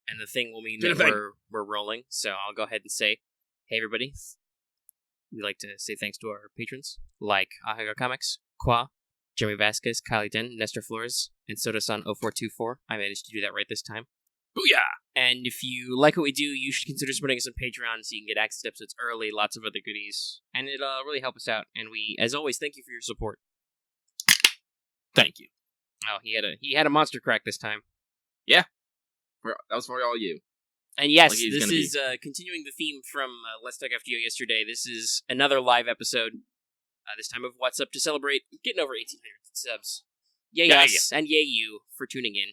and the thing will mean that we're rolling. So I'll go ahead and say, hey everybody, we'd like to say thanks to our patrons, like Ahaga Comics, Qua, Jeremy Vasquez, Kylie Den, Nestor Flores, and Soda-san 0424. I managed to do that right this time. Booyah! And if you like what we do, you should consider supporting us on Patreon so you can get access to episodes early, lots of other goodies, and it'll really help us out. And we, as always, thank you for your support. Thank you. Oh, he had a monster crack this time. Yeah. That was for all you. And yes, this is continuing the theme from Let's Talk FGO yesterday. This is another live episode, this time of What's Up, to celebrate getting over 1,800 subs. Yay us, and yay you for tuning in.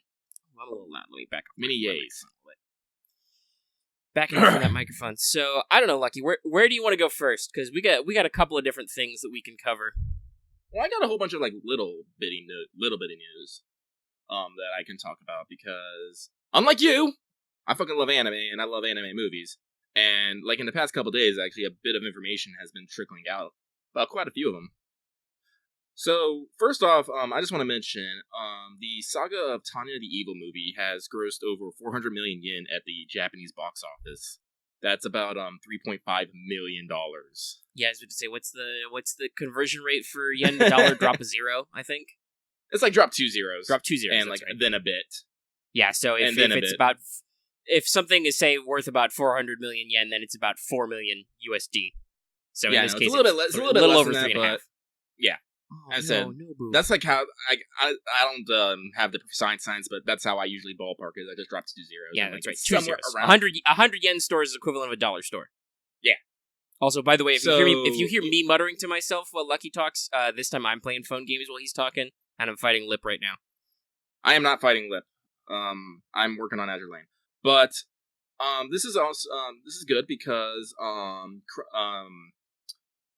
I'm a little loud. Let me back up. Many yays. Backing up from that microphone. So, I don't know, Lucky, where do you want to go first? Because we got a couple of different things that we can cover. Well, I got a whole bunch of, like, little bitty news that I can talk about, because, unlike you, I fucking love anime, and I love anime movies. And, like, in the past couple days, actually, a bit of information has been trickling out about quite a few of them. So, first off, I just want to mention, the Saga of Tanya the Evil movie has grossed over 400 million yen at the Japanese box office. That's about $3.5 million. Yeah, I was going to say, what's the conversion rate for yen to dollar? Drop a zero, I think. It's like drop 2 zeros. Drop 2 zeros, and like right. Then a bit. Yeah, so if something is, say, worth about 400 million yen, then it's about 4 million USD. So in this case, it's a little bit less. It's a little bit over less than 3.5. that, yeah. Oh, As I said, that's like how I don't have the precise science, but that's how I usually ballpark it. I just drop 2 zeros. Yeah, that's right. 2 zeros. 100 yen store is equivalent of a dollar store. Yeah. Also, by the way, if you hear me muttering to myself while Lucky talks, this time I'm playing phone games while he's talking, and I'm fighting Lip right now. I am not fighting Lip. I'm working on Azur Lane, but this is also this is good because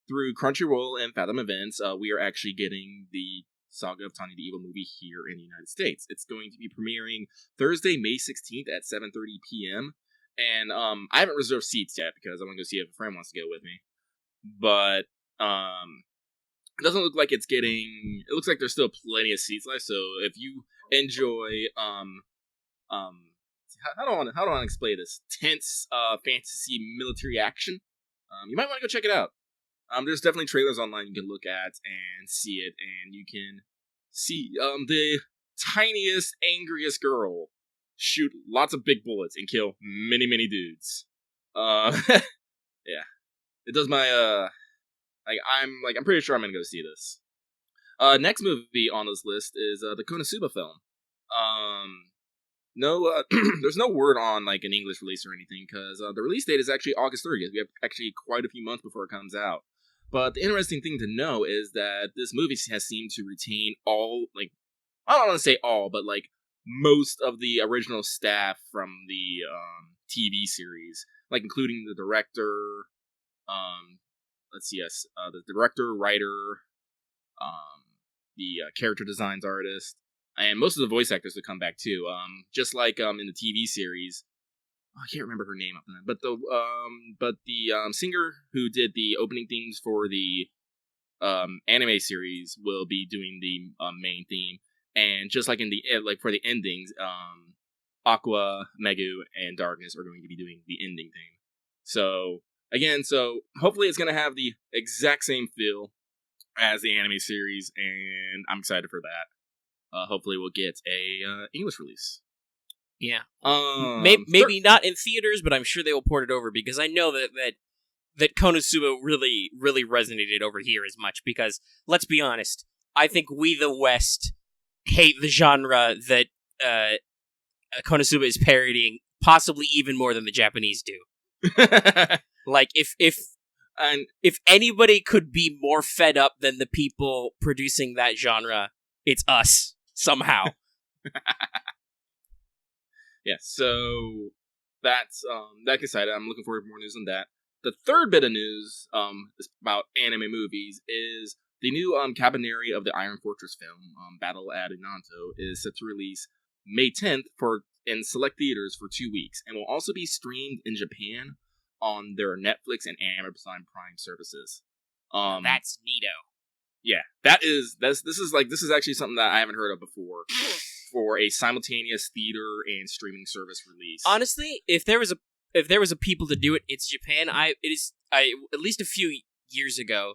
through Crunchyroll and Fathom Events, we are actually getting the Saga of Tanya the Evil movie here in the United States. It's going to be premiering Thursday, May 16th at 7:30 p.m. And I haven't reserved seats yet because I want to go see if a friend wants to go with me. But it doesn't look like it's getting. It looks like there's still plenty of seats left. So if you enjoy how do I want to explain this tense fantasy military action, you might want to go check it out. There's definitely trailers online you can look at and see it, and you can see the tiniest, angriest girl shoot lots of big bullets and kill many, many dudes. Yeah, it does my I'm pretty sure I'm gonna go see this. Next movie on this list is the Konosuba film. No, there's no word on like an English release or anything because the release date is actually August 30th. We have actually quite a few months before it comes out. But the interesting thing to know is that this movie has seemed to retain all, like, I don't want to say all, but like most of the original staff from the TV series, like including the director, the director, writer, the character designs artist, and most of the voice actors that come back too. Just like in the TV series, I can't remember her name, but the singer who did the opening themes for the anime series will be doing the main theme, and just like in the for the endings, Aqua, Megu, and Darkness are going to be doing the ending theme. So again, hopefully it's going to have the exact same feel as the anime series, and I'm excited for that. Hopefully we'll get a English release. Yeah. Maybe not in theaters, but I'm sure they will port it over because I know that Konosuba really, really resonated over here as much because, let's be honest, I think we the West hate the genre that Konosuba is parodying possibly even more than the Japanese do. Like, if anybody could be more fed up than the people producing that genre, it's us, somehow. Yeah, so that's exciting. I'm looking forward to more news on that. The third bit of news about anime movies is the new Cabaneri of the Iron Fortress film, Battle at Inanto, is set to release May 10th in select theaters for 2 weeks, and will also be streamed in Japan on their Netflix and Amazon Prime services. That's neato. Yeah, this is actually something that I haven't heard of before for a simultaneous theater and streaming service release. Honestly, if there was a people to do it, it's Japan. At least a few years ago,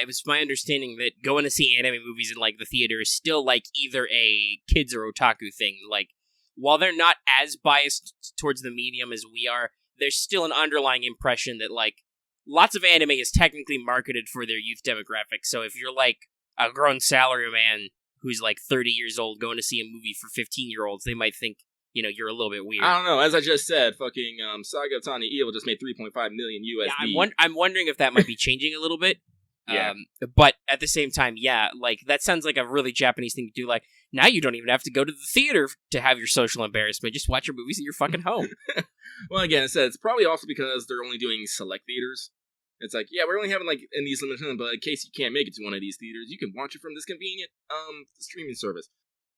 it was my understanding that going to see anime movies in like the theater is still like either a kids or otaku thing. Like, while they're not as biased towards the medium as we are, there's still an underlying impression that like lots of anime is technically marketed for their youth demographic. So if you're like a grown salaryman who's like 30 years old going to see a movie for 15-year-olds, they might think, you're a little bit weird. I don't know. As I just said, fucking Saga of Tanya Evil just made 3.5 million USD. Yeah, I'm wondering if that might be changing a little bit. Yeah. But at the same time, yeah, like that sounds like a really Japanese thing to do. Like, now you don't even have to go to the theater to have your social embarrassment. Just watch your movies at your fucking home. Well, again, I said it's probably also because they're only doing select theaters. It's like, yeah, we're only having like in these limited, but in case you can't make it to one of these theaters, you can watch it from this convenient streaming service.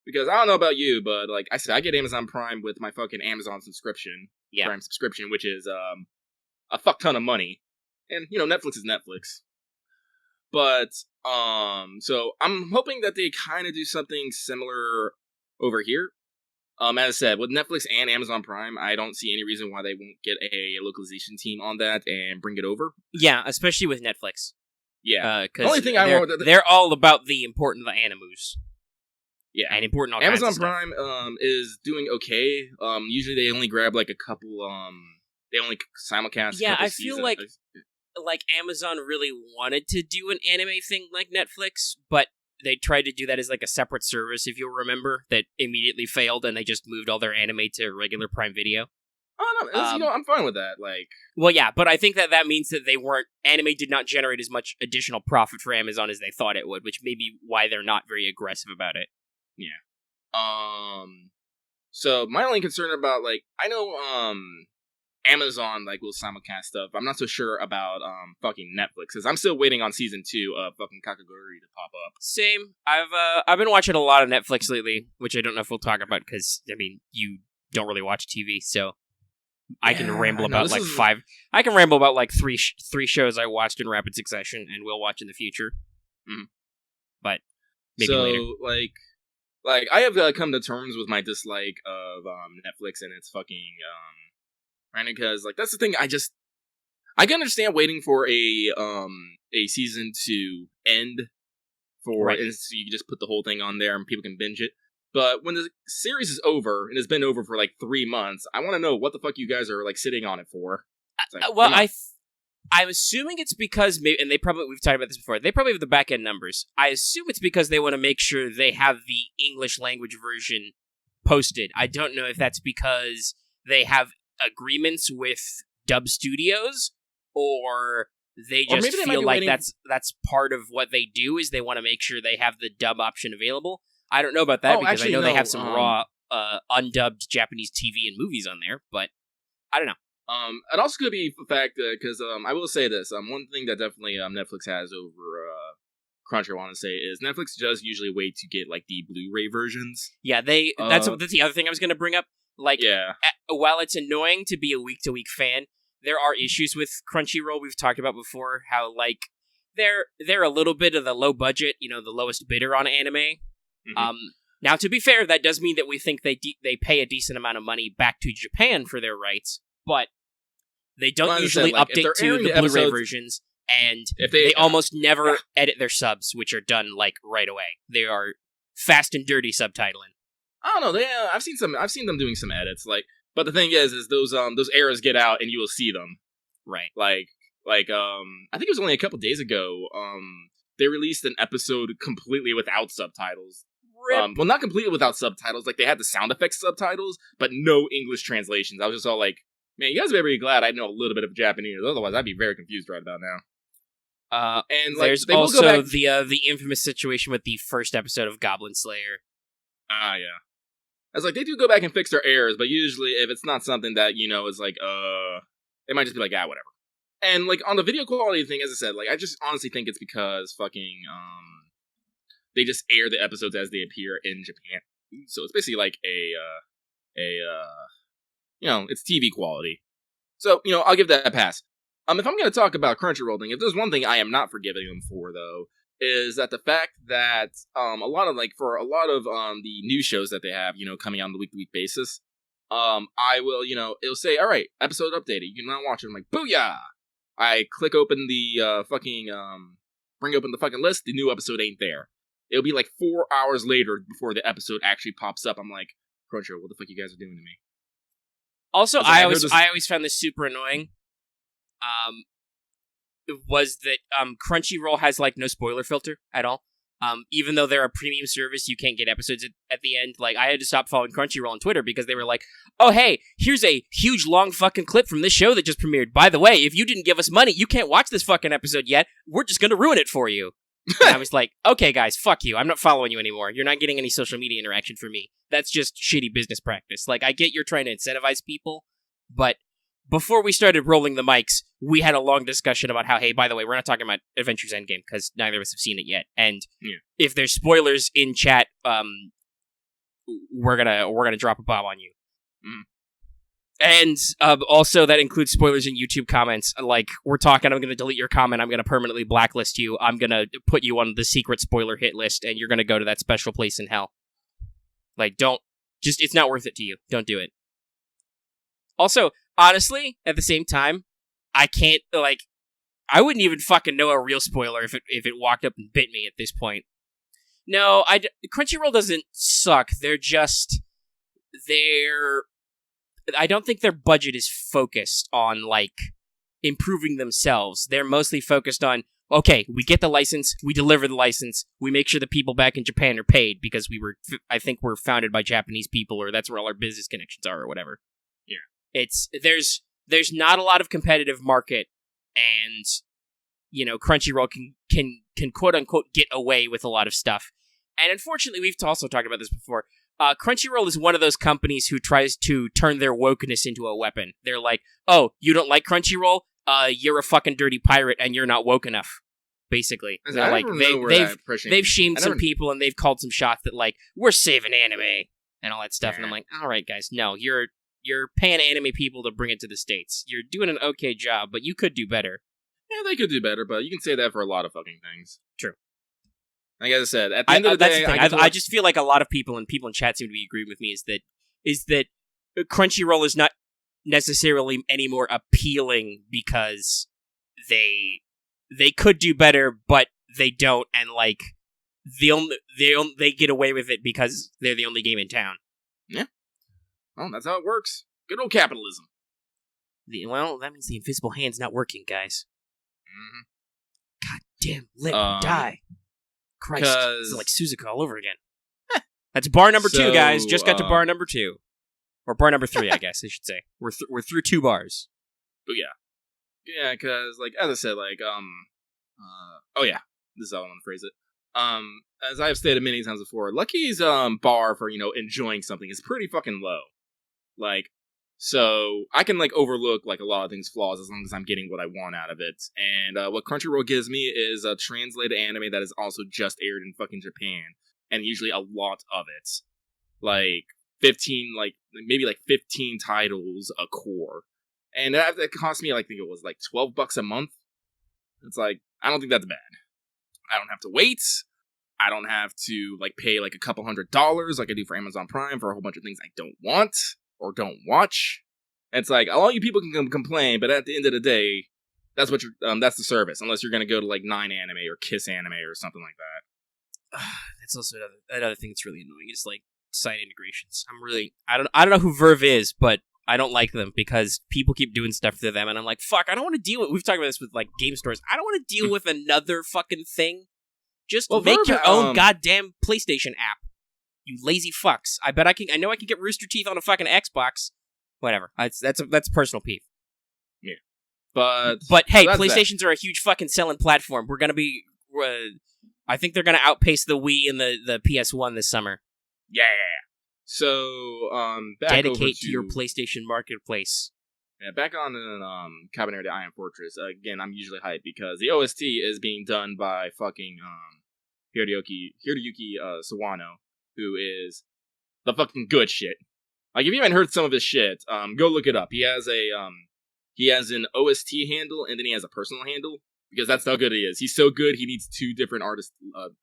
Because I don't know about you, but like I said, I get Amazon Prime with my fucking Amazon subscription, Prime subscription, which is a fuck ton of money, and Netflix is Netflix. But so I'm hoping that they kind of do something similar over here. As I said, with Netflix and Amazon Prime, I don't see any reason why they won't get a localization team on that and bring it over. Yeah, especially with Netflix. Yeah, the only thing they're all about the important animus. Yeah, and important. Amazon Prime is doing okay. Usually they only grab like a couple. They only simulcast. Yeah, I feel like Amazon really wanted to do an anime thing like Netflix, but they tried to do that as like a separate service, if you'll remember, that immediately failed, and they just moved all their anime to regular Prime Video. Oh no, I'm fine with that. Like, well, yeah, but I think that means that anime did not generate as much additional profit for Amazon as they thought it would, which may be why they're not very aggressive about it. Yeah. So my only concern about I know Amazon will simulcast stuff. I'm not so sure about fucking Netflix, because I'm still waiting on season 2 of fucking Kakaguri to pop up. Same. I've been watching a lot of Netflix lately, which I don't know if we'll talk about, because you don't really watch TV, so I can ramble about I can ramble about three shows I watched in rapid succession and will watch in the future. Mm-hmm. But maybe later. I have come to terms with my dislike of Netflix and its fucking right, because that's the thing. I can understand waiting for a season to end and so you can just put the whole thing on there and people can binge it. But when the series is over and it's been over for 3 months, I want to know what the fuck you guys are sitting on it for. I'm assuming it's because we've talked about this before. They probably have the back end numbers. I assume it's because they want to make sure they have the English language version posted. I don't know if that's because they have agreements with dub studios, or they just feel like that's part of what they do, is they want to make sure they have the dub option available. I don't know about that because I know they have some raw undubbed Japanese TV and movies on there, but I don't know. It also could be the fact that, because I will say this, one thing that definitely Netflix has over Crunchyroll, I want to say, is Netflix does usually wait to get the Blu-ray versions. Yeah, that's the other thing I was going to bring up. While it's annoying to be a week-to-week fan, there are issues with Crunchyroll. We've talked about before how they're a little bit of the low budget, the lowest bidder on anime. Mm-hmm. Now, to be fair, that does mean that we think they pay a decent amount of money back to Japan for their rights, but they don't usually update to the Blu-ray versions, and they almost never edit their subs, which are done right away. They are fast and dirty subtitling. I don't know. I've seen them doing some edits. But the thing is those errors get out and you will see them. Right. I think it was only a couple days ago. They released an episode completely without subtitles. Well, not completely without subtitles. They had the sound effects subtitles, but no English translations. I was just all man, you guys better be glad I know a little bit of Japanese. Otherwise, I'd be very confused right about now. And there's also the infamous situation with the first episode of Goblin Slayer. Yeah. I was they do go back and fix their errors, but usually if it's not something that is they might just be whatever. And on the video quality thing, as I said, I just honestly think it's because fucking they just air the episodes as they appear in Japan, so it's basically it's TV quality. So, I'll give that a pass. If I'm going to talk about Crunchyroll thing, if there's one thing I am not forgiving them for, though, is that the fact that a lot of the news shows that they have, coming out on the week-to-week basis, I will, it'll say, all right, episode updated. You can now watch it. I'm like, booyah! I click open the bring open the fucking list. The new episode ain't there. It'll be like 4 hours later before the episode actually pops up. I'm like, Crunchyroll, what the fuck you guys are doing to me? Also, I always found this super annoying. Was that Crunchyroll has like no spoiler filter at all. Even though they're a premium service, you can't get episodes at the end. Like, I had to stop following Crunchyroll on Twitter because they were like, oh, hey, here's a huge, long fucking clip from this show that just premiered. By the way, if you didn't give us money, you can't watch this fucking episode yet. We're just going to ruin it for you. And I was like, okay, guys, fuck you. I'm not following you anymore. You're not getting any social media interaction from me. That's just shitty business practice. Like, I get you're trying to incentivize people, but before we started rolling the mics, we had a long discussion about how, hey, by the way, we're not talking about Adventures Endgame because neither of us have seen it yet. And if there's spoilers in chat, we're gonna drop a bomb on you. Mm. And also that includes spoilers in YouTube comments. Like, we're talking, I'm going to delete your comment, I'm going to permanently blacklist you, I'm going to put you on the secret spoiler hit list, and you're going to go to that special place in hell. Like, it's not worth it to you. Don't do it. Also, honestly, at the same time, I can't, I wouldn't even fucking know a real spoiler if it walked up and bit me at this point. No, Crunchyroll doesn't suck. I don't think their budget is focused on, improving themselves. They're mostly focused on, okay, we get the license, we deliver the license, we make sure the people back in Japan are paid because I think we're founded by Japanese people, or that's where all our business connections are, or whatever. Yeah. There's not a lot of competitive market, and, Crunchyroll can quote-unquote get away with a lot of stuff. And unfortunately, we've also talked about this before, Crunchyroll is one of those companies who tries to turn their wokeness into a weapon. They're like, oh, you don't like Crunchyroll? You're a fucking dirty pirate and you're not woke enough. Basically. They're like, they've shamed some people and they've called some shots that, we're saving anime and all that stuff. Yeah. And I'm like, all right, guys, no, you're paying anime people to bring it to the States. You're doing an okay job, but you could do better. Yeah, they could do better, but you can say that for a lot of fucking things. True. Like I said, at the end of the day, I just feel like a lot of people in chat seem to be agreeing with me is that Crunchyroll is not necessarily any more appealing because they could do better, but they don't, and they get away with it because they're the only game in town. Yeah. Well, that's how it works. Good old capitalism. Well, that means the invisible hand's not working, guys. Mm-hmm. God damn, let me die. Christ, it's like Suzuka all over again. That's bar number 2, guys. Just got to bar number 2. Or bar number 3, I guess I should say. We're through 2 bars. Oh, yeah. Yeah, because, as I said, oh, yeah. This is how I want to phrase it. As I've stated many times before, Lucky's bar for, enjoying something is pretty fucking low. So I can, overlook, a lot of things' flaws as long as I'm getting what I want out of it. And what Crunchyroll gives me is a translated anime that is also just aired in fucking Japan. And usually a lot of it. 15, maybe 15 titles a core. And that cost me, I think it was, $12 a month. It's I don't think that's bad. I don't have to wait. I don't have to, pay, a couple $100 like I do for Amazon Prime for a whole bunch of things I don't want. Or don't watch. It's all you people can complain, but at the end of the day, that's what that's the service. Unless you're gonna go to 9 Anime or Kiss Anime or something like that. That's also another thing that's really annoying is site integrations. I don't know who Verve is, but I don't like them because people keep doing stuff to them, and I'm like, fuck, I don't want to deal with. We've talked about this with game stores. I don't want to deal with another fucking thing. Just make Verve, your own goddamn PlayStation app. You lazy fucks. I know I can get Rooster Teeth on a fucking Xbox. Whatever. That's a personal peeve. Yeah. But hey, so PlayStations are a huge fucking selling platform. We're gonna be I think they're gonna outpace the Wii and the PS1 this summer. Yeah. So dedicate to your PlayStation marketplace. Yeah, back on Cabanera de Iron Fortress. Again, I'm usually hyped because the OST is being done by fucking Hiroyuki Sawano, who is the fucking good shit. If you haven't heard some of his shit, go look it up. He has an OST handle, and then he has a personal handle. because that's how good he is. He's so good, he needs 2 different artist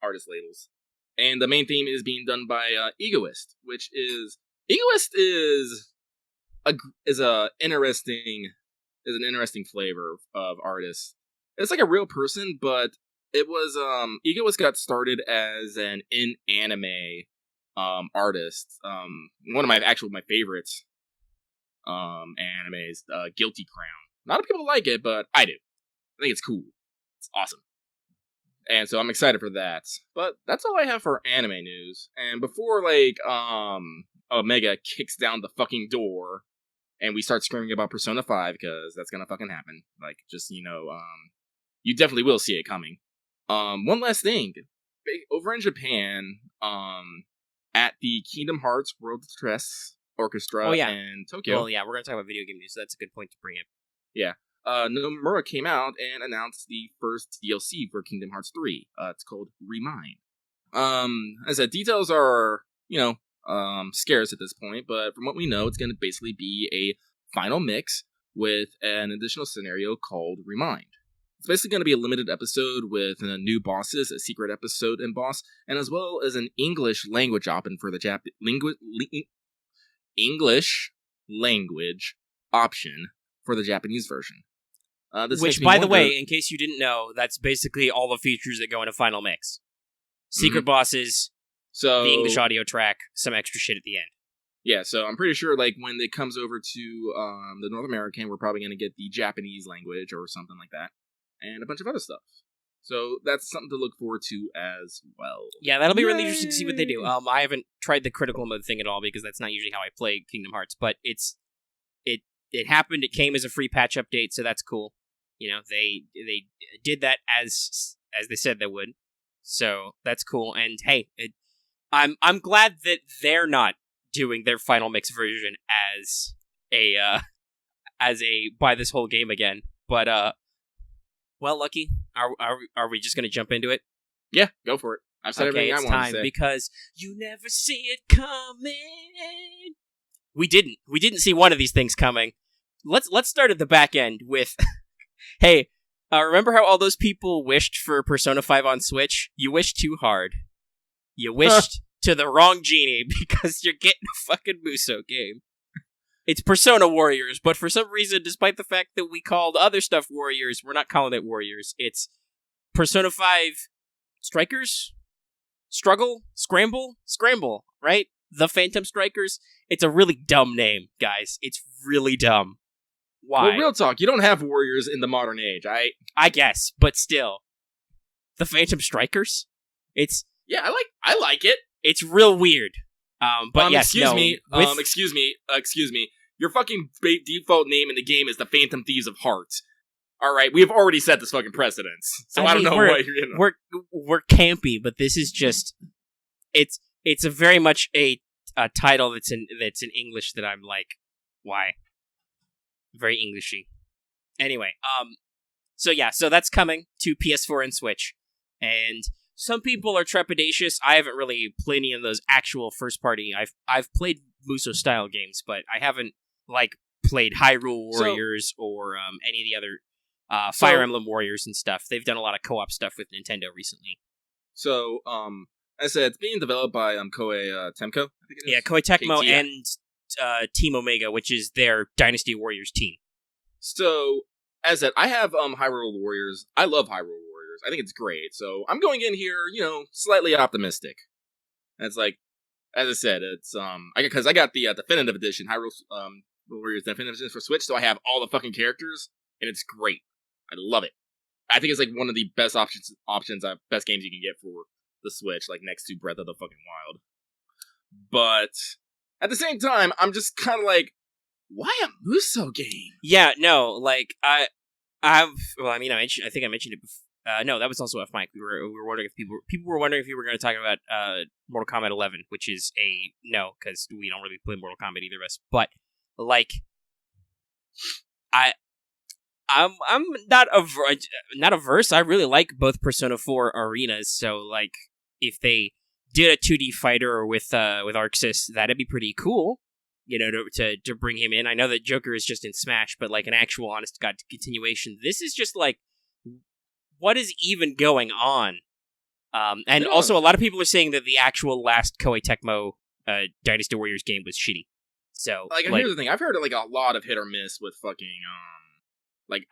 labels. And the main theme is being done by Egoist, which is... Egoist is an interesting flavor of artists. It's like a real person, but it was Egoist got started as an in-anime artist. One of my favorites animes, Guilty Crown. A lot of people like it, but I do. I think it's cool. It's awesome. And so I'm excited for that. But that's all I have for anime news. And before Omega kicks down the fucking door and we start screaming about Persona 5, because that's gonna fucking happen. Like, just, you definitely will see it coming. One last thing. Over in Japan, at the Kingdom Hearts World Stress Orchestra in Tokyo. Well, yeah, we're going to talk about video game news, so that's a good point to bring up. Yeah. Nomura came out and announced the first DLC for Kingdom Hearts 3. It's called Remind. As I said, details are, scarce at this point, but from what we know, it's going to basically be a final mix with an additional scenario called Remind. It's basically going to be a limited episode with new bosses, a secret episode and boss, and as well as an English language option for the English language option for the Japanese version. Which, by the way, in case you didn't know, that's basically all the features that go in a final mix. Secret bosses, the English audio track, some extra shit at the end. Yeah, so I'm pretty sure, when it comes over to the North American, we're probably going to get the Japanese language or something like that, and a bunch of other stuff. So that's something to look forward to as well. Yeah, that'll be really interesting to see what they do. I haven't tried the critical mode thing at all, because that's not usually how I play Kingdom Hearts, but it happened, it came as a free patch update, so that's cool. They did that as they said they would, so that's cool. And hey, I'm glad that they're not doing their final mix version as a buy this whole game again. But well, Lucky, are we just gonna jump into it? Yeah, go for it. I've said everything I want to say. It's time, because you never see it coming. We didn't see one of these things coming. Let's start at the back end with, hey, remember how all those people wished for Persona 5 on Switch? You wished too hard. You wished to the wrong genie, because you're getting a fucking Muso game. It's Persona Warriors, but for some reason, despite the fact that we called other stuff Warriors, we're not calling it Warriors. It's Persona 5 Strikers? Scramble, right? The Phantom Strikers? It's a really dumb name, guys. It's really dumb. Why? Well, real talk, you don't have warriors in the modern age, I guess, but still. The Phantom Strikers? Yeah, I like it. It's real weird. But yes, excuse me. Your fucking default name in the game is the Phantom Thieves of Heart. Alright, we have already set this fucking precedence. So I don't know what you're We're campy, but this is just... It's a very much a title that's in English that I'm like, why? Very Englishy. Anyway, so that's coming to PS4 and Switch, and some people are trepidatious. I haven't really played any of those actual first party. I've played Muso style games, but I haven't played Hyrule Warriors or any of the other Fire Emblem Warriors and stuff. They've done a lot of co-op stuff with Nintendo recently. So, I said it's being developed by Koei Temco, I think it is. Yeah, Koei Tecmo and Team Omega, which is their Dynasty Warriors team. So, as I said, I have Hyrule Warriors. I love Hyrule Warriors. I think it's great. So, I'm going in here, slightly optimistic. And it's like, as I said, it's because I got the definitive edition, Hyrule Warriors Definitive Edition for Switch, so I have all the fucking characters, and it's great. I love it. I think it's one of the best best games you can get for the Switch, next to Breath of the fucking Wild. But at the same time, I'm just kind of why a Muso game? Yeah, no, I think I mentioned it before. No, that was also off mic. We were wondering if people were wondering if we were going to talk about Mortal Kombat 11, which is a no, because we don't really play Mortal Kombat, either of us. But I'm not averse. I really like both Persona 4 arenas, so if they did a 2D fighter with Arxis, that'd be pretty cool. To bring him in. I know that Joker is just in Smash, but an actual honest-to-God continuation. This is just what is even going on? And also, a lot of people are saying that the actual last Koei Tecmo Dynasty Warriors game was shitty. So, here's the thing. I've heard a lot of hit or miss with fucking,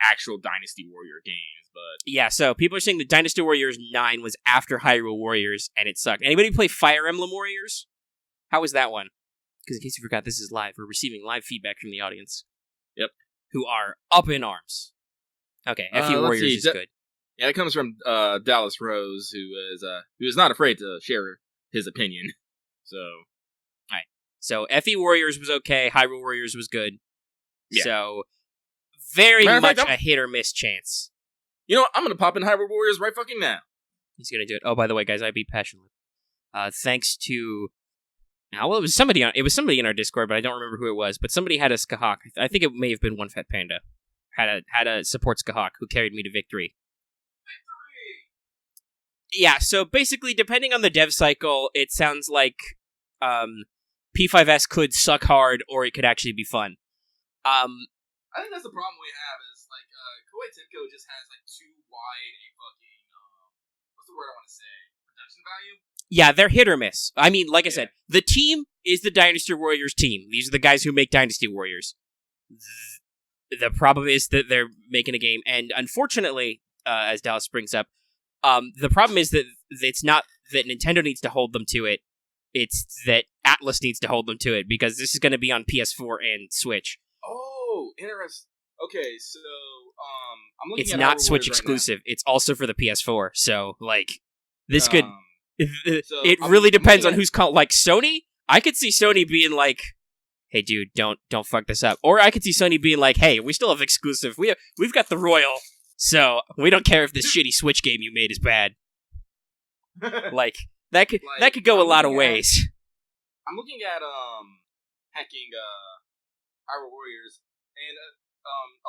actual Dynasty Warrior games, but... Yeah, so people are saying that Dynasty Warriors 9 was after Hyrule Warriors, and it sucked. Anybody play Fire Emblem Warriors? How was that one? Because in case you forgot, this is live. We're receiving live feedback from the audience. Yep. Who are up in arms. Okay, FE Warriors is good. Yeah, it comes from Dallas Rose, who is not afraid to share his opinion. So... Alright. So, FE Warriors was okay, Hyrule Warriors was good. Yeah. So, very much a hit or miss chance. You know what? I'm gonna pop in Hyrule Warriors right fucking now. He's gonna do it. Oh, by the way, guys, I beat Passionate. Thanks to... Well, it was somebody in our Discord, but I don't remember who it was. But somebody had a Skahawk. I think it may have been One Fat Panda. Had a support Skahawk who carried me to victory. Yeah, so basically, depending on the dev cycle, it sounds like P5S could suck hard, or it could actually be fun. I think that's the problem we have is Koei Tecmo just has too wide a fucking what's the word I want to say, production value. Yeah, they're hit or miss. I mean, like I said, the team is the Dynasty Warriors team. These are the guys who make Dynasty Warriors. The problem is that they're making a game, and unfortunately, as Dallas brings up, the problem is that it's not that Nintendo needs to hold them to it. It's that Atlus needs to hold them to it, because this is going to be on PS4 and Switch. Oh, interesting. Okay, so I'm looking. It's not Switch exclusive. It's also for the PS4. So this could. It really depends on who's called. Sony, I could see Sony being like, "Hey, dude, don't fuck this up," or I could see Sony being like, "Hey, we still have exclusive. We've got the Royal, so we don't care if this shitty Switch game you made is bad." That could go a lot of ways. I'm looking at hacking Hyrule Warriors, and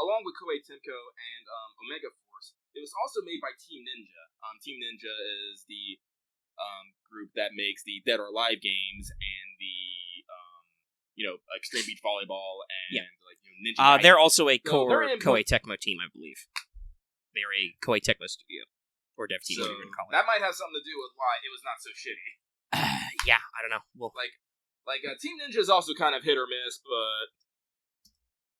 along with Koei Tecmo and Omega Force, it was also made by Team Ninja. Team Ninja is the group that makes the Dead or Alive games and the Extreme Beach Volleyball and Ninja. They're also a Koei Tecmo team, I believe. They're a Koei Tecmo studio or dev team, whatever you want to call it. That might have something to do with why it was not so shitty. Yeah, I don't know. Well, Team Ninja is also kind of hit or miss, but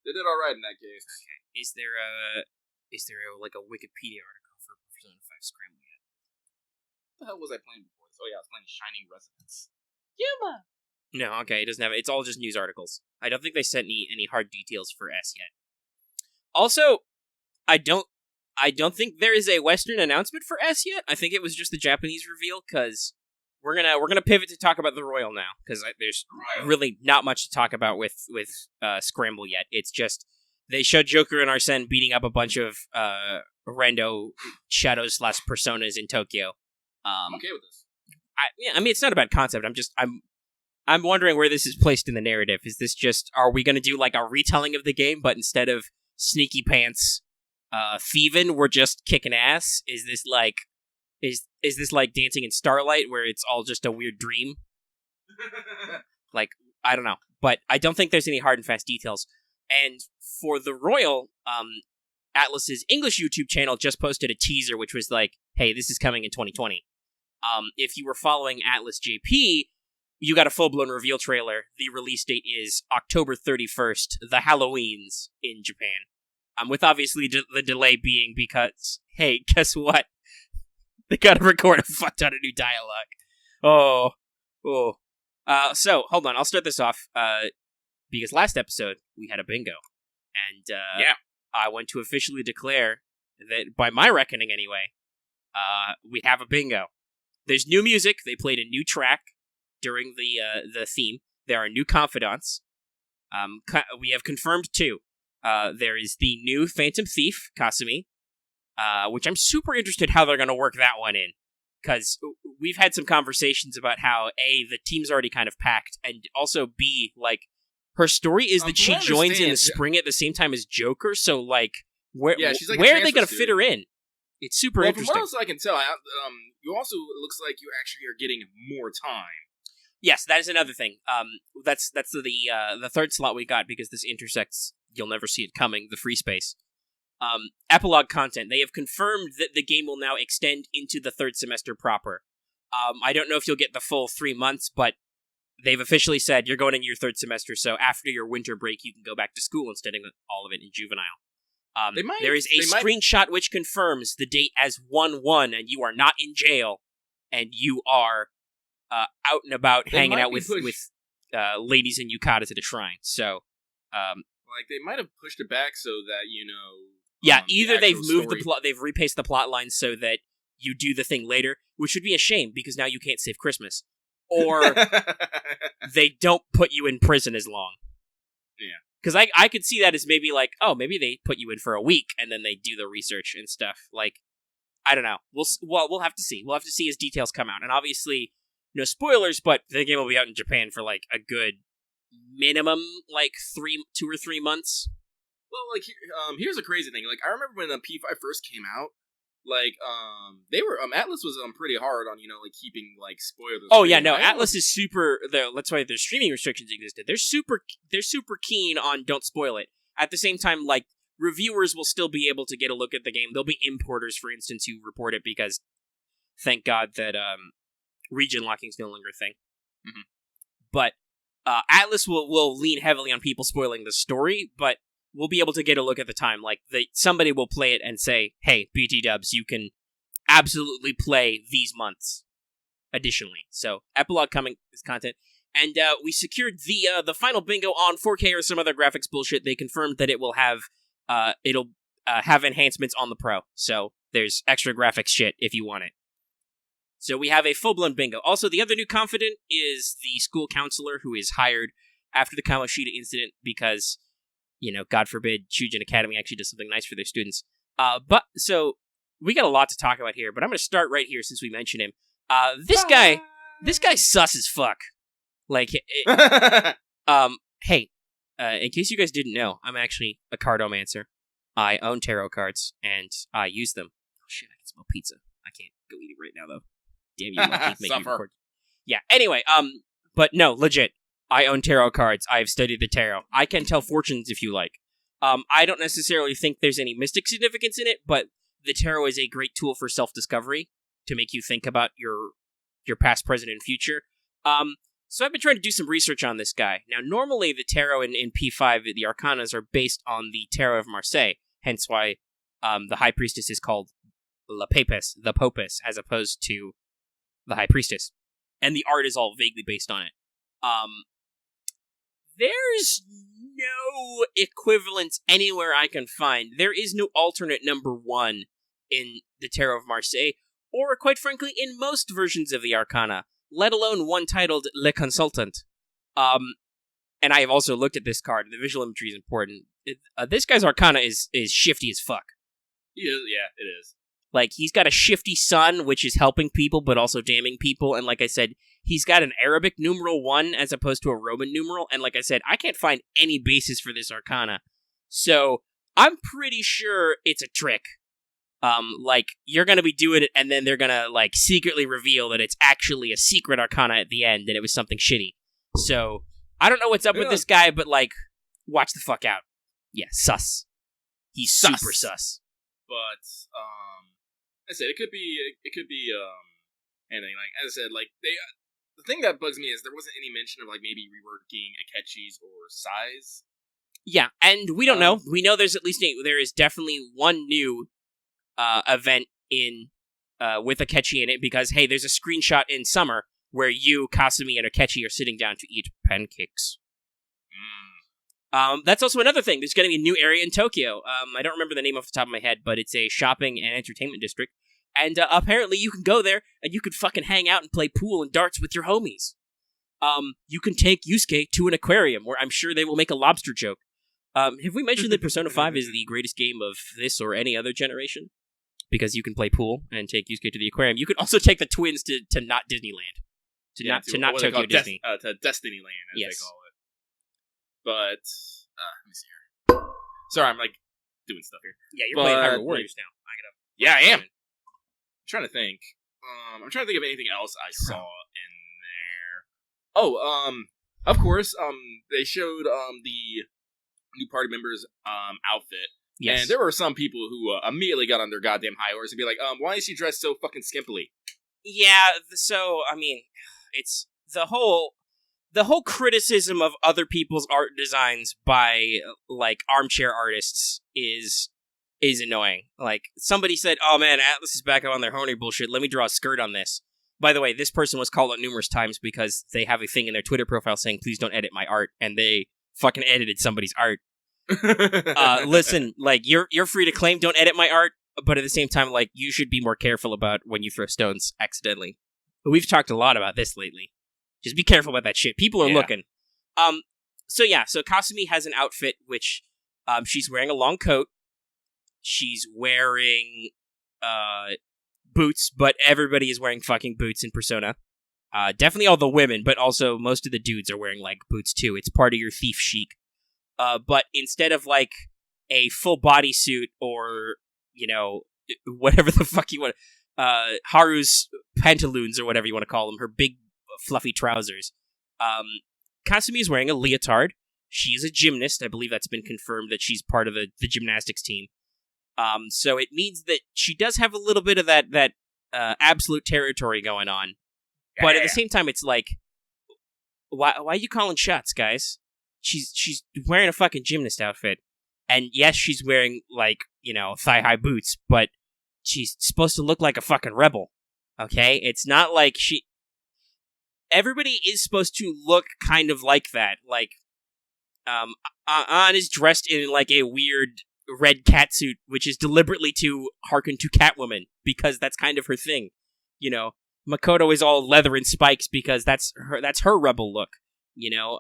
they did all right in that case. Okay. Is there a Wikipedia article for Persona 5 Scramble yet? What the hell was I playing before this? Oh yeah, I was playing Shining Resonance. Yuma! No, okay, it doesn't have it. It's all just news articles. I don't think they sent any hard details for S yet. Also, I don't think there is a Western announcement for S yet. I think it was just the Japanese reveal, because we're gonna pivot to talk about the Royal now, because there's really not much to talk about with Scramble yet. It's just they showed Joker and Arsene beating up a bunch of rando shadows / personas in Tokyo. I'm okay with this. I mean, it's not a bad concept. I'm wondering where this is placed in the narrative. Is this just, are we going to do a retelling of the game, but instead of sneaky pants thieving, we're just kicking ass? Is this is this like Dancing in Starlight, where it's all just a weird dream? I don't know, but I don't think there's any hard and fast details. And for the Royal, Atlus's English YouTube channel just posted a teaser, which was hey, this is coming in 2020. If you were following Atlus JP, you got a full-blown reveal trailer. The release date is October 31st, the Halloweens in Japan. With obviously the delay being because, hey, guess what? They gotta record a fuck ton of new dialogue. So, hold on, I'll start this off, because last episode, we had a bingo. And, I want to officially declare that, by my reckoning anyway, we have a bingo. There's new music. They played a new track during the theme. There are new confidants. We have confirmed 2. There is the new Phantom Thief, Kasumi, which I'm super interested how they're going to work that one in. Because we've had some conversations about how, A, the team's already kind of packed, and also, B, her story is that she joins in the spring at the same time as Joker, so, where are they going to fit her in? It's super interesting. From what else I can tell, you also, it looks like you actually are getting more time. Yes, that is another thing. That's the third slot we got, because this intersects, you'll never see it coming, the free space. epilogue content. They have confirmed that the game will now extend into the third semester proper. I don't know if you'll get the full 3 months, but they've officially said you're going into your third semester, so after your winter break, you can go back to school instead of all of it in juvenile. There is a screenshot which confirms the date as 1/1, and you are not in jail, and you are out and about hanging out with ladies and yukatas at a shrine. So, they might have pushed it back so that either they've moved the plot, they've repaced the plot line so that you do the thing later, which would be a shame because now you can't save Christmas, or they don't put you in prison as long. Yeah. Because I could see that as maybe maybe they put you in for a week and then they do the research and stuff. I don't know. We'll have to see. We'll have to see as details come out. And obviously, no spoilers, but the game will be out in Japan for a good minimum 2 or 3 months. Well, here's a crazy thing. I remember when P5 first came out, they were Atlas was pretty hard on keeping spoilers. Oh yeah, no, Atlas is super. That's why their streaming restrictions existed. They're super keen on don't spoil it. At the same time, reviewers will still be able to get a look at the game. There'll be importers, for instance, who report it because thank God that region locking is no longer a thing. Mm-hmm. But Atlas will lean heavily on people spoiling the story, but we'll be able to get a look at the time. Somebody will play it and say, hey, BT dubs, you can absolutely play these months additionally. So, epilogue coming is content. And we secured the final bingo on 4K or some other graphics bullshit. They confirmed that it will have have enhancements on the Pro. So, there's extra graphics shit if you want it. So, we have a full-blown bingo. Also, the other new confidant is the school counselor who is hired after the Kamoshida incident because God forbid, Shujin Academy actually does something nice for their students. So we got a lot to talk about here, but I'm going to start right here since we mentioned him. This guy's sus as fuck. Hey, in case you guys didn't know, I'm actually a cardomancer. I own tarot cards, and I use them. Oh shit, I can smell pizza. I can't go eat it right now, though. Damn you, monkey, make me record. Yeah, anyway, but no, legit. I own tarot cards. I've studied the tarot. I can tell fortunes if you like. I don't necessarily think there's any mystic significance in it, but the tarot is a great tool for self-discovery to make you think about your past, present, and future. So I've been trying to do some research on this guy. Now, normally the tarot in P5, the Arcanas, are based on the Tarot of Marseille, hence why the High Priestess is called La Papess, the Popess, as opposed to the High Priestess. And the art is all vaguely based on it. There's no equivalence anywhere I can find. There is no alternate number 1 in the Tarot of Marseille, or quite frankly, in most versions of the Arcana, let alone one titled Le Consultant. And I have also looked at this card. The visual imagery is important. This guy's Arcana is shifty as fuck. Yeah, it is. He's got a shifty sun, which is helping people, but also damning people, and like I said, he's got an Arabic numeral 1 as opposed to a Roman numeral, and like I said, I can't find any basis for this Arcana. So, I'm pretty sure it's a trick. You're gonna be doing it, and then they're gonna, secretly reveal that it's actually a secret Arcana at the end, and it was something shitty. So, I don't know what's up with this guy, but, watch the fuck out. Yeah, sus. He's super sus. But, I said, it could be anything. As I said, the thing that bugs me is there wasn't any mention of, maybe reworking Akechi's or Sai's. Yeah, and we don't know. We know there's there is definitely one new event in with Akechi in it, because, hey, there's a screenshot in summer where you, Kasumi, and Akechi are sitting down to eat pancakes. That's also another thing. There's going to be a new area in Tokyo. I don't remember the name off the top of my head, but it's a shopping and entertainment district. And apparently you can go there, and you can fucking hang out and play pool and darts with your homies. You can take Yusuke to an aquarium, where I'm sure they will make a lobster joke. Have we mentioned that Persona 5 is the greatest game of this or any other generation? Because you can play pool and take Yusuke to the aquarium. You can also take the twins to not Disneyland. To not Tokyo Disney. To Destinyland, as they call it. But, let me see here. Sorry, I'm, doing stuff here. Yeah, you're playing Hyrule Warriors now. Yeah, I am. I'm trying to think. I'm trying to think of anything else I saw in there. Oh, of course, they showed, the new party members' outfit. Yes. And there were some people who immediately got on their goddamn high horse and be like, why is she dressed so fucking skimpily? Yeah, so, I mean, it's the whole criticism of other people's art designs by, like, armchair artists is annoying. Like, somebody said, oh man, Atlas is back on their horny bullshit, let me draw a skirt on this. By the way, this person was called out numerous times because they have a thing in their Twitter profile saying, please don't edit my art, and they fucking edited somebody's art. Listen, like, you're free to claim don't edit my art, but at the same time, like, you should be more careful about when you throw stones accidentally. We've talked a lot about this lately. Just be careful about that shit. People are looking. So Kasumi has an outfit which she's wearing a long coat. She's wearing boots, but everybody is wearing fucking boots in Persona. Definitely all the women, but also most of the dudes are wearing, like, boots too. It's part of your thief chic. But instead of, like, a full bodysuit or, you know, whatever the fuck you want, Haru's pantaloons or whatever you want to call them, her big fluffy trousers, Kasumi is wearing a leotard. She is a gymnast. I believe that's been confirmed that she's part of the gymnastics team. So it means that she does have a little bit of that absolute territory going on. Yeah. But at the same time, it's like, why are you calling shots, guys? She's wearing a fucking gymnast outfit. And yes, she's wearing, like, you know, thigh-high boots, but she's supposed to look like a fucking rebel. Okay? It's not like everybody is supposed to look kind of like that. Like, An is dressed in, like, a weird red catsuit, which is deliberately to hearken to Catwoman, because that's kind of her thing. You know, Makoto is all leather and spikes because that's her rebel look. You know,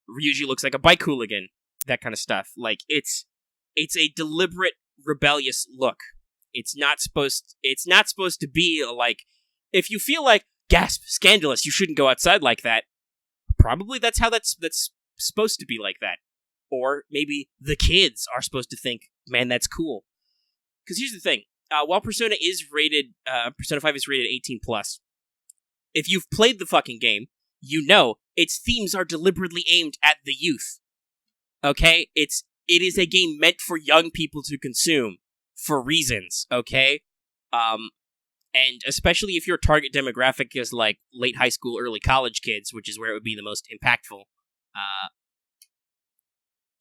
Ryuji looks like a bike hooligan, that kind of stuff. Like, it's a deliberate rebellious look. It's not supposed to be like, if you feel like, gasp, scandalous, you shouldn't go outside like that, probably that's how that's supposed to be like that. Or maybe the kids are supposed to think, man, that's cool. Because here's the thing. While Persona 5 is rated 18+, if you've played the fucking game, you know its themes are deliberately aimed at the youth. Okay? It is a game meant for young people to consume for reasons, okay? And especially if your target demographic is like late high school, early college kids, which is where it would be the most impactful,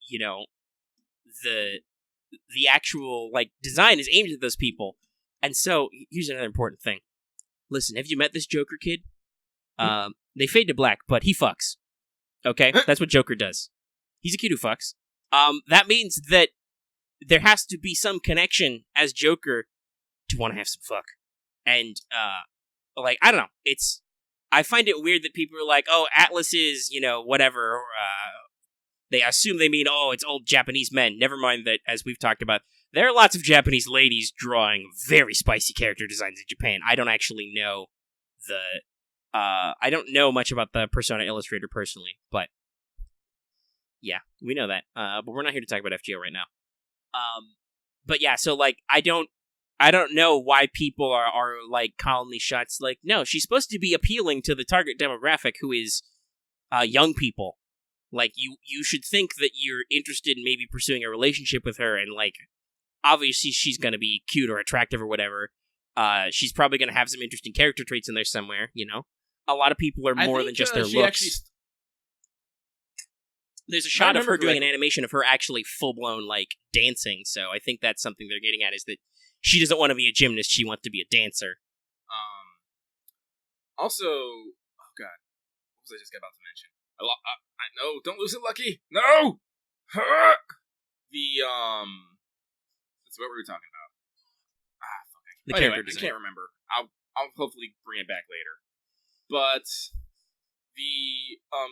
you know, the actual, like, design is aimed at those people. And so, here's another important thing. Listen, have you met this Joker kid? They fade to black, but he fucks. Okay? That's what Joker does. He's a kid who fucks. That means that there has to be some connection as Joker to want to have some fuck. And, like, I don't know. I find it weird that people are like, oh, Atlas is, you know, whatever, they assume they mean, oh, it's old Japanese men. Never mind that, as we've talked about, there are lots of Japanese ladies drawing very spicy character designs in Japan. I don't actually know I don't know much about the Persona illustrator personally, but yeah, we know that. But we're not here to talk about FGO right now. But yeah, so, like, I don't know why people are like calling these shots. Like, no, she's supposed to be appealing to the target demographic, who is young people. Like, you should think that you're interested in maybe pursuing a relationship with her, and, like, obviously she's going to be cute or attractive or whatever. She's probably going to have some interesting character traits in there somewhere, you know? A lot of people are more than just their looks. There's a shot of her doing an animation of her actually full-blown, like, dancing, so I think that's something they're getting at, is that she doesn't want to be a gymnast, she wants to be a dancer. Also, oh god, what was I just about to mention? No, don't lose it, Lucky! No! That's what we were talking about. Fuck. Anyway, I can't remember. I'll hopefully bring it back later. But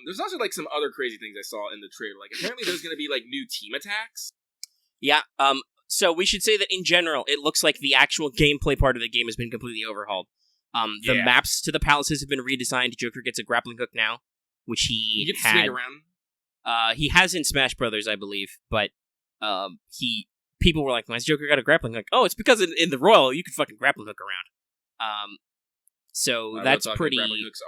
there's also, like, some other crazy things I saw in the trailer. Like, apparently there's going to be, like, new team attacks. Yeah, so we should say that in general, it looks like the actual gameplay part of the game has been completely overhauled. The maps to the palaces have been redesigned. Joker gets a grappling hook now, which he gets to swing around. He has in Smash Brothers, I believe, but people were like, "Why's Joker got a grappling hook?" Oh, it's because in the Royal you can fucking grappling hook around. So that's pretty. Grappling hooks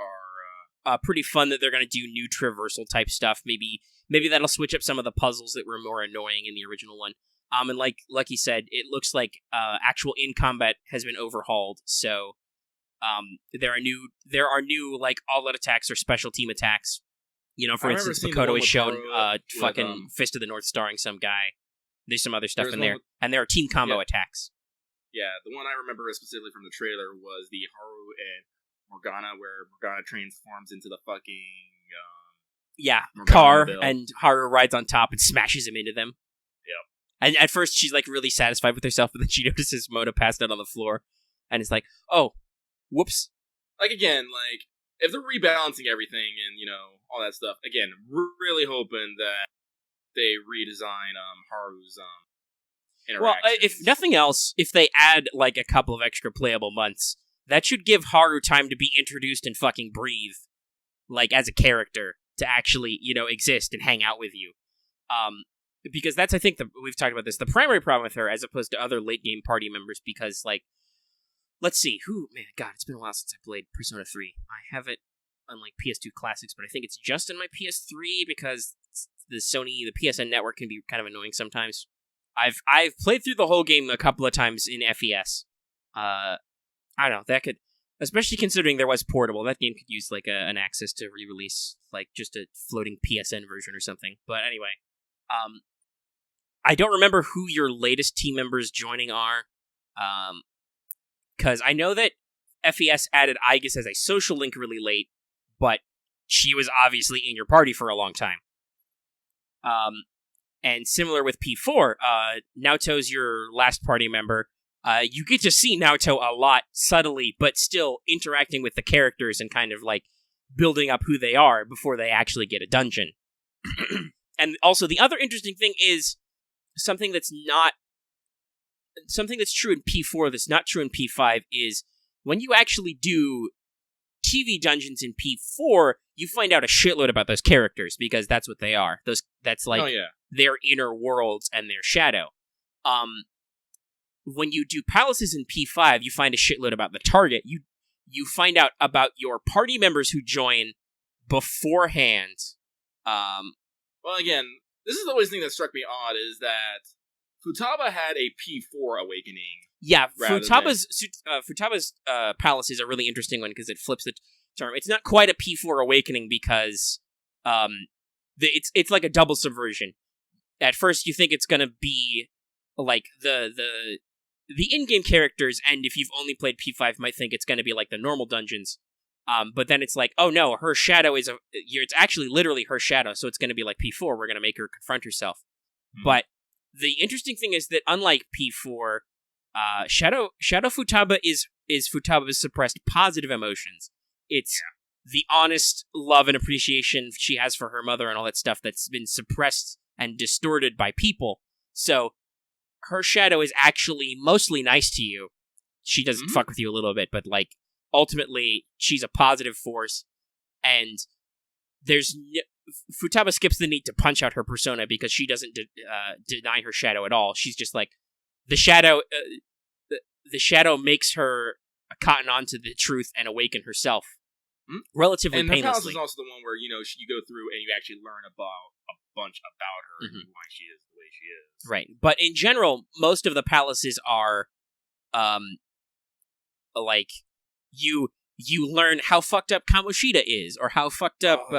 are pretty fun that they're going to do new traversal type stuff. Maybe that'll switch up some of the puzzles that were more annoying in the original one. And like he said, it looks like actual in combat has been overhauled. So there are new like all out attacks or special team attacks. For instance, Makoto is shown fucking Fist of the North starring some guy. There's some other stuff in there, and there are team combo attacks. Yeah, the one I remember specifically from the trailer was the Haru and Morgana, where Morgana transforms into the fucking car, Bill. And Haru rides on top and smashes him into them. Yeah. And at first she's like really satisfied with herself, but then she notices Mona passed out on the floor, and it's like, oh, whoops. Like again, like if they're rebalancing everything and all that stuff, again, really hoping that they redesign Haru's interactions. Well, if nothing else, if they add like a couple of extra playable months, that should give Haru time to be introduced and fucking breathe, like as a character, to actually exist and hang out with you. Because that's, I think, we've talked about this, the primary problem with her as opposed to other late game party members. Because like, let's see, God, it's been a while since I played Persona 3. I have it on like PS2 Classics, but I think it's just on my PS3 because the PSN network can be kind of annoying sometimes. I've played through the whole game a couple of times in FES. I don't know, that could, especially considering there was portable, that game could use like an access to re-release, like just a floating PSN version or something. But anyway, I don't remember who your latest team members joining are, because I know that FES added Aigis as a social link really late, but she was obviously in your party for a long time. And similar with P4, Naoto's your last party member. You get to see Naoto a lot subtly, but still interacting with the characters and kind of like building up who they are before they actually get a dungeon. And also the other interesting thing is something that's true in P4 that's not true in P5 is when you actually do TV dungeons in P4, you find out a shitload about those characters because that's what they are. That's like their inner worlds and their shadow. When you do palaces in P5, you find a shitload about the target. You find out about your party members who join beforehand. Well, again, this is the always thing that struck me odd is that Futaba had a P4 awakening. Yeah, Futaba's palace is a really interesting one because it flips the term. It's not quite a P4 awakening because it's like a double subversion. At first, you think it's gonna be like the in-game characters, and if you've only played P5, might think it's gonna be like the normal dungeons. But then it's like, oh no, her shadow is it's actually literally her shadow, so it's gonna be like P4. We're gonna make her confront herself. Mm-hmm. But the interesting thing is that unlike P4, Shadow Futaba is Futaba's suppressed positive emotions. It's the honest love and appreciation she has for her mother and all that stuff that's been suppressed and distorted by people. So her shadow is actually mostly nice to you. She doesn't fuck with you a little bit, but like ultimately she's a positive force. And Futaba skips the need to punch out her persona because she doesn't deny her shadow at all. She's just like the shadow. The shadow makes her cotton on to the truth and awaken herself relatively painlessly. And her palace is also the one where you go through and you actually learn about a bunch about her and why she is the way she is. Right, but in general, most of the palaces are, like you learn how fucked up Kamoshida is, or how fucked up.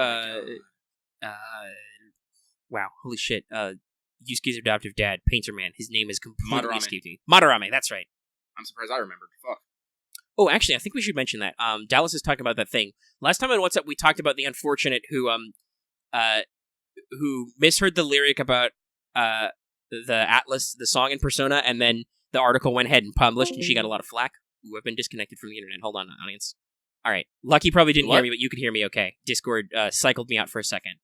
Wow, holy shit! Yusuke's adoptive dad, Painter Man. His name is completely escaping me. Madarame, that's right. I'm surprised I remembered. Fuck. Oh, actually, I think we should mention that. Dallas is talking about that thing. Last time on What's Up, we talked about the unfortunate who misheard the lyric about the Atlas, the song in Persona, and then the article went ahead and published, and she got a lot of flack. Ooh, I've been disconnected from the internet. Hold on, audience. All right. Lucky probably didn't hear me, but you could hear me okay. Discord cycled me out for a second.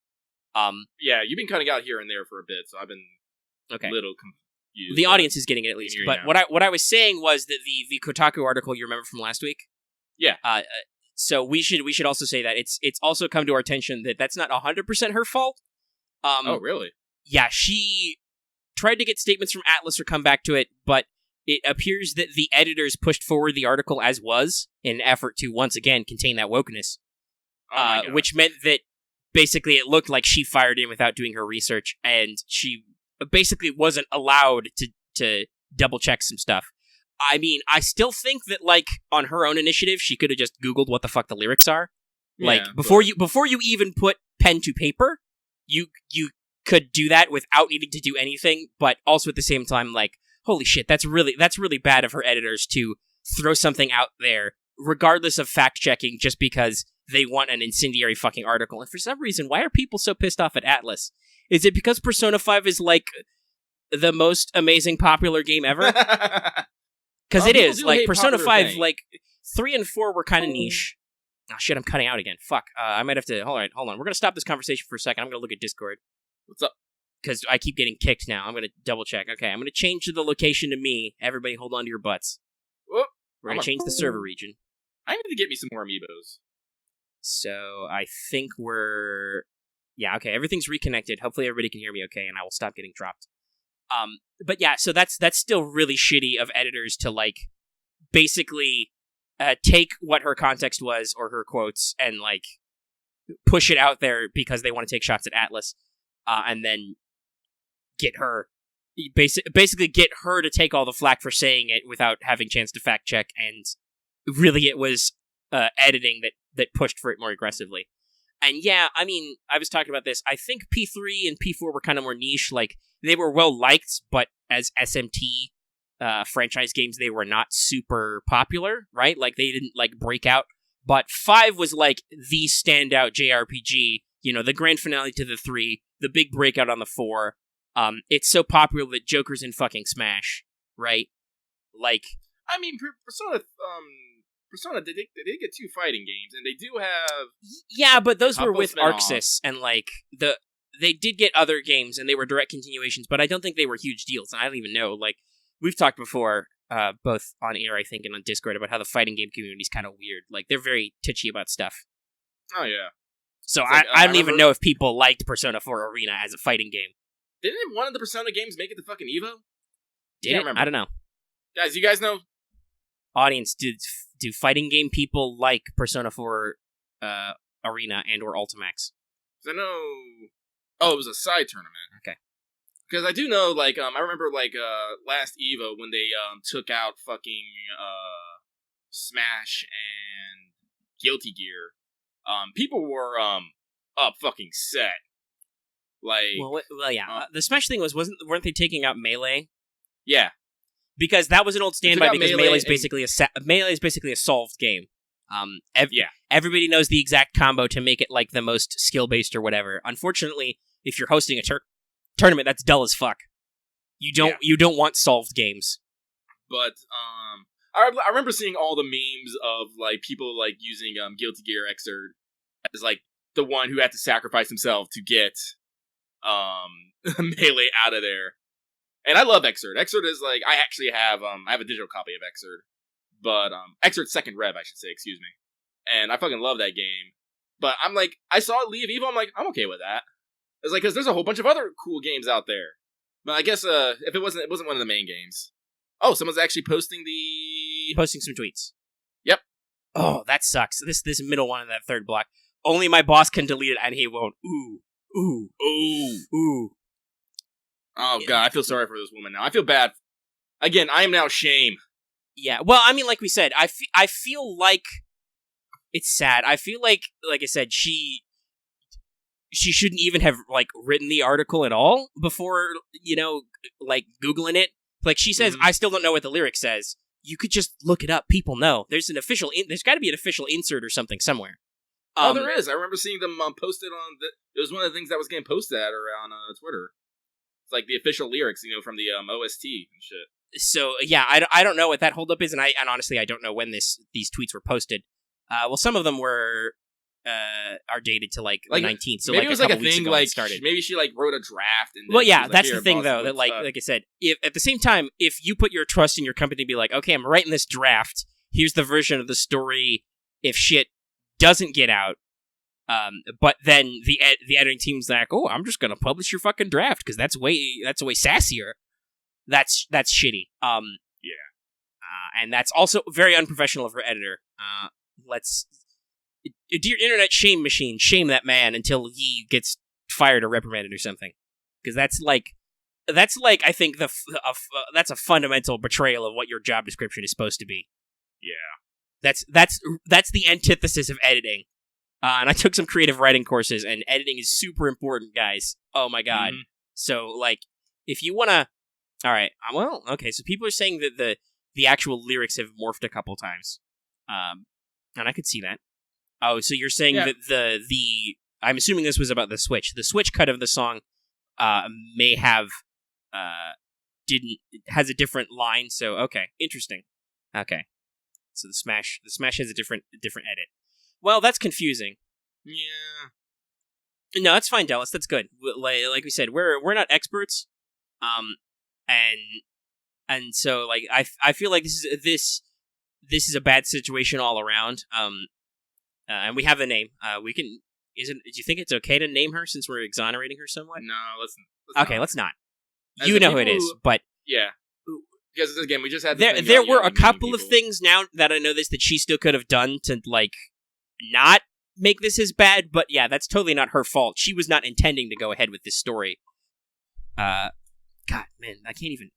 Yeah, you've been cutting out here and there for a bit, so I've been a little confused. The audience is getting it at least. But what I was saying was that the Kotaku article you remember from last week? Yeah. So we should also say that it's also come to our attention that that's not 100% her fault. Oh, really? Yeah, she tried to get statements from Atlas or come back to it, but it appears that the editors pushed forward the article as was in an effort to once again contain that wokeness. Which meant that basically it looked like she fired in without doing her research, and she basically wasn't allowed to double check some stuff. I mean, I still think that, like, on her own initiative, she could have just Googled what the fuck the lyrics are. Like, before you even put pen to paper, you could do that without needing to do anything, but also at the same time, like, holy shit, that's really bad of her editors to throw something out there, regardless of fact-checking, just because they want an incendiary fucking article. And for some reason, why are people so pissed off at Atlas? Is it because Persona 5 is, like, the most amazing popular game ever? Because it is. Like, Persona 5, like, 3 and 4 were kind of niche. Oh, shit, I'm cutting out again. Fuck. I might have to... Hold on. We're going to stop this conversation for a second. I'm going to look at Discord. What's up? Because I keep getting kicked now. I'm going to double check. Okay, I'm going to change the location to me. Everybody hold on to your butts. Whoop. We're going to change the server region. I need to get me some more amiibos. So, I think we're... Yeah, okay, everything's reconnected. Hopefully everybody can hear me okay, and I will stop getting dropped. But yeah, so that's still really shitty of editors to, like, basically take what her context was, or her quotes, and, like, push it out there because they want to take shots at Atlas, and then get her, basically get her to take all the flack for saying it without having a chance to fact check, and really it was editing that pushed for it more aggressively. And yeah, I mean, I was talking about this. I think P3 and P4 were kind of more niche. Like, they were well liked, but as SMT franchise games, they were not super popular, right? Like, they didn't, like, break out. But 5 was, like, the standout JRPG. You know, the grand finale to the 3, the big breakout on the 4. It's so popular that Joker's in fucking Smash, right? Like, I mean, Persona, they did get 2 fighting games, and they do have... Yeah, but those were with Arxis, and, like, they did get other games, and they were direct continuations, but I don't think they were huge deals, and I don't even know, like, we've talked before, both on air, I think, and on Discord, about how the fighting game community is kind of weird. Like, they're very touchy about stuff. Oh, yeah. So I don't even know if people liked Persona 4 Arena as a fighting game. Didn't one of the Persona games make it to fucking EVO? Did it? I don't know. Guys, you guys know? Audience, do fighting game people like Persona 4 Arena and or Ultimax? I know... Oh, it was a side tournament. Okay. Because I do know, like, I remember, like, last EVO when they took out fucking Smash and Guilty Gear, people were up fucking set. Like, well, yeah. The Smash thing weren't they taking out Melee? Yeah, because that was an old standby. Because Melee is basically a solved game. Everybody knows the exact combo to make it like the most skill based or whatever. Unfortunately, if you're hosting a tournament, that's dull as fuck. You don't want solved games. But I remember seeing all the memes of like people like using Guilty Gear Xrd as like the one who had to sacrifice himself to get Melee out of there. And I love Xrd. Xrd is like I actually have I have a digital copy of Xrd. But Xrd Second Rev, I should say, excuse me. And I fucking love that game. But I'm like, I saw it leave EVO, I'm like, I'm okay with that. It's like, because there's a whole bunch of other cool games out there. But I guess if it wasn't one of the main games. Oh, someone's actually posting some tweets. Yep. Oh, that sucks. This middle one in that third block. Only my boss can delete it, and he won't. Ooh. Ooh. Ooh. Ooh. Oh, God, I feel sorry for this woman now. I feel bad. Again, I am now shame. Yeah, well, I mean, like we said, I feel like it's sad. I feel like I said, she shouldn't even have, like, written the article at all before, you know, like, Googling it. Like, she says, I still don't know what the lyric says. You could just look it up. People know. There's got to be an official insert or something somewhere. There is. I remember seeing them posted on it was one of the things that was getting posted at her on Twitter. It's like the official lyrics, you know, from the OST and shit. So yeah, I don't know what that holdup is, and honestly I don't know when these tweets were posted. Well, some of them are dated to like the 19th. So maybe like it was a like a thing like started. Maybe she like wrote a draft. And well, yeah, that's the thing though. That like I said, if at the same time, if you put your trust in your company to be like, okay, I'm writing this draft. Here's the version of the story. If shit doesn't get out, but then the editing team's like, oh, I'm just gonna publish your fucking draft because that's way sassier. That's shitty. Yeah. And that's also very unprofessional of her editor. Dear Internet Shame Machine, shame that man until he gets fired or reprimanded or something. Because that's like that's like, I think that's a fundamental betrayal of what your job description is supposed to be. Yeah. That's the antithesis of editing. And I took some creative writing courses, and editing is super important, guys. Oh my god. Mm-hmm. So, like, if you want to... Alright, well, okay, so people are saying that the actual lyrics have morphed a couple times. And I could see that. Oh, so you're saying that the... I'm assuming this was about the Switch. The Switch cut of the song may have... has a different line, so, okay, interesting. Okay. So the Smash has a different edit. Well, that's confusing. Yeah. No, that's fine, Dallas. That's good. Like we said, we're not experts, and so like I feel like this is a bad situation all around. And we have a name. We can. Do you think it's okay to name her since we're exonerating her somewhat? No, let's okay, let's not. You know who it is, but yeah. Because again, we just had there were a couple of things now that I know that she still could have done to like not make this as bad, but yeah, that's totally not her fault. She was not intending to go ahead with this story. God, man, I can't even.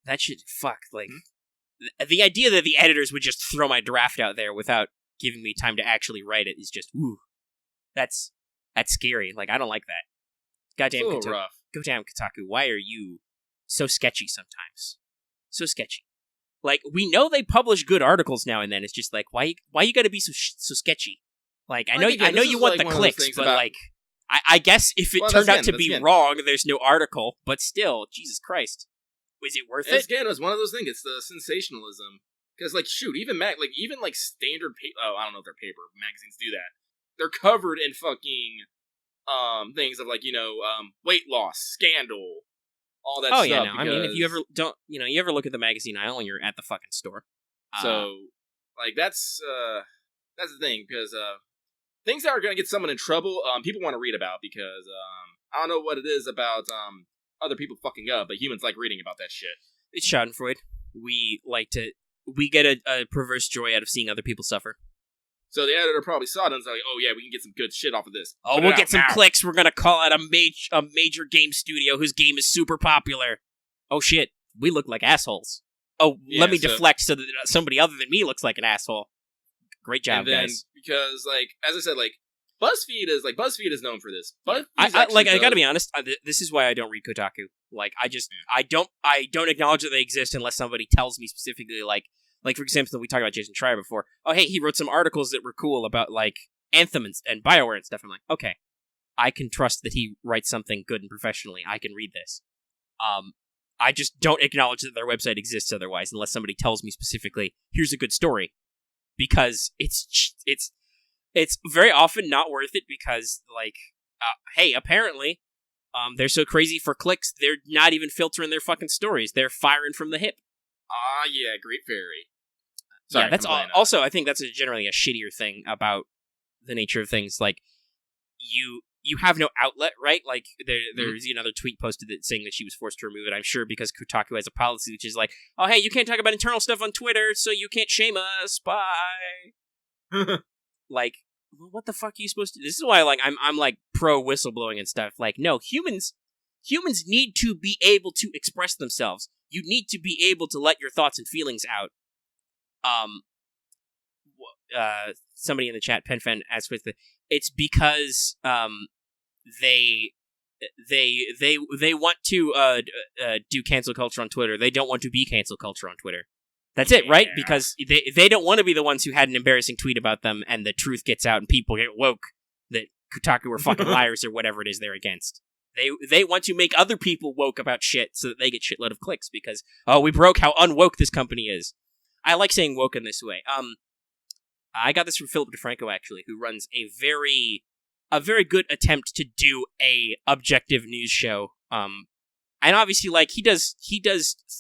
That shit, fuck. Like the idea that the editors would just throw my draft out there without giving me time to actually write it is just ooh. That's scary. Like I don't like that. Goddamn Kotaku. Goddamn Kotaku. Why are you so sketchy sometimes? So sketchy. Like, we know they publish good articles now and then. It's just like, why you gotta be so sketchy? Like, I know you want the clicks, but like, I guess if it turned out to be wrong, there's no article. But still, Jesus Christ, was it worth it? Again, it was one of those things. It's the sensationalism. Because like, shoot, even standard I don't know if they're paper magazines do that. They're covered in fucking things of like weight loss scandal. All that stuff. Oh, yeah, no. I mean, if you ever look at the magazine aisle when you're at the fucking store. So, like, that's the thing, because things that are going to get someone in trouble, people want to read about, because I don't know what it is about other people fucking up, but humans like reading about that shit. It's Schadenfreude. We get a perverse joy out of seeing other people suffer. So the editor probably saw it and was like, oh yeah, we can get some good shit off of this. Oh, we'll get some clicks. We're going to call out a major game studio whose game is super popular. Oh shit, we look like assholes. Oh, yeah, let me deflect so that somebody other than me looks like an asshole. Great job, guys. Because, like, as I said, like, BuzzFeed is known for this. I gotta be honest, this is why I don't read Kotaku. Like, I don't acknowledge that they exist unless somebody tells me specifically, like, for example, we talked about Jason Schreier before. Oh, hey, he wrote some articles that were cool about, like, Anthem and BioWare and stuff. I'm like, okay, I can trust that he writes something good and professionally. I can read this. I just don't acknowledge that their website exists otherwise, unless somebody tells me specifically, here's a good story. Because it's very often not worth it because, like, hey, apparently, they're so crazy for clicks, they're not even filtering their fucking stories. They're firing from the hip. Ah, yeah, Great Fairy. Sorry, yeah, that's also, I think that's generally a shittier thing about the nature of things. Like, you have no outlet, right? Like, there's another tweet posted that saying that she was forced to remove it, I'm sure, because Kotaku has a policy which is like, oh, hey, you can't talk about internal stuff on Twitter, so you can't shame us, bye. Like, well, what the fuck are you supposed to do? This is why, like, I'm like, pro whistleblowing and stuff. Like, no, humans need to be able to express themselves. You need to be able to let your thoughts and feelings out. Somebody in the chat, PenFan, asked with it's because they want to do cancel culture on Twitter. They don't want to be cancel culture on Twitter. That's it, right? Because they don't want to be the ones who had an embarrassing tweet about them and the truth gets out and people get woke that Kotaku are fucking liars or whatever it is they're against. They want to make other people woke about shit so that they get shitload of clicks because, oh, we broke how unwoke this company is. I like saying woke in this way. I got this from Philip DeFranco, actually, who runs a very good attempt to do a objective news show. And obviously, like, he does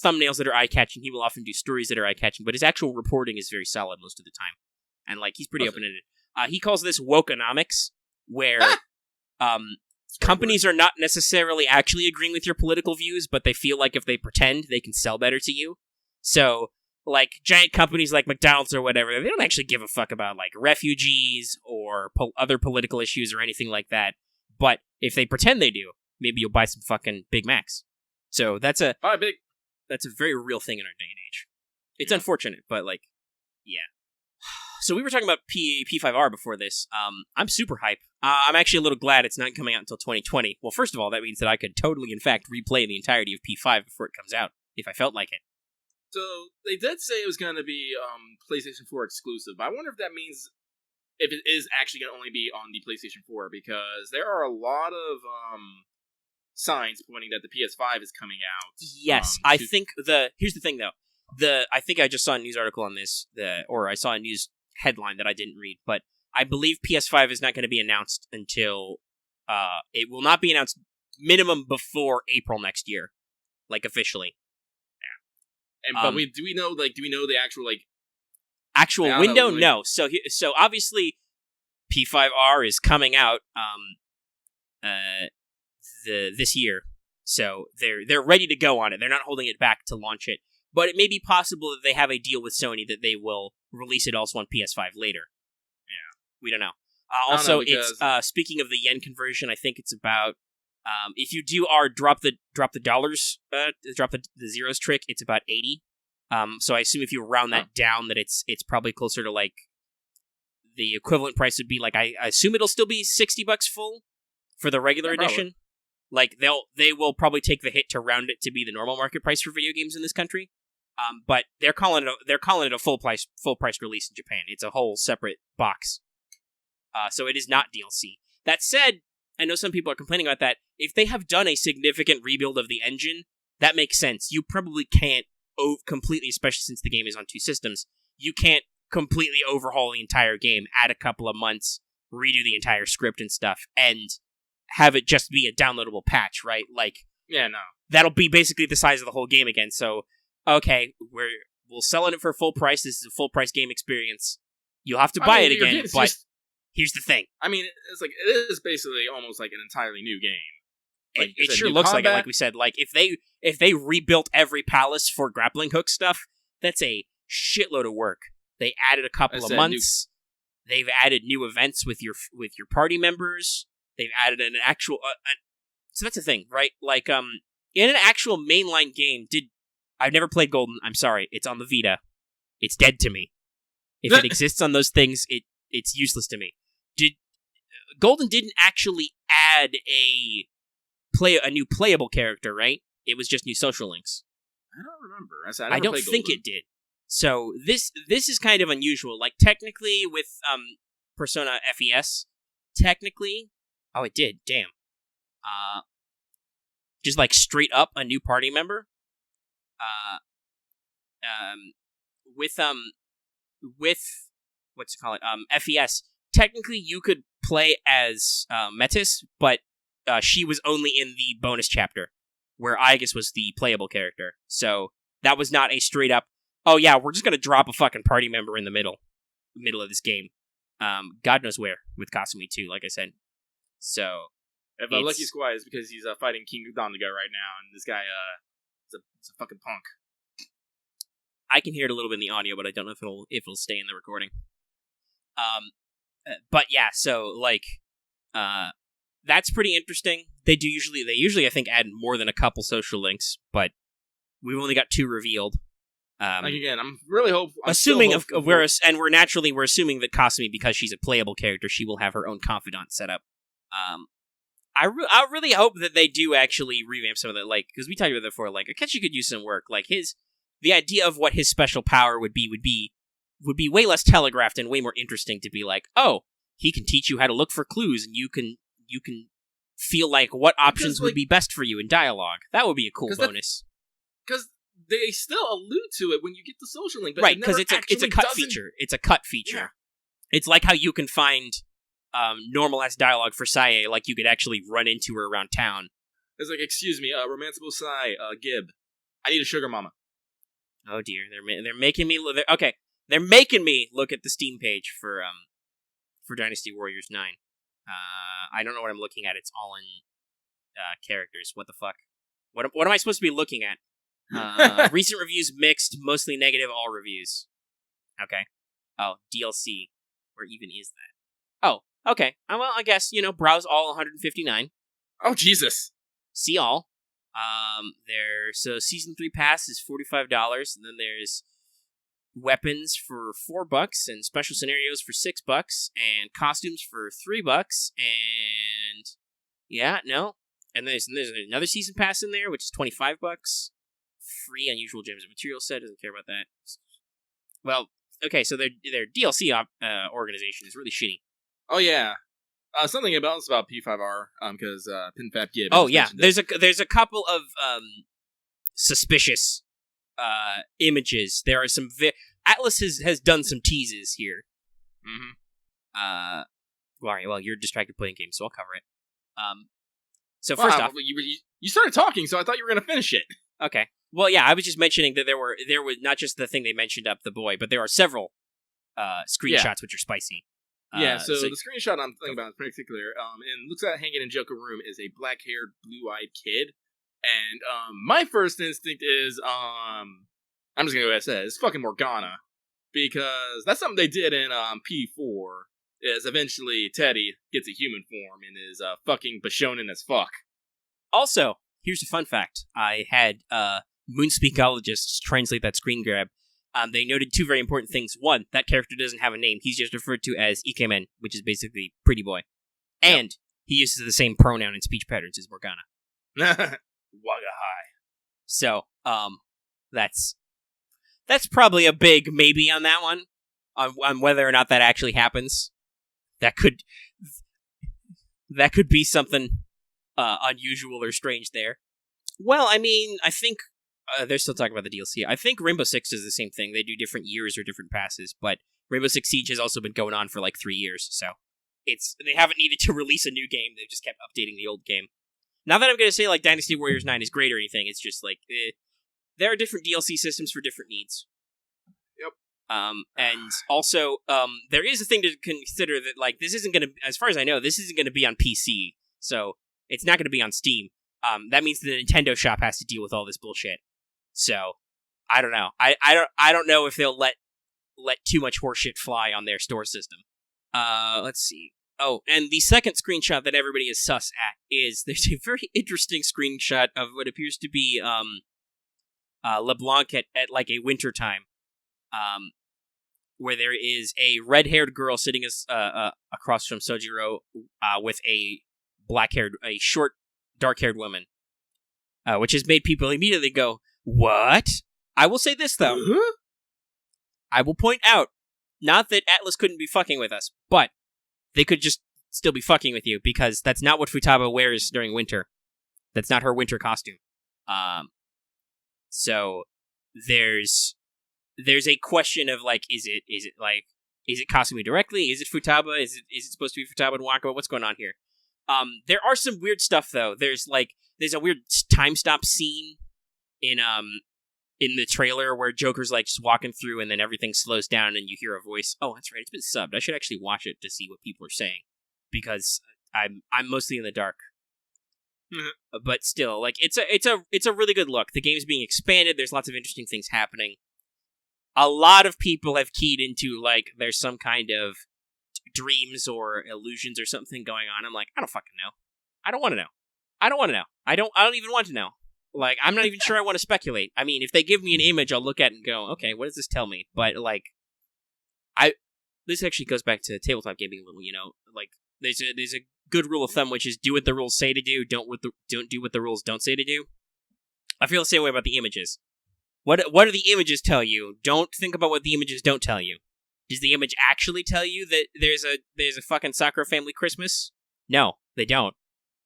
thumbnails that are eye-catching. He will often do stories that are eye-catching, but his actual reporting is very solid most of the time. And, like, he's pretty open-ended. He calls this wokeonomics, where companies are not necessarily actually agreeing with your political views, but they feel like if they pretend, they can sell better to you. So, like, giant companies like McDonald's or whatever, they don't actually give a fuck about, like, refugees or other political issues or anything like that. But if they pretend they do, maybe you'll buy some fucking Big Macs. So that's a big. That's a very real thing in our day and age. It's unfortunate, but like, yeah. So we were talking about P5R before this. I'm super hype. I'm actually a little glad it's not coming out until 2020. Well, first of all, that means that I could totally, in fact, replay the entirety of P5 before it comes out, if I felt like it. So, they did say it was going to be PlayStation 4 exclusive, but I wonder if that means if it is actually going to only be on the PlayStation 4, because there are a lot of signs pointing that the PS5 is coming out. Yes, here's the thing, though. I think I just saw a news article on this, or I saw a news headline that I didn't read, but I believe PS5 is not going to be announced until it will not be announced minimum before April next year, like officially. Yeah. And but do we know the actual window? No. So obviously P5R is coming out this year, so they're ready to go on it. They're not holding it back to launch it. But it may be possible that they have a deal with Sony that they will release it also on PS5 later. Yeah, we don't know. Also, it's speaking of the yen conversion, I think it's about if you do our drop the dollars, drop the zeros trick, it's about 80. So I assume if you round that down, that it's probably closer to like the equivalent price would be like I assume it'll still be $60 full for the regular edition. Like they will probably take the hit to round it to be the normal market price for video games in this country. But they're calling it a full price release in Japan. It's a whole separate box. So it is not DLC. That said, I know some people are complaining about that. If they have done a significant rebuild of the engine, that makes sense. You probably can't completely, especially since the game is on 2 systems, you can't completely overhaul the entire game, add a couple of months, redo the entire script and stuff, and have it just be a downloadable patch, right? Like, yeah, no. That'll be basically the size of the whole game again. So, okay, we'll sell it for full price. This is a full price game experience. You'll have to buy it again, but here's the thing. I mean, it's like it is basically almost like an entirely new game. Like, it sure looks like it. Like we said, like if they rebuilt every palace for grappling hook stuff, that's a shitload of work. They added a couple of months. They've added new events with your party members. They've added an actual. So that's the thing, right? Like in an actual mainline game, I've never played Golden. I'm sorry, it's on the Vita. It's dead to me. If it exists on those things, it's useless to me. Golden didn't actually add a new playable character, right? It was just new social links. I don't remember. I don't think it did. So this is kind of unusual. Like technically with Persona FES, technically, oh, it did. Damn. Just like straight up a new party member. With what's it called? FES. Technically, you could play as Metis, but she was only in the bonus chapter, where Aegis was the playable character. So that was not a straight up, oh yeah, we're just gonna drop a fucking party member in the middle of this game. God knows where with Kasumi too, like I said. So if Lucky Squad is because he's fighting King Dondaga right now, and this guy is a fucking punk. I can hear it a little bit in the audio, but I don't know if it'll stay in the recording. But yeah, so like, that's pretty interesting. They usually I think add more than a couple social links, but we've only got 2 revealed. Like again, I'm really hopeful. We're assuming that Kasumi, because she's a playable character, she will have her own confidant set up. I really hope that they do actually revamp some of that, like, because we talked about that before. Like, Akechi could use some work. Like the idea of what his special power would be way less telegraphed and way more interesting to be like, oh, he can teach you how to look for clues, and you can feel like what options would be best for you in dialogue. That would be a cool bonus. Because they still allude to it when you get the social link, but right? Because it's a cut feature. It's a cut feature. Yeah. It's like how you can find normal ass dialogue for Sae, like you could actually run into her around town. It's like, excuse me, romanceable Sae, Gib, I need a sugar mama. Oh dear, they're making me okay. They're making me look at the Steam page for Dynasty Warriors 9. I don't know what I'm looking at. It's all in characters. What the fuck? What am I supposed to be looking at? Recent reviews mixed, mostly negative. All reviews. Okay. Oh, DLC. Where even is that? Oh, okay. Well, I guess browse all 159. Oh Jesus. See all. So season 3 pass is $45, and then there's weapons for $4 and special scenarios for $6 and costumes for $3 and and there's another season pass in there which is $25. Free unusual gems and materials set, doesn't care about that. Well, okay, so their DLC organization is really shitty. Oh yeah. Something about P5R, because PinFab Gib. Oh yeah, there's a couple of suspicious images. There are some Atlas has done some teases here. Mm-hmm. All right, well, you're distracted playing games, so I'll cover it. So first off, you started talking, so I thought you were gonna finish it. Okay. Well, yeah, I was just mentioning that there was not just the thing they mentioned up the boy, but there are several screenshots which are spicy. Yeah, so the screenshot I'm thinking about in particular, and looks like hanging in Joker room is a black-haired, blue-eyed kid, and my first instinct is, I'm just gonna go ahead and say it, it's fucking Morgana, because that's something they did in P4, is eventually Teddy gets a human form and is fucking Bishonen as fuck. Also, here's a fun fact. I had Moonspeakologists translate that screen grab. They noted two very important things. One, that character doesn't have a name. He's just referred to as Ikemen, which is basically pretty boy. And he uses the same pronoun and speech patterns as Morgana. Wagahai. So, that's probably a big maybe on that one. On whether or not that actually happens. That could be something unusual or strange there. Well, I mean, I think they're still talking about the DLC. I think Rainbow Six is the same thing. They do different years or different passes, but Rainbow Six Siege has also been going on for like 3 years, so they haven't needed to release a new game. They've just kept updating the old game. Not that I'm going to say like Dynasty Warriors 9 is great or anything. It's just like there are different DLC systems for different needs. Yep. And also, there is a thing to consider that like this isn't going to, as far as I know, this isn't going to be on PC, so it's not going to be on Steam. That means the Nintendo shop has to deal with all this bullshit. So, I don't know. I don't know if they'll let too much horseshit fly on their store system. Let's see. Oh, and the second screenshot that everybody is sus at is there's a very interesting screenshot of what appears to be LeBlanc at like a winter time, where there is a red-haired girl sitting across from Sojiro with a short, dark-haired woman, which has made people immediately go, what? I will say this, though. I will point out, not that Atlas couldn't be fucking with us, but they could just still be fucking with you, because that's not what Futaba wears during winter. That's not her winter costume. So, there's a question of, like, is it costuming directly? Is it Futaba? Is it supposed to be Futaba and Waka? What's going on here? There are some weird stuff, though. There's a weird time stop scene in the trailer where Joker's like just walking through and then everything slows down and you hear a voice. Oh, that's right, it's been subbed. I should actually watch it to see what people are saying, because I'm mostly in the dark. But still, like it's a really good look. The game's being expanded. There's lots of interesting things happening. A lot of people have keyed into like there's some kind of dreams or illusions or something going on. I'm like, I don't fucking know. I don't want to know. I don't even want to know. Like, I'm not even sure I want to speculate. I mean, if they give me an image, I'll look at it and go, okay, what does this tell me? But, like, this actually goes back to tabletop gaming a little, you know? Like, there's a good rule of thumb, which is do what the rules say to do, don't do what the rules don't say to do. I feel the same way about the images. What do the images tell you? Don't think about what the images don't tell you. Does the image actually tell you that there's a fucking Sakura family Christmas? No, they don't.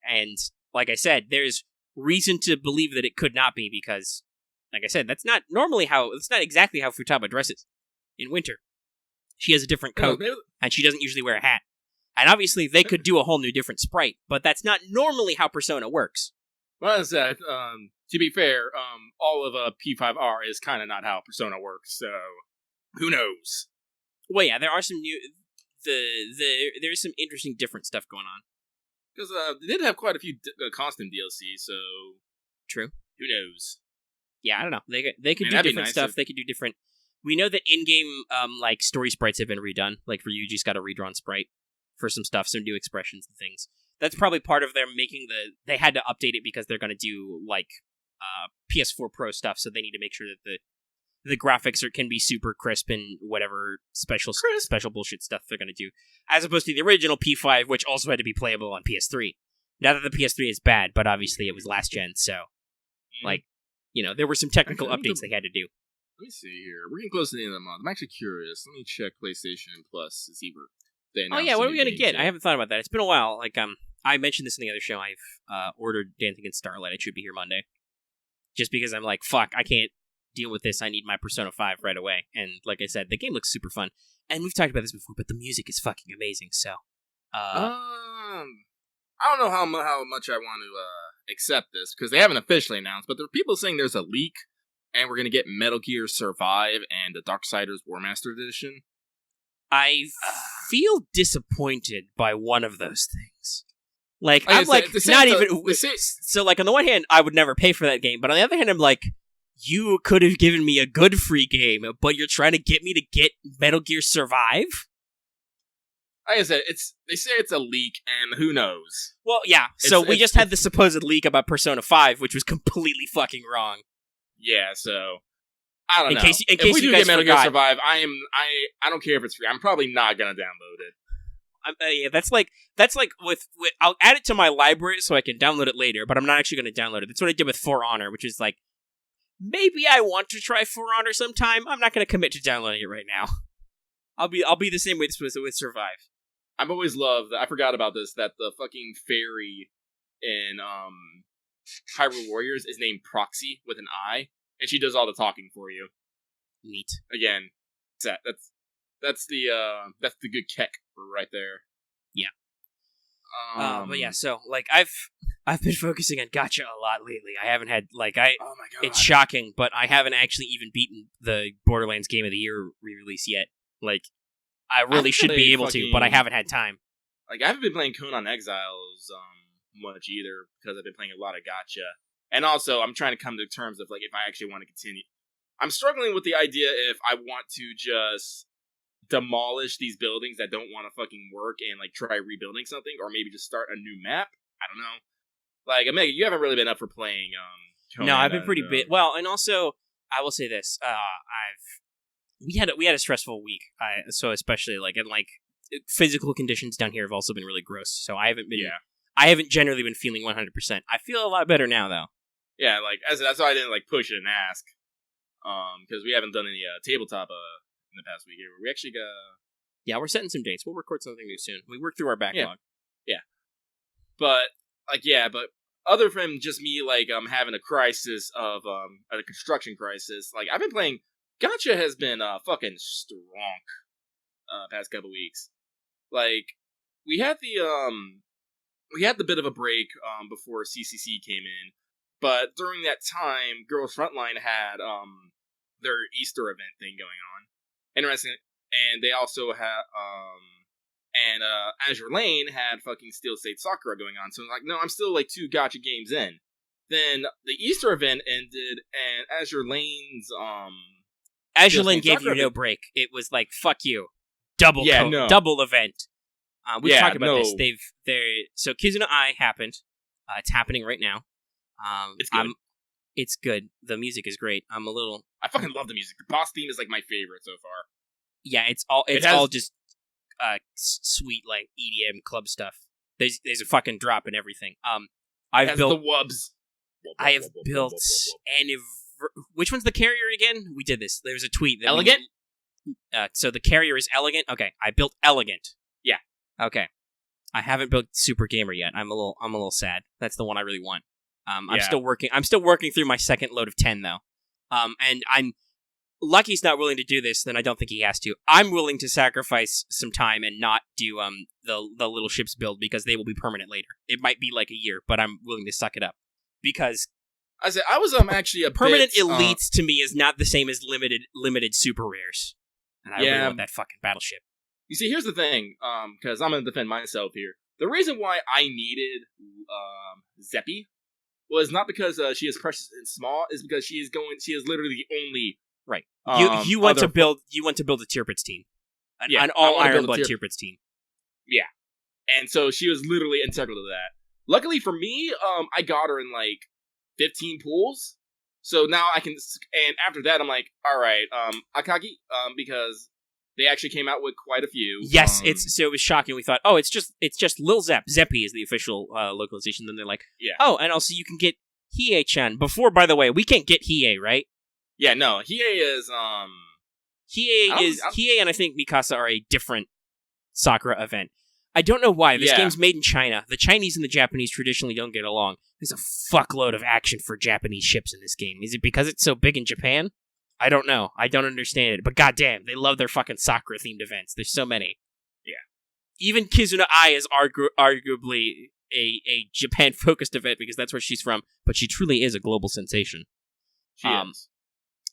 And, like I said, there's reason to believe that it could not be, because, like I said, that's not exactly how Futaba dresses in winter. She has a different coat, and she doesn't usually wear a hat. And obviously, they could do a whole new different sprite, but that's not normally how Persona works. Well, as that, to be fair, all of P5R is kind of not how Persona works, so who knows? Well, yeah, there are some new... There's some interesting different stuff going on. Because they did have quite a few costume DLCs, so... True. Who knows? Yeah, I don't know. They could do different stuff. They could do different... We know that in-game, like, story sprites have been redone. Like, for Yuji's got a redrawn sprite for some stuff, some new expressions and things. that's probably part of their making they had to update it because they're going to do like PS4 Pro stuff, so they need to make sure that the graphics can be super crisp and whatever special bullshit stuff they're going to do, as opposed to the original P5, which also had to be playable on PS3. Not that the PS3 is bad, but obviously it was last gen, so like, there were some technical updates they had to do. Let me see here. We're getting close to the end of the month. I'm actually curious. Let me check PlayStation Plus to see where they announced. Oh yeah, what are we gonna get? Yet. I haven't thought about that. It's been a while. Like I mentioned this in the other show. I've ordered Dancing in Starlight. It should be here Monday. Just because I'm like, fuck, I can't deal with this. I need my Persona 5 right away. And like I said, the game looks super fun. And we've talked about this before, but the music is fucking amazing. So, I don't know how much I want to accept this because they haven't officially announced. But there are people saying there's a leak, and we're gonna get Metal Gear Survive and the Darksiders War Master Edition. I feel disappointed by one of those things. Like I'm like, not even. So, like, on the one hand, I would never pay for that game, but on the other hand, I'm like, you could have given me a good free game, but you're trying to get me to get Metal Gear Survive? Like I said, they say it's a leak, and who knows? Well, yeah. So we just had the supposed leak about Persona 5, which was completely fucking wrong. Yeah, so I don't know. In case we you do guys get Metal forgot, Gear Survive, I don't care if it's free. I'm probably not gonna download it. Yeah, that's like with I'll add it to my library so I can download it later, but I'm not actually going to download it. That's what I did with For Honor, which is like, maybe I want to try For Honor sometime. I'm not going to commit to downloading it right now. I'll be the same way with Survive. I've always loved, I forgot about this, that the fucking fairy in Hyrule Warriors is named Proxy with an I, and she does all the talking for you. Neat. Again, that's the good Keck right there. Yeah. But yeah, so like I've been focusing on Gacha a lot lately. I haven't had oh my god, it's shocking, but I haven't actually even beaten the Borderlands Game of the Year re-release yet. Like, I really should be able to, but I haven't had time. Like, I haven't been playing Conan Exiles much either because I've been playing a lot of Gacha, and also I'm trying to come to terms of like if I actually want to continue. I'm struggling with the idea if I want to just demolish these buildings that don't want to fucking work and like try rebuilding something, or maybe just start a new map. I don't know. Like, Omega, you haven't really been up for playing Conan. No, I've been pretty bit. Well, and also I will say this: we had a stressful week. So especially like and like physical conditions down here have also been really gross. So I haven't generally been feeling 100%. I feel a lot better now though. Yeah, like that's why I didn't like push it and ask, because we haven't done any tabletop in the past week here. We actually got... Yeah, we're setting some dates. We'll record something new soon. We work through our backlog. Yeah. But, but other from just me, like, having a crisis of, a construction crisis, like, I've been playing... Gacha has been, fucking strong, past couple weeks. Like, we had the bit of a break, before CCC came in, but during that time, Girls Frontline had, their Easter event thing going on. Interesting, and they also had, Azur Lane had fucking Steel State Sakura going on, so I'm like, no, I'm still like 2 Gacha games in. Then the Easter event ended, and Azur Lane's, Azur Lane gave you no break. It was like, fuck you. Double event. We've talked about this. So Kizuna Eye happened. It's happening right now. It's good. It's good. The music is great. I fucking love the music. The boss theme is like my favorite so far. Yeah, it's all just sweet like EDM club stuff. There's a fucking drop and everything. I've built the wubs. I have built which one's the carrier again? We did this. There was a tweet. Elegant? So the carrier is Elegant? Okay, I built Elegant. Yeah. Okay. I haven't built Super Gamer yet. I'm a little sad. That's the one I really want. I'm still working through my second load of 10 though. And I'm Lucky's not willing to do this, then I don't think he has to. I'm willing to sacrifice some time and not do the little ships build because they will be permanent later. It might be like a year, but I'm willing to suck it up because I was actually a permanent elites to me is not the same as limited super rares. And I really want that fucking battleship. You see, here's the thing, because I'm gonna defend myself here. The reason why I needed Zeppi was not because she is precious and small, is because she is literally the only right. You want to build a Tier Pits team, an all Iron Blood Tier Pits team. Yeah, And so she was literally integral to that. Luckily for me, I got her in like 15 pools. So now I can, and after that I'm like, all right, Akagi, because they actually came out with quite a few. Yes, it was shocking. We thought, oh, it's just Lil Zepp. Zeppy is the official localization. Then they're like, oh, and also you can get Hiei-chan. Before, by the way, we can't get Hiei, right? Yeah, no, Hiei is Hiei and I think Mikasa are a different Sakura event. I don't know why. This game's made in China. The Chinese and the Japanese traditionally don't get along. There's a fuckload of action for Japanese ships in this game. Is it because it's so big in Japan? I don't know. I don't understand it. But goddamn, they love their fucking Sakura-themed events. There's so many. Yeah. Even Kizuna Ai is arguably a Japan-focused event because that's where she's from, but she truly is a global sensation. She is.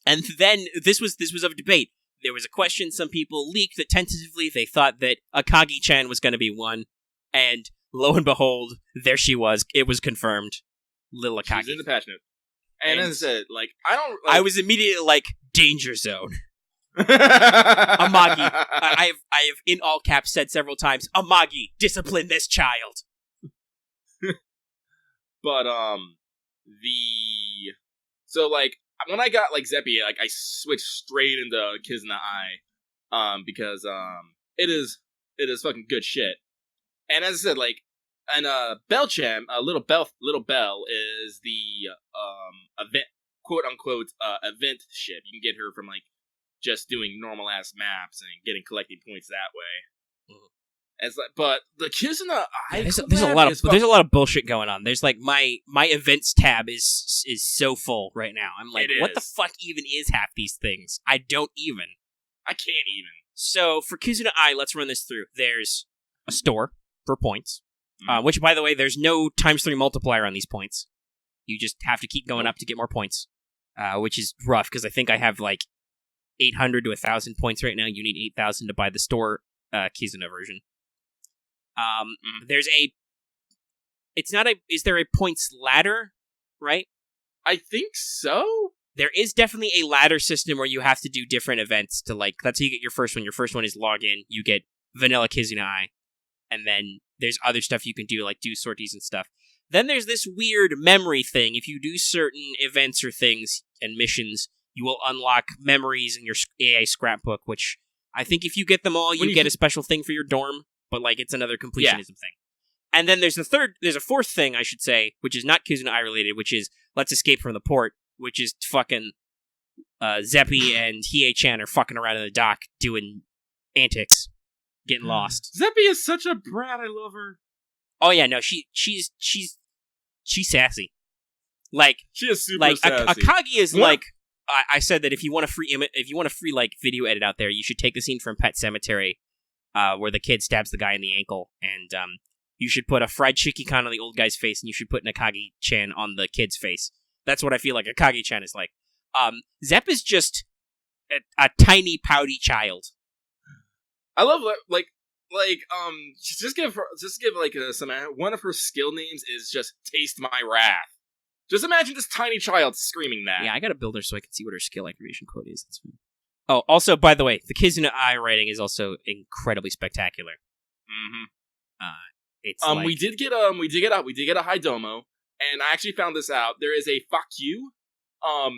And then, this was of debate. There was a question, some people leaked that tentatively they thought that Akagi-chan was going to be one, and lo and behold, there she was. It was confirmed. Little Akagi. She's in the passionate. And as I said, like, I was immediately like, danger zone. Amagi. I have in all caps said several times, Amagi, discipline this child. But, so, like, when I got, like, Zeppy, like, I switched straight into Kizuna Ai, because, it is fucking good shit. And as I said, like, and, Bell-chan, Little Bell is the, event, quote-unquote, event ship. You can get her from, like, just doing normal-ass maps and collecting points that way. Mm-hmm. As like, but the Kizuna Ai, there's a lot of bullshit going on. There's like my events tab is so full right now. I'm like, what the fuck even is half these things? I can't even. So for Kizuna Ai, let's run this through. There's a store for points, which by the way, there's no ×3 multiplier on these points. You just have to keep going up to get more points, which is rough because I think I have like 800 to 1,000 points right now. You need 8,000 to buy the store Kizuna version. Is there a points ladder, right? I think so. There is definitely a ladder system where you have to do different events to, like, that's how you get your first one. Your first one is log in, you get vanilla Kizuna Ai, and then there's other stuff you can do, like do sorties and stuff. Then there's this weird memory thing. If you do certain events or things and missions, you will unlock memories in your AI scrapbook, which I think if you get them all, you get a special thing for your dorm. But, like, it's another completionism thing. And then there's a fourth thing, I should say, which is not Kizuna Ai related, which is Let's Escape from the Port, which is fucking Zeppy and Hiei-chan are fucking around in the dock doing antics, getting lost. Zeppy is such a brat, I love her. Oh yeah, no, she's sassy. Like, she is super like, sassy. Akagi is like, I said that if you want a free like video edit out there, you should take the scene from Pet Sematary, where the kid stabs the guy in the ankle, and you should put a fried Shiki-kan on the old guy's face, and you should put an Akagi-chan on the kid's face. That's what I feel like Akagi-chan is like. Zepp is just a tiny, pouty child. I love, just give some, one of her skill names is just Taste My Wrath. Just imagine this tiny child screaming that. Yeah, I gotta build her so I can see what her skill activation code is. That's fine. Oh, also, by the way, the Kizuna Ai writing is also incredibly spectacular. Mm-hmm. It's like... we did get a high domo, and I actually found this out. There is a fuck you. I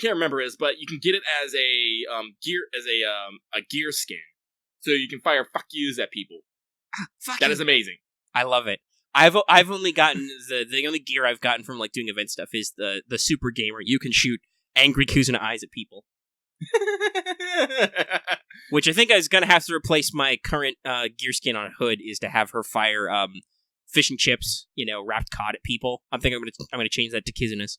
can't remember it, but you can get it as a gear skin, so you can fire fuck yous at people. That is amazing. I love it. I've only gotten the only gear I've gotten from like doing event stuff is the super gamer. You can shoot angry Kizuna Ais at people. Which I think I was gonna have to replace my current gear skin on Hood is to have her fire fish and chips, wrapped cod at people. I'm thinking I'm gonna change that to Kizuna's.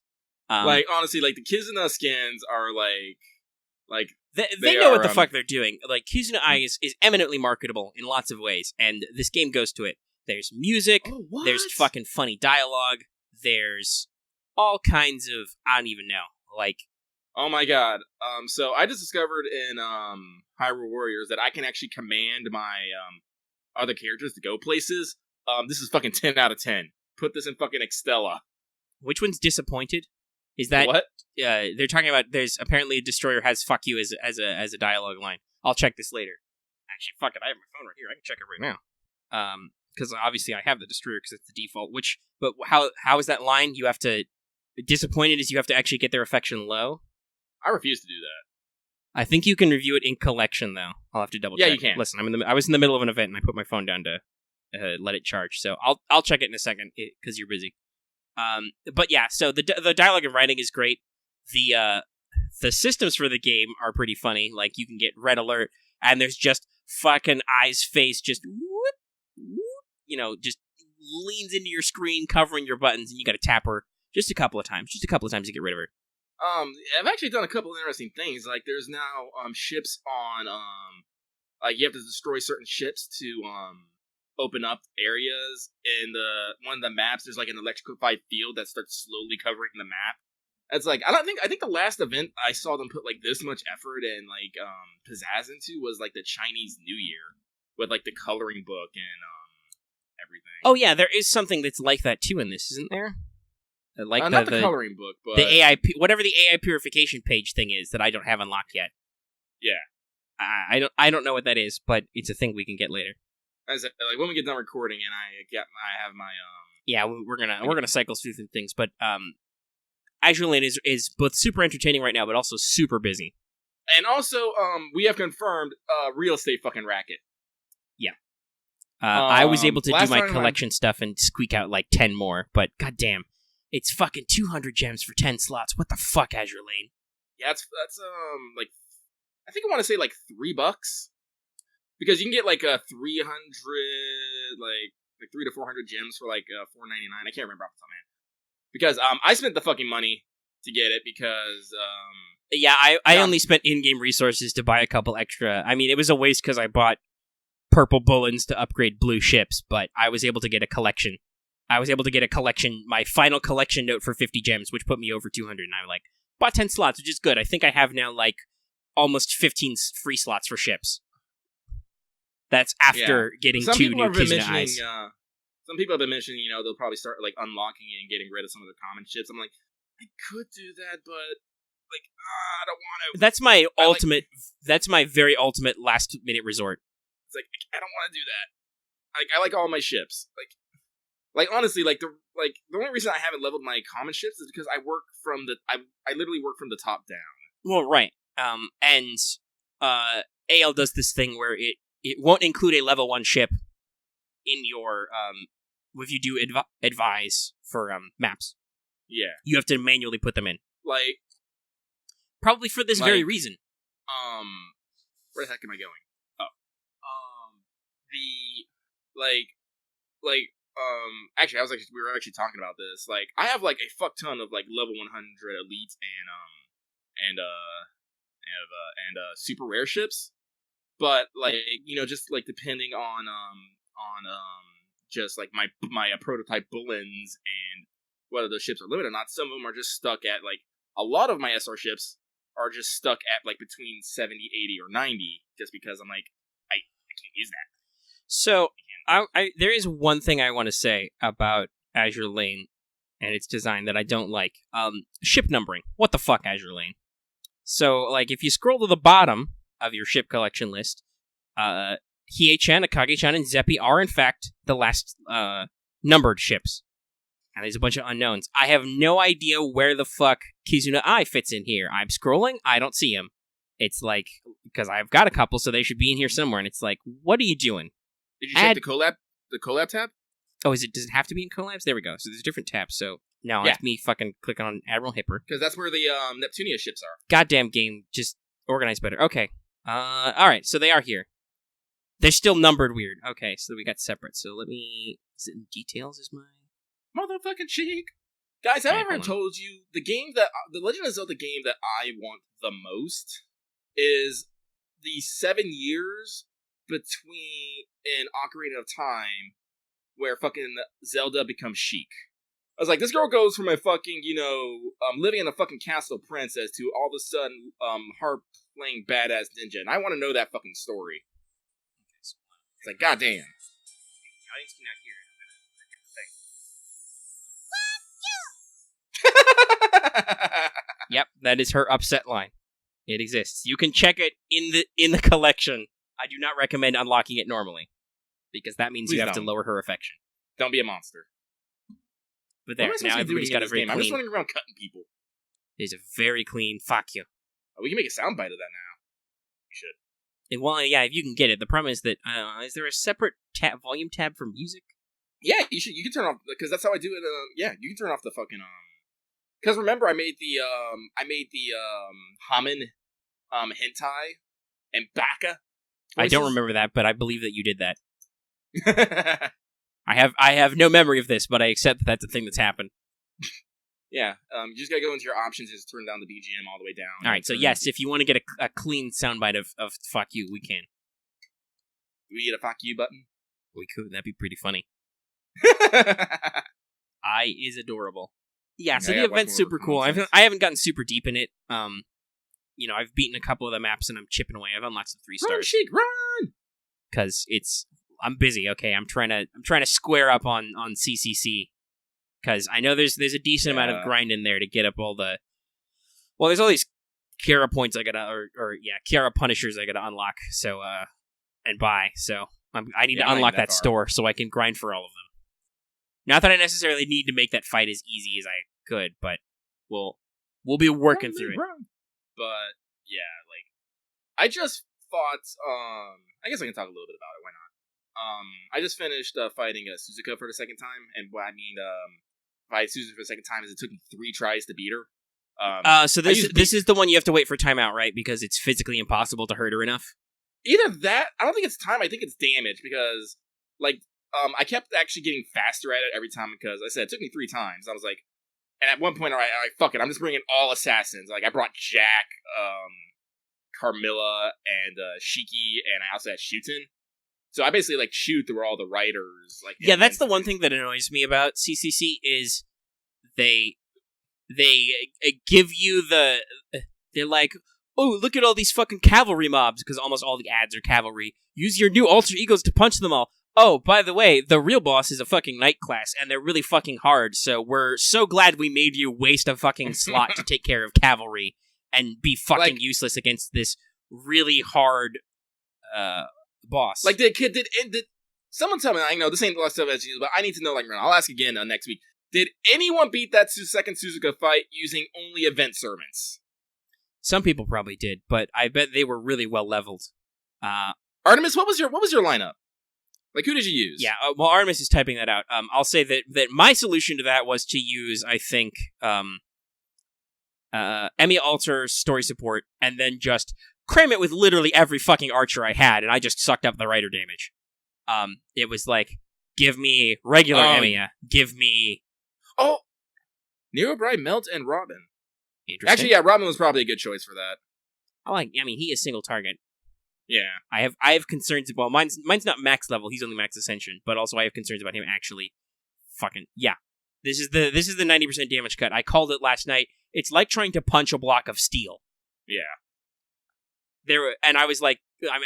Like honestly, like the Kizuna skins are like they know what the fuck they're doing. Like Kizuna Ai is eminently marketable in lots of ways, and this game goes to it. There's music, there's fucking funny dialogue, there's all kinds of I don't even know, like. Oh my god. So I just discovered in Hyrule Warriors that I can actually command my other characters to go places. This is fucking 10 out of 10. Put this in fucking Extella. Which one's Disappointed? Is that what? They're talking about there's apparently a destroyer has fuck you as a dialogue line. I'll check this later. Actually, fuck it, I have my phone right here. I can check it right now. because obviously I have the destroyer because it's the default. But how is that line? You have to. Disappointed is you have to actually get their affection low. I refuse to do that. I think you can review it in collection though. I'll have to double check. Yeah, you can. Listen, I was in the middle of an event and I put my phone down to let it charge. So I'll check it in a second because you're busy. But yeah, so the dialogue and writing is great. The systems for the game are pretty funny. Like you can get red alert and there's just fucking eyes face just whoop, whoop, just leans into your screen covering your buttons and you got to tap her just a couple of times to get rid of her. I've actually done a couple of interesting things. Like there's now ships on like you have to destroy certain ships to open up areas in one of the maps. There's like an electrified field that starts slowly covering the map. It's like I think the last event I saw them put like this much effort and like pizzazz into was like the Chinese New Year with like the coloring book and everything. Oh yeah, there is something that's like that too in this, isn't there? Like not the coloring book, but the AI, whatever the AI purification page thing is that I don't have unlocked yet. Yeah, I don't know what that is, but it's a thing we can get later. As like when we get done recording and I have my yeah, we're gonna cycle through some things, but Azur Lane is both super entertaining right now, but also super busy. And also, we have confirmed real estate fucking racket. Yeah. I was able to do my collection stuff and squeak out like 10 more, but goddamn. It's fucking 200 gems for 10 slots. What the fuck, Azur Lane? Yeah, that's like I think I want to say like $3 because you can get like a 300 like 300 to 400 gems for like $4.99. I can't remember off the top of my head because I spent the fucking money to get it because yeah, I only spent in-game resources to buy a couple extra. I mean, it was a waste because I bought purple bullets to upgrade blue ships, but I was able to get a collection. My final collection note for 50 gems, which put me over 200, and I like bought 10 slots, which is good. I think I have now like almost 15 free slots for ships. That's after getting 2 new Kizuna eyes. Some people have been mentioning, they'll probably start like unlocking it and getting rid of some of the common ships. I'm like, I could do that, but like, I don't want to. That's my ultimate. That's my very ultimate last minute resort. It's like I don't want to do that. Like I like all my ships. Like honestly, like the only reason I haven't leveled my common ships is because I work from I literally work from the top down. Well, right. And AL does this thing where it won't include a level 1 ship in your if you do advise for maps. Yeah. You have to manually put them in. Like probably for this very reason. Where the heck am I going? Oh. Actually, we were actually talking about this. Like, I have like a fuck ton of like level 100 elites and super rare ships, but like just like depending on just like my prototype bullets and whether those ships are limited or not. Some of them are just stuck at like a lot of my SR ships are just stuck at like between 70, 80, or 90, just because I'm like I can't use that. So there is one thing I want to say about Azur Lane and its design that I don't like. Ship numbering. What the fuck, Azur Lane? So, like, if you scroll to the bottom of your ship collection list, Hiei-chan, Akage-chan, and Zeppi are, in fact, the last numbered ships. And there's a bunch of unknowns. I have no idea where the fuck Kizuna Ai fits in here. I'm scrolling, I don't see him. It's like, because I've got a couple, so they should be in here somewhere, and it's like, what are you doing? Did you check the collab tab? Oh, does it have to be in collabs? There we go. So there's different tabs. So now it's me fucking clicking on Admiral Hipper. Because that's where the Neptunia ships are. Goddamn game, just organized better. Okay. Alright, so they are here. They're still numbered weird. Okay, so we got separate. So let me... Is it in details is my... Motherfucking cheek! Guys, have I ever told you, the Legend of Zelda game that I want the most is the 7 years between an Ocarina of Time where fucking Zelda becomes Sheik. I was like, this girl goes from a fucking, living in a fucking castle princess to all of a sudden, harp playing badass ninja, and I want to know that fucking story. It's like, goddamn. The audience cannot hear it. Yep, that is her upset line. It exists. You can check it in the collection. I do not recommend unlocking it normally. because that means Please you have to don't. lower her affection. Don't be a monster. But there, now everybody's got a very clean... I'm just running around cutting people. There's a very clean fuck you. Oh, we can make a soundbite of that now. We should. Well, yeah, if you can get it. The problem is that, is there a separate volume tab for music? Yeah, you should. You can turn off, because that's how I do it. Yeah, you can turn off the fucking, because remember, I made the Hamen, hentai, and Baka voices? I don't remember that, but I believe that you did that. I have no memory of this, but I accept that that's a thing that's happened. Yeah, you just gotta go into your options and just turn down the BGM all the way down. Alright, so yes, if you want to get a clean soundbite of fuck you, we can. Do we get a fuck you button? We could, that'd be pretty funny. I is adorable. Yeah, so the event's super cool. I haven't gotten super deep in it. I've beaten a couple of the maps and I'm chipping away. I've unlocked some 3 stars. Run, Sheik, run! Because I'm busy. Okay, I'm trying to square up on CCC. Because I know there's a decent amount of grind in there to get up all the... Well, there's all these Kiara points I gotta... Kiara Punishers I gotta unlock, so, and buy, so... I need to unlock that store so I can grind for all of them. Not that I necessarily need to make that fight as easy as I could, but we'll be working through it. But, yeah, like... I just fought, I guess I can talk a little bit about it, why not? I just finished fighting Suzuka for the second time, and what I mean, fight Suzuka for the second time is it took me 3 tries to beat her. So this is the one you have to wait for timeout, right? Because it's physically impossible to hurt her enough? Either that, I don't think it's time, I think it's damage, because, like, I kept actually getting faster at it every time, because I said it took me 3 times. I was like, and at one point, I fuck it, I'm just bringing all assassins. Like, I brought Jack, Carmilla, and Shiki, and I also had Shuten. So I basically, like, shoot through all the writers. Like, yeah, that's the one thing that annoys me about CCC is they give you they're like, oh, look at all these fucking cavalry mobs, because almost all the ads are cavalry. Use your new alter egos to punch them all. Oh, by the way, the real boss is a fucking knight class, and they're really fucking hard, so we're so glad we made you waste a fucking slot to take care of cavalry and be fucking useless against this really hard, boss. Like, did someone tell me, I know this ain't the last stuff as you, but I need to know, like, I'll ask again next week. Did anyone beat that second Suzuka fight using only event servants? Some people probably did, but I bet they were really well leveled. Artemis, what was your lineup? Like, who did you use? Yeah, well, Artemis is typing that out. I'll say that my solution to that was to use, I think, Emi Alter story support, and then just cram it with literally every fucking archer I had, and I just sucked up the rider damage. It was like, give me regular Emiya, give me... Oh! Nero Bright, Melt, and Robin. Interesting. Actually, yeah, Robin was probably a good choice for that. He is single target. Yeah. I have concerns, well, mine's not max level, he's only max ascension, but also I have concerns about him actually fucking... Yeah. This is the 90% damage cut. I called it last night. It's like trying to punch a block of steel. Yeah. And I was like,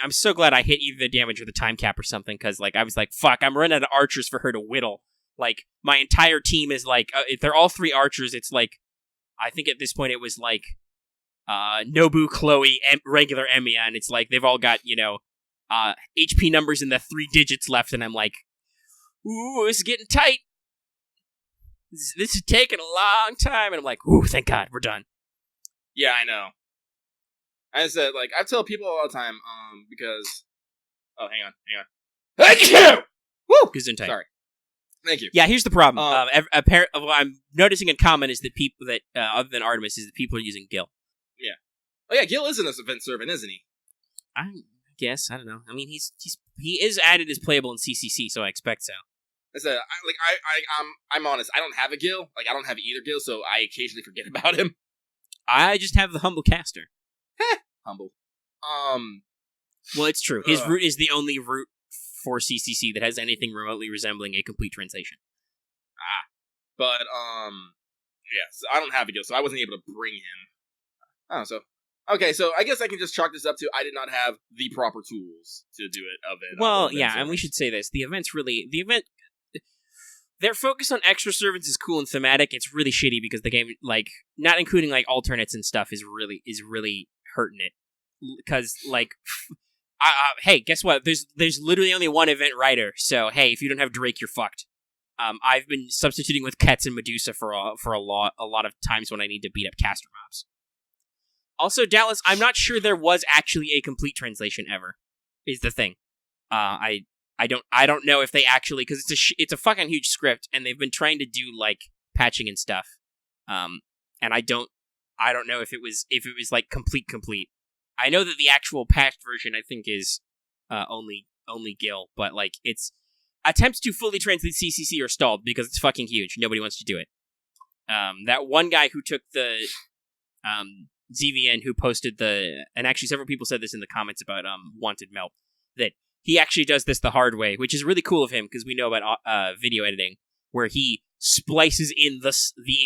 I'm so glad I hit either the damage or the time cap or something, because, like, I was like, fuck, I'm running out of archers for her to whittle. Like, my entire team is like, if they're all 3 archers, it's like, I think at this point it was like, Nobu, Chloe, regular Emiya, and it's like, they've all got, HP numbers in the 3 digits left, and I'm like, ooh, this is getting tight. This is taking a long time, and I'm like, ooh, thank God, we're done. Yeah, I know. I said, like, I tell people all the time, because... Oh, hang on. Thank you! Woo! Gesundheit. Sorry. Thank you. Yeah, here's the problem. What I'm noticing in common is that people that, other than Artemis, is that people are using Gil. Yeah. Oh yeah, Gil is an event servant, isn't he? I guess. I don't know. I mean, he is added as playable in CCC, so I expect so. I said, I'm honest. I don't have a Gil. Like, I don't have either Gil, so I occasionally forget about him. I just have the humble caster. Humble. Well, it's true. His route is the only route for CCC that has anything remotely resembling a complete translation. But, yeah, so I don't have a Gil, so I wasn't able to bring him. Oh, so... Okay, so I guess I can just chalk this up to I did not have the proper tools to do it. Well, yeah, and we should say this. The event... Their focus on extra servants is cool and thematic. It's really shitty because the game, like, not including, like, alternates and stuff is really hurting it. Because, like, Hey, guess what? There's literally only one event writer, so hey, if you don't have Drake, you're fucked. I've been substituting with Ketz and Medusa for a lot of times when I need to beat up caster mobs. Also, Dallas, I'm not sure there was actually a complete translation ever. Is the thing. I don't know if they actually, because it's a fucking huge script, and they've been trying to do like patching and stuff. And I don't know if it was like complete. I know that the actual patched version I think is only Gil, but like it's attempts to fully translate CCC are stalled because it's fucking huge. Nobody wants to do it. That one guy who took the ZVN who posted and actually several people said this in the comments about Wanted Melt, that he actually does this the hard way, which is really cool of him because we know about video editing, where he splices in the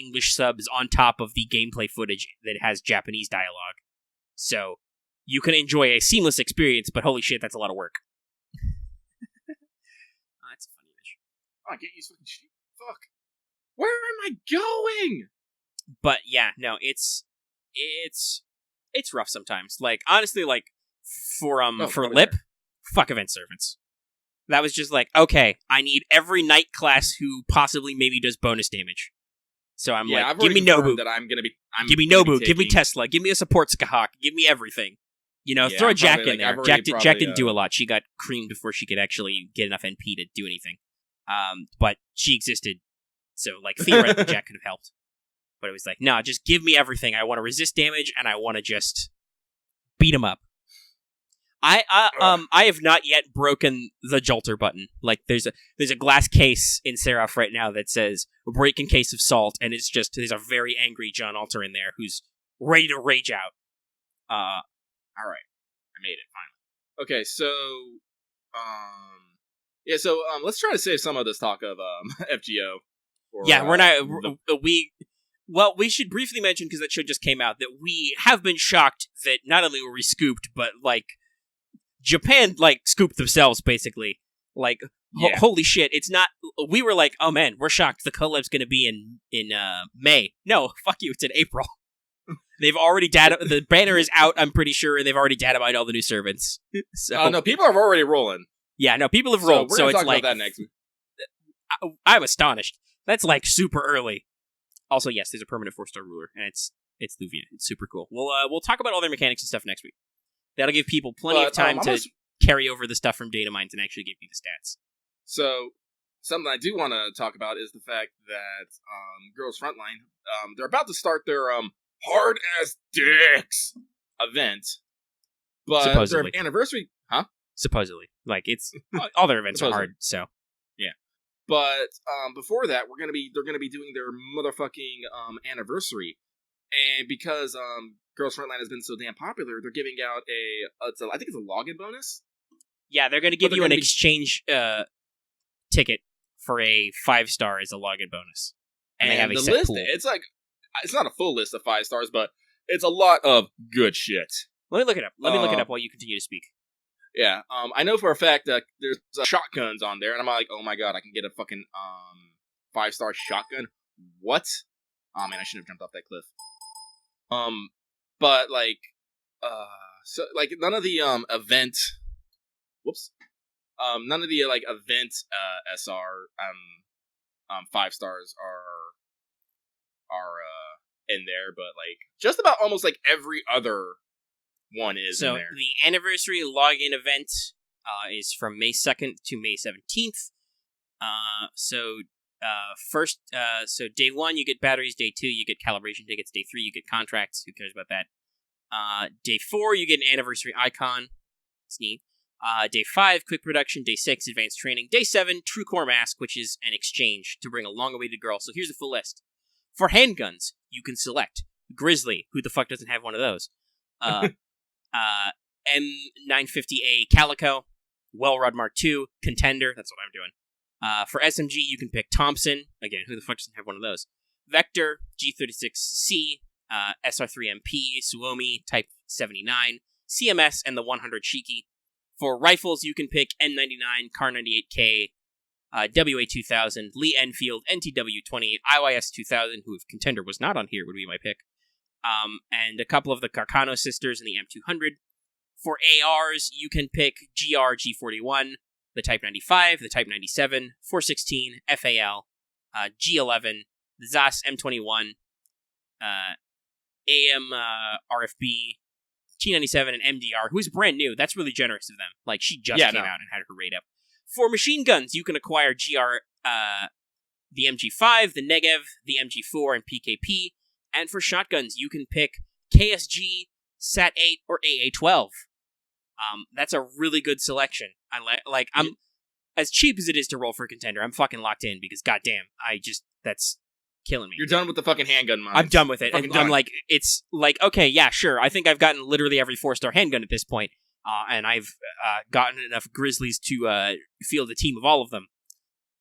English subs on top of the gameplay footage that has Japanese dialogue. So you can enjoy a seamless experience, but holy shit, that's a lot of work. That's a funny image. Oh, I can't use fucking shit. Fuck. Where am I going? But yeah, no, it's rough sometimes. Like, honestly, like, for Lip, fuck Event Servants. That was just like, okay, I need every knight class who possibly maybe does bonus damage. So I'm like, give me Nobu. Give me Nobu, give me Tesla, give me a support Skahawk, give me everything. You know, throw Jack in there. Jack didn't do a lot. She got creamed before she could actually get enough NP to do anything. But she existed. So, like, theoretically, Jack could have helped. But it was like, no, just give me everything. I want to resist damage, and I want to just beat him up. I have not yet broken the Jolter button. Like, there's a glass case in Seraph right now that says, break in case of salt, and it's just, there's a very angry John Alter in there who's ready to rage out. Alright. I made it, finally. Okay, so, let's try to save some of this talk of, FGO. We should briefly mention, because that show just came out, that we have been shocked that not only were we scooped, but, like, Japan, like, scooped themselves, basically. Like, holy shit, it's not... We were like, oh man, we're shocked, the collab's gonna be in May. No, fuck you, it's in April. They've already the banner is out, I'm pretty sure, and they've already data-mined all the new servants. So, no, people are already rolling. Yeah, no, people have rolled, so it's talk like... about that next week. I'm astonished. That's, like, super early. Also, yes, there's a permanent 4-star ruler, and it's Luvia. It's super cool. We'll talk about all their mechanics and stuff next week. That'll give people plenty of time to carry over the stuff from data mines and actually give you the stats. So, something I do want to talk about is the fact that Girls Frontline, they're about to start their hard as dicks event, but supposedly. Their anniversary, huh? Supposedly, like it's all their events are hard. So yeah, but before that, they're gonna be doing their motherfucking anniversary, and because Girls Frontline has been so damn popular, they're giving out I think it's a login bonus. Yeah, they're gonna give you an exchange ticket for a 5-star as a login bonus, and they have a set list. pool. It's not a full list of 5 stars, but it's a lot of good shit. Let me look it up. Let me look it up while you continue to speak. Yeah, I know for a fact that there's shotguns on there, and I'm like, oh my god, I can get a fucking 5-star shotgun. What? Oh man, I shouldn't have jumped off that cliff. But like, so like none of the event. Whoops. None of the like event SR 5 stars are in there, but like just about almost like every other one is in there. So the anniversary login event is from May 2nd to May 17th. So day 1 you get batteries, day 2 you get calibration tickets, day 3 you get contracts. Who cares about that? Day 4 you get an anniversary icon. It's neat. Day 5 quick production, day 6 advanced training, day 7 true core mask, which is an exchange to bring a long-awaited girl. So here's the full list. For handguns, you can select Grizzly. Who the fuck doesn't have one of those? M950A Calico, Wellrod Mark II, Contender. That's what I'm doing. For SMG, you can pick Thompson. Again, who the fuck doesn't have one of those? Vector, G36C, SR3MP, Suomi, Type 79, CMS, and the 100 Shiki. For rifles, you can pick N99, Kar 98K, WA2000, Lee Enfield, NTW28, IYS2000, who if Contender was not on here would be my pick, and a couple of the Carcano sisters and the M200. For ARs, you can pick GR G41, the Type 95, the Type 97, 416, FAL, G11, the ZAS M21, AM RFB, T97, and MDR, who's brand new. That's really generous of them. Like, she just came out and had her rate up. For machine guns, you can acquire GR, the MG5, the Negev, the MG4, and PKP. And for shotguns, you can pick KSG, SAT-8, or AA-12. That's a really good selection. I'm as cheap as it is to roll for a contender, I'm fucking locked in because goddamn, that's killing me. You're done with the fucking handgun mods. I'm done with it. And I'm like, it's like, okay, yeah, sure. I think I've gotten literally every 4-star handgun at this point, and I've gotten enough Grizzlies to field a team of all of them,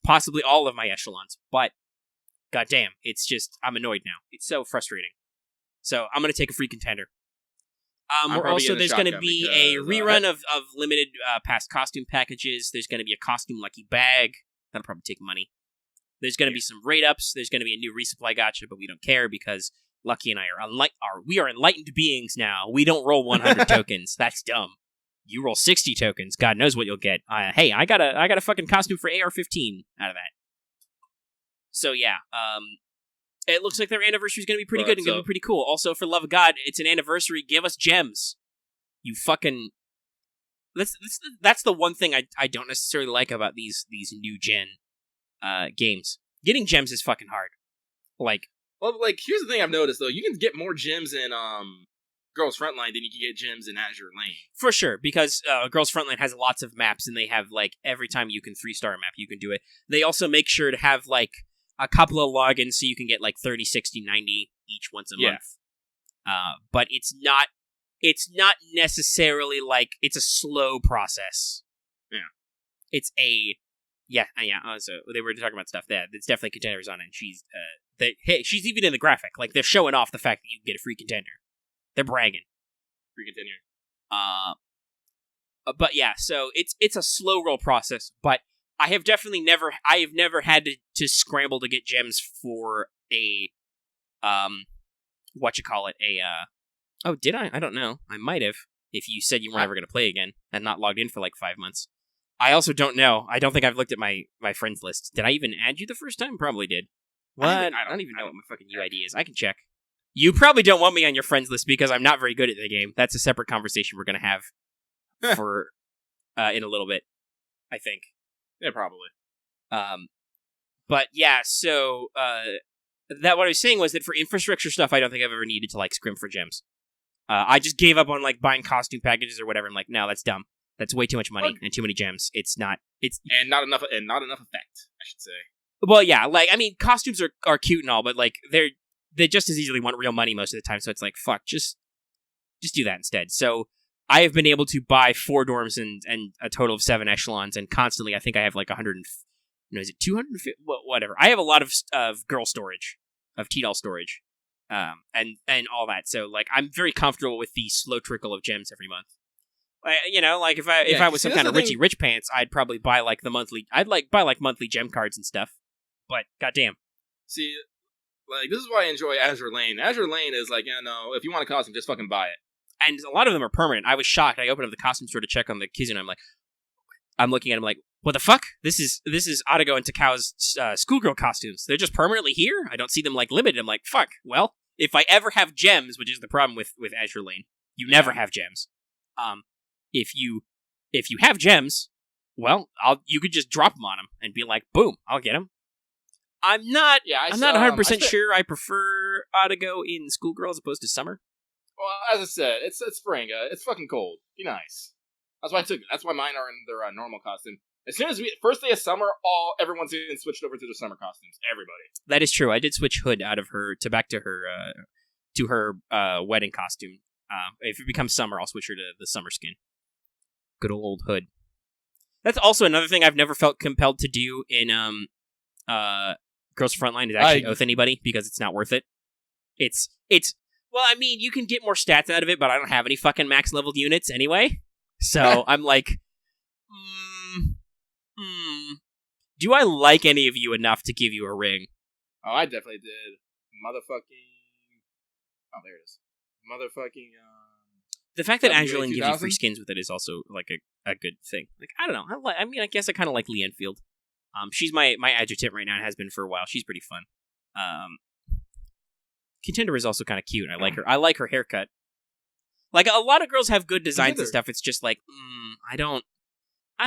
possibly all of my echelons. But goddamn, it's just, I'm annoyed now. It's so frustrating. So I'm gonna take a free contender. There's going to be a rerun of limited past costume packages. There's going to be a costume lucky bag. That'll probably take money. There's going to be some rate ups. There's going to be a new resupply gacha, but we don't care because Lucky and I we are enlightened beings now. We don't roll 100 tokens. That's dumb. You roll 60 tokens. God knows what you'll get. Hey, I got a fucking costume for AR-15 out of that. So yeah, it looks like their anniversary is going to be pretty good and going to be pretty cool. Also, for love of God, it's an anniversary. Give us gems. You fucking... That's the one thing I don't necessarily like about these new gen games. Getting gems is fucking hard. Here's the thing I've noticed, though. You can get more gems in Girls Frontline than you can get gems in Azur Lane. For sure, because Girls Frontline has lots of maps, and they have, every time you can 3-star a map, you can do it. They also make sure to have, a couple of logins so you can get 30, 60, 90 each once a month. But it's not necessarily it's a slow process. Yeah. It's a so they were talking about stuff that it's definitely contenders on it, and she's even in the graphic. They're showing off the fact that you can get a free contender. They're bragging. Free contender. But yeah, so it's a slow roll process, but I have never had to scramble to get gems for a, did I? I don't know. I might have, if you said you weren't ever going to play again and not logged in for 5 months. I also don't know. I don't think I've looked at my friends list. Did I even add you the first time? Probably did. What? I don't even know what my fucking UID is. I can check. You probably don't want me on your friends list because I'm not very good at the game. That's a separate conversation we're going to have for in a little bit, I think. Yeah, probably. But yeah, so that what I was saying was that for infrastructure stuff, I don't think I've ever needed to scrim for gems. I just gave up on buying costume packages or whatever. I'm like, no, that's dumb. That's way too much money and too many gems. It's not not enough effect, I should say. Well, yeah, costumes are cute and all, but they just as easily want real money most of the time. So it's fuck, just do that instead. So I have been able to buy 4 dorms and a total of 7 echelons, and constantly I think I have 100. Is it 250? Whatever. I have a lot of girl storage, of T-doll storage, and all that. So I'm very comfortable with the slow trickle of gems every month. If I was some kind of Richie Rich Pants, I'd probably buy the monthly. I'd buy monthly gem cards and stuff. But goddamn. See, this is why I enjoy Azur Lane. Azur Lane is if you want a costume, just fucking buy it. And a lot of them are permanent. I was shocked. I opened up the costume store to check on the Kizuna. I'm looking at them what the fuck? This is Atago and Takau's schoolgirl costumes. They're just permanently here? I don't see them limited. I'm fuck. Well, if I ever have gems, which is the problem with Azur Lane, you never have gems. If you have gems, well, you could just drop them on them and be boom, I'll get them. I'm not 100% sure I prefer Atago in schoolgirl as opposed to summer. Well, as I said, it's spring. It's fucking cold. Be nice. That's why I took it. That's why mine are in their normal costume. As soon as first day of summer, everyone's getting switched over to the summer costumes. Everybody. That is true. I did switch Hood out of her back to her wedding costume. If it becomes summer, I'll switch her to the summer skin. Good old Hood. That's also another thing I've never felt compelled to do in Girls Frontline is actually oath anybody because it's not worth it. It's you can get more stats out of it, but I don't have any fucking max leveled units anyway. So I'm do I like any of you enough to give you a ring? Oh, I definitely did. Motherfucking. Oh, there it is. Motherfucking. The fact that Azur Lane gives you free skins with it is also like a good thing. Like, I don't know. I mean, I guess I kind of like Lee Enfield. She's my adjutant right now and has been for a while. She's pretty fun. Contender is also kind of cute. I like her. I like her haircut. Like, a lot of girls have good designs and stuff. It's just like, I don't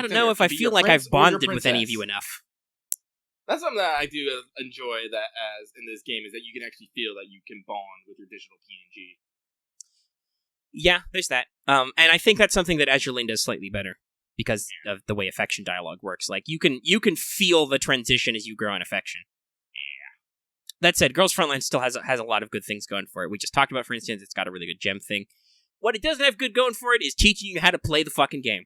know if I feel like I've bonded with any of you enough. That's something that I do enjoy that as in this game, is that you can actually feel that you can bond with your digital PNG. Yeah, there's that. And I think that's something that Azur Lane does slightly better because of the way affection dialogue works. Like, you can feel the transition as you grow in affection. That said, Girls Frontline still has a lot of good things going for it. We just talked about, for instance, it's got a really good gem thing. What it doesn't have good going for it is teaching you how to play the fucking game.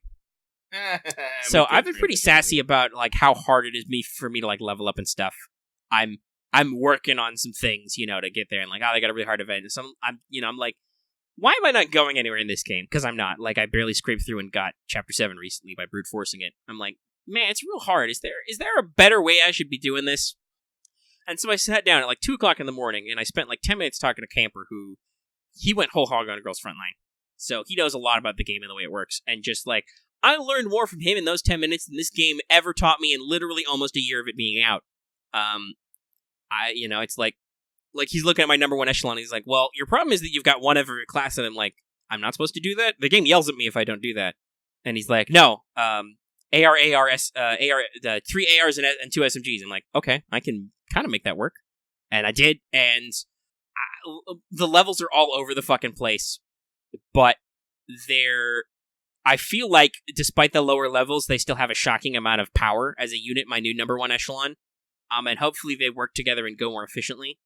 So I've been pretty sassy about like how hard it is for me to like level up and stuff. I'm working on some things, to get there, and like, they got a really hard event. So I'm like, why am I not going anywhere in this game? Because I'm not. Like, I barely scraped through and got Chapter 7 recently by brute forcing it. I'm like, man, it's real hard. Is there a better way I should be doing this? And so I sat down at like 2 o'clock in the morning, and I spent like 10 minutes talking to Camper, who he went whole hog on Girls Frontline. So he knows a lot about the game and the way it works. And just like, I learned more from him in those 10 minutes than this game ever taught me in literally almost a year of it being out. It's like he's looking at my number 1 echelon, and he's like, well, your problem is that you've got one every class, and I'm like, I'm not supposed to do that? The game yells at me if I don't do that. And he's like, no, AR, the 3 ARs and 2 SMGs. I'm like, okay, I can kind of make that work. And I did, and the levels are all over the fucking place. But I feel like, despite the lower levels, they still have a shocking amount of power as a unit, my new number 1 echelon. And hopefully they work together and go more efficiently.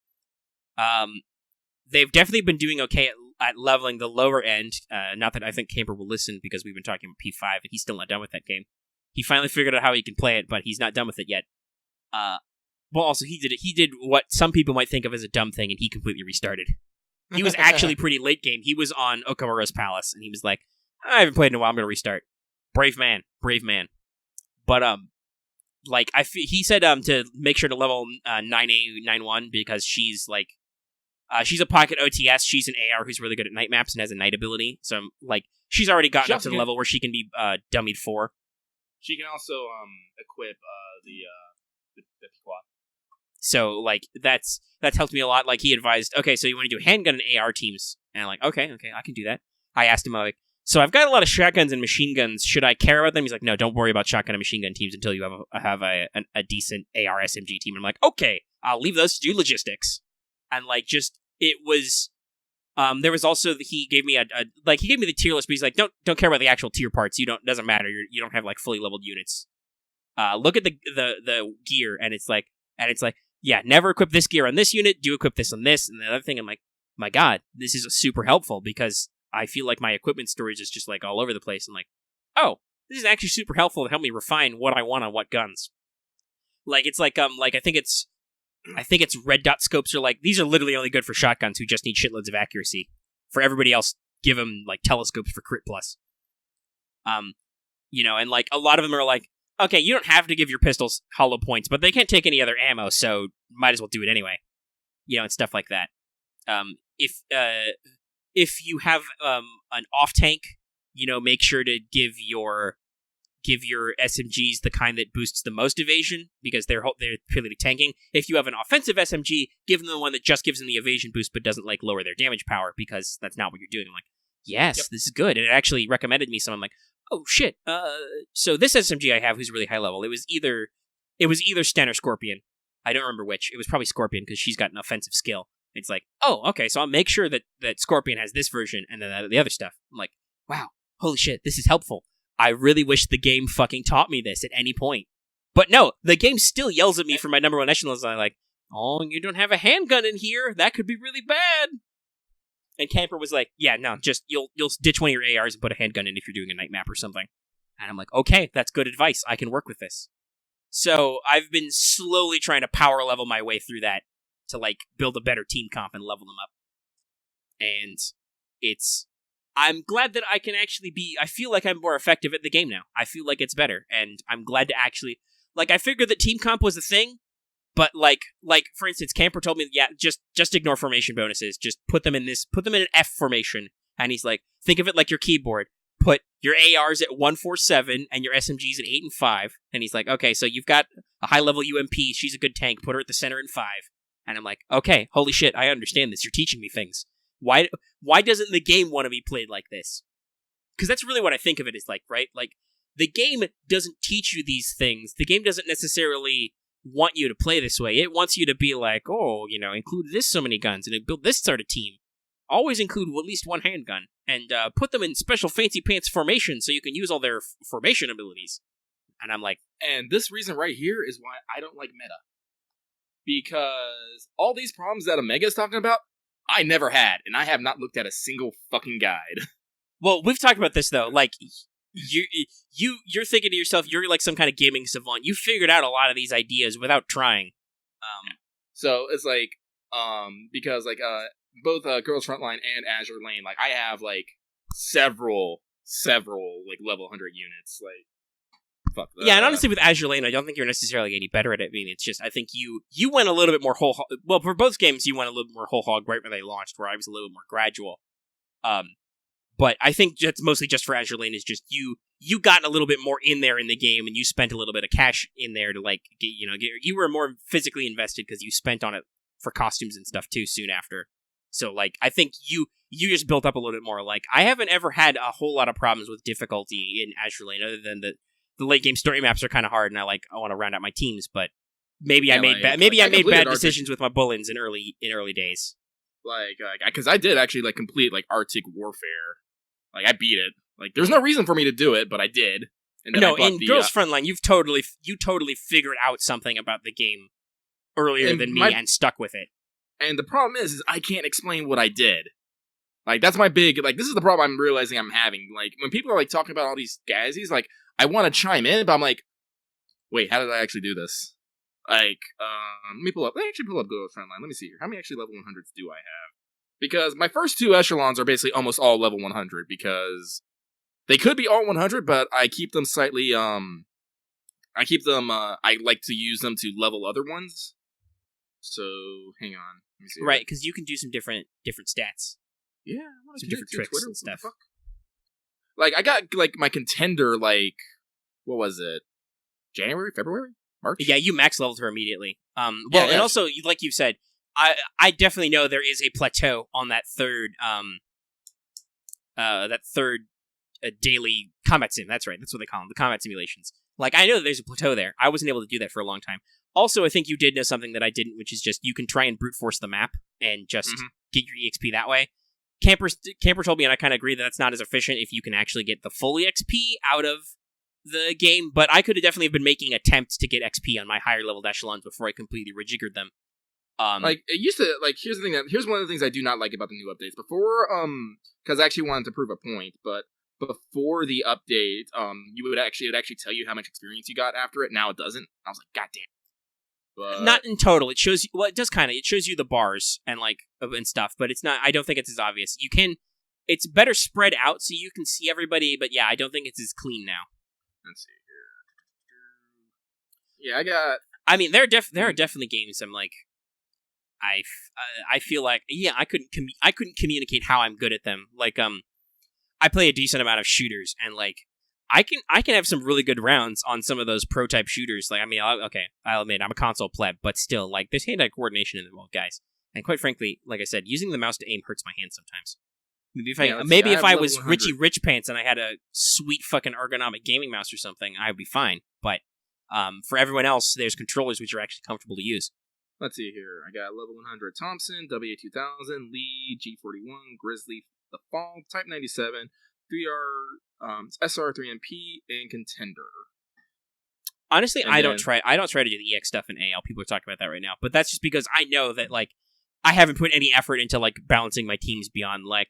They've definitely been doing okay at leveling the lower end. Not that I think Camper will listen, because we've been talking about P5, and he's still not done with that game. He finally figured out how he can play it, but he's not done with it yet. Well, also, he did what some people might think of as a dumb thing, and he completely restarted. He was actually pretty late game. He was on Okamura's Palace, and he was like, I haven't played in a while, I'm going to restart. Brave man. But, he said to make sure to level 9A91, because she's, like, she's a pocket OTS, she's an AR who's really good at night maps and has a night ability, so, like, she's already gotten up to the level where she can be dummied 4. She can also equip the quad. So, like, that's helped me a lot. Like, he advised, okay, so you want to do handgun and AR teams. And I'm like, okay, I can do that. I asked him, like, so I've got a lot of shotguns and machine guns. Should I care about them? He's like, no, don't worry about shotgun and machine gun teams until you have a decent AR SMG team. And I'm like, okay, I'll leave those to do logistics. And, like, just, it was, there was also, he gave me he gave me the tier list, but he's like, don't care about the actual tier parts. Doesn't matter. You don't have, like, fully leveled units. Look at the gear, and it's like, yeah, never equip this gear on this unit, do equip this on this, and the other thing, I'm like, my god, this is super helpful, because I feel like my equipment storage is just, like, all over the place. I'm like, oh, this is actually super helpful to help me refine what I want on what guns. Like, it's like, I think it's red dot scopes are like, these are literally only good for shotguns who just need shitloads of accuracy. For everybody else, give them, like, telescopes for crit plus. And, like, a lot of them are like, okay, you don't have to give your pistols hollow points, but they can't take any other ammo, so might as well do it anyway. And stuff like that. If you have an off tank, make sure to give your SMGs the kind that boosts the most evasion, because they're purely tanking. If you have an offensive SMG, give them the one that just gives them the evasion boost but doesn't, like, lower their damage power, because that's not what you're doing. I'm like, yes, yep. This is good. And it actually recommended me some. I'm like, oh shit. So this SMG I have, who's really high level, it was either Sten or Scorpion. I don't remember which. It was probably Scorpion, because she's got an offensive skill. It's like, oh, okay, so I'll make sure that Scorpion has this version and then the other stuff. I'm like, wow, holy shit, this is helpful. I really wish the game fucking taught me this at any point. But no, the game still yells at me for my number 1 echelon. I'm like, oh, you don't have a handgun in here. That could be really bad. And Camper was like, yeah, no, just, you'll ditch one of your ARs and put a handgun in if you're doing a night map or something. And I'm like, okay, that's good advice. I can work with this. So I've been slowly trying to power level my way through that to, like, build a better team comp and level them up. And I'm glad that I can actually I feel like I'm more effective at the game now. I feel like it's better, and I'm glad to actually, like, I figured that team comp was a thing, but like for instance, Camper told me, yeah, just ignore formation bonuses. Just put them in an F formation And he's like, think of it like your keyboard. Put your ARs at 147 and your SMGs at 8 and 5. And he's like, okay, so you've got a high-level UMP. She's a good tank. Put her at the center in 5. And I'm like, okay, holy shit, I understand this. You're teaching me things. Why doesn't the game want to be played like this? Because that's really what I think of it as like, right? Like, the game doesn't teach you these things. The game doesn't necessarily want you to play this way. It wants you to be like, oh, include this so many guns and build this sort of team. Always include at least one handgun and put them in special fancy pants formation so you can use all their formation abilities. And I'm like... And this reason right here is why I don't like meta. Because all these problems that Omega is talking about, I never had, and I have not looked at a single fucking guide. Well, we've talked about this, though. Like, you're thinking to yourself, you're like some kind of gaming savant. You figured out a lot of these ideas without trying. So it's like, because like both Girls Frontline and Azur Lane, like I have like several like level 100 units. Like, fuck that. Yeah, and honestly, with Azur Lane, I don't think you're necessarily any better at it. I mean, it's just I think you went a little bit more whole. Well, for both games, you went a little bit more whole hog right when they launched, where I was a little bit more gradual. But I think that's mostly just for Azur Lane is just you got a little bit more in there in the game, and you spent a little bit of cash in there to like get, you were more physically invested because you spent on it for costumes and stuff too soon after. So like I think you just built up a little bit more. Like I haven't ever had a whole lot of problems with difficulty in Azur Lane, other than the late game story maps are kind of hard, and I want to round out my teams, but maybe I made bad decisions with my Bullens in early days. Like, because I did actually like complete like Arctic Warfare. Like I beat it. Like there's no reason for me to do it, but I did. And then in Girls Frontline, you totally figured out something about the game earlier than me and stuck with it. And the problem is I can't explain what I did. Like that's my big like this is the problem I'm realizing I'm having. Like when people are like talking about all these guys, he's like I want to chime in, but I'm like, wait, how did I actually do this? Like, let me pull up Girls Frontline. Let me see here. How many actually level 100s do I have? Because my first two echelons are basically almost all level 100 because they could be all 100, but I keep them slightly, I like to use them to level other ones. So, hang on. Let me see. Right, because you can do some different stats. Yeah, some different tricks and stuff. Like, I got, like, my contender, like, what was it? January? February? March? Yeah, you max leveled her immediately. And also, like you said, I definitely know there is a plateau on that third daily combat sim. That's right. That's what they call them, the combat simulations. Like, I know that there's a plateau there. I wasn't able to do that for a long time. Also, I think you did know something that I didn't, which is just you can try and brute force the map and just get your EXP that way. Camper told me, and I kind of agree that that's not as efficient if you can actually get the full EXP out of the game, but I could have definitely been making attempts to get XP on my higher leveled echelons before I completely rejiggered them. Like it used to, like here's one of the things I do not like about the new updates. Before, because I actually wanted to prove a point, but before the update, it would actually tell you how much experience you got after it. Now it doesn't. I was like, God damn. But not in total. It shows you. Well, it does kind of. It shows you the bars and like and stuff, but it's not. I don't think it's as obvious. You can. It's better spread out so you can see everybody, but yeah, I don't think it's as clean now. Let's see here. Yeah, I got. I mean, there are definitely games I'm like. I feel like I couldn't communicate how I'm good at them. Like I play a decent amount of shooters, and like I can have some really good rounds on some of those pro type shooters. Like I mean, I'll admit I'm a console pleb, but still, like there's hand-eye coordination involved, guys. And quite frankly, like I said, using the mouse to aim hurts my hands sometimes. Maybe if I was 100. Richie Rich Pants and I had a sweet fucking ergonomic gaming mouse or something, I would be fine. But for everyone else, there's controllers which are actually comfortable to use. Let's see here. I got level 100 Thompson, WA2000, Lee, G41, Grizzly, The Fall, Type 97, 3R, SR3MP, and Contender. Honestly, I don't try to do the EX stuff in AL. People are talking about that right now, but that's just because I know that like I haven't put any effort into like balancing my teams beyond like,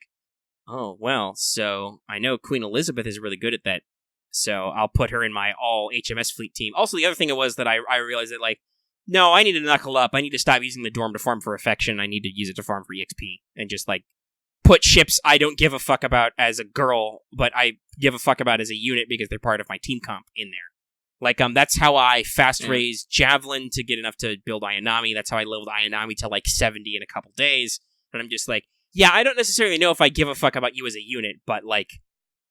oh well, so I know Queen Elizabeth is really good at that, so I'll put her in my all HMS fleet team. Also, the other thing was that I realized that like. No, I need to knuckle up. I need to stop using the dorm to farm for affection. I need to use it to farm for EXP. And just, like, put ships I don't give a fuck about as a girl, but I give a fuck about as a unit because they're part of my team comp in there. Like, that's how I fast-raised Javelin to get enough to build Ayanami. That's how I leveled Ayanami to, like, 70 in a couple days. And I'm just like, Yeah, I don't necessarily know if I give a fuck about you as a unit, but like,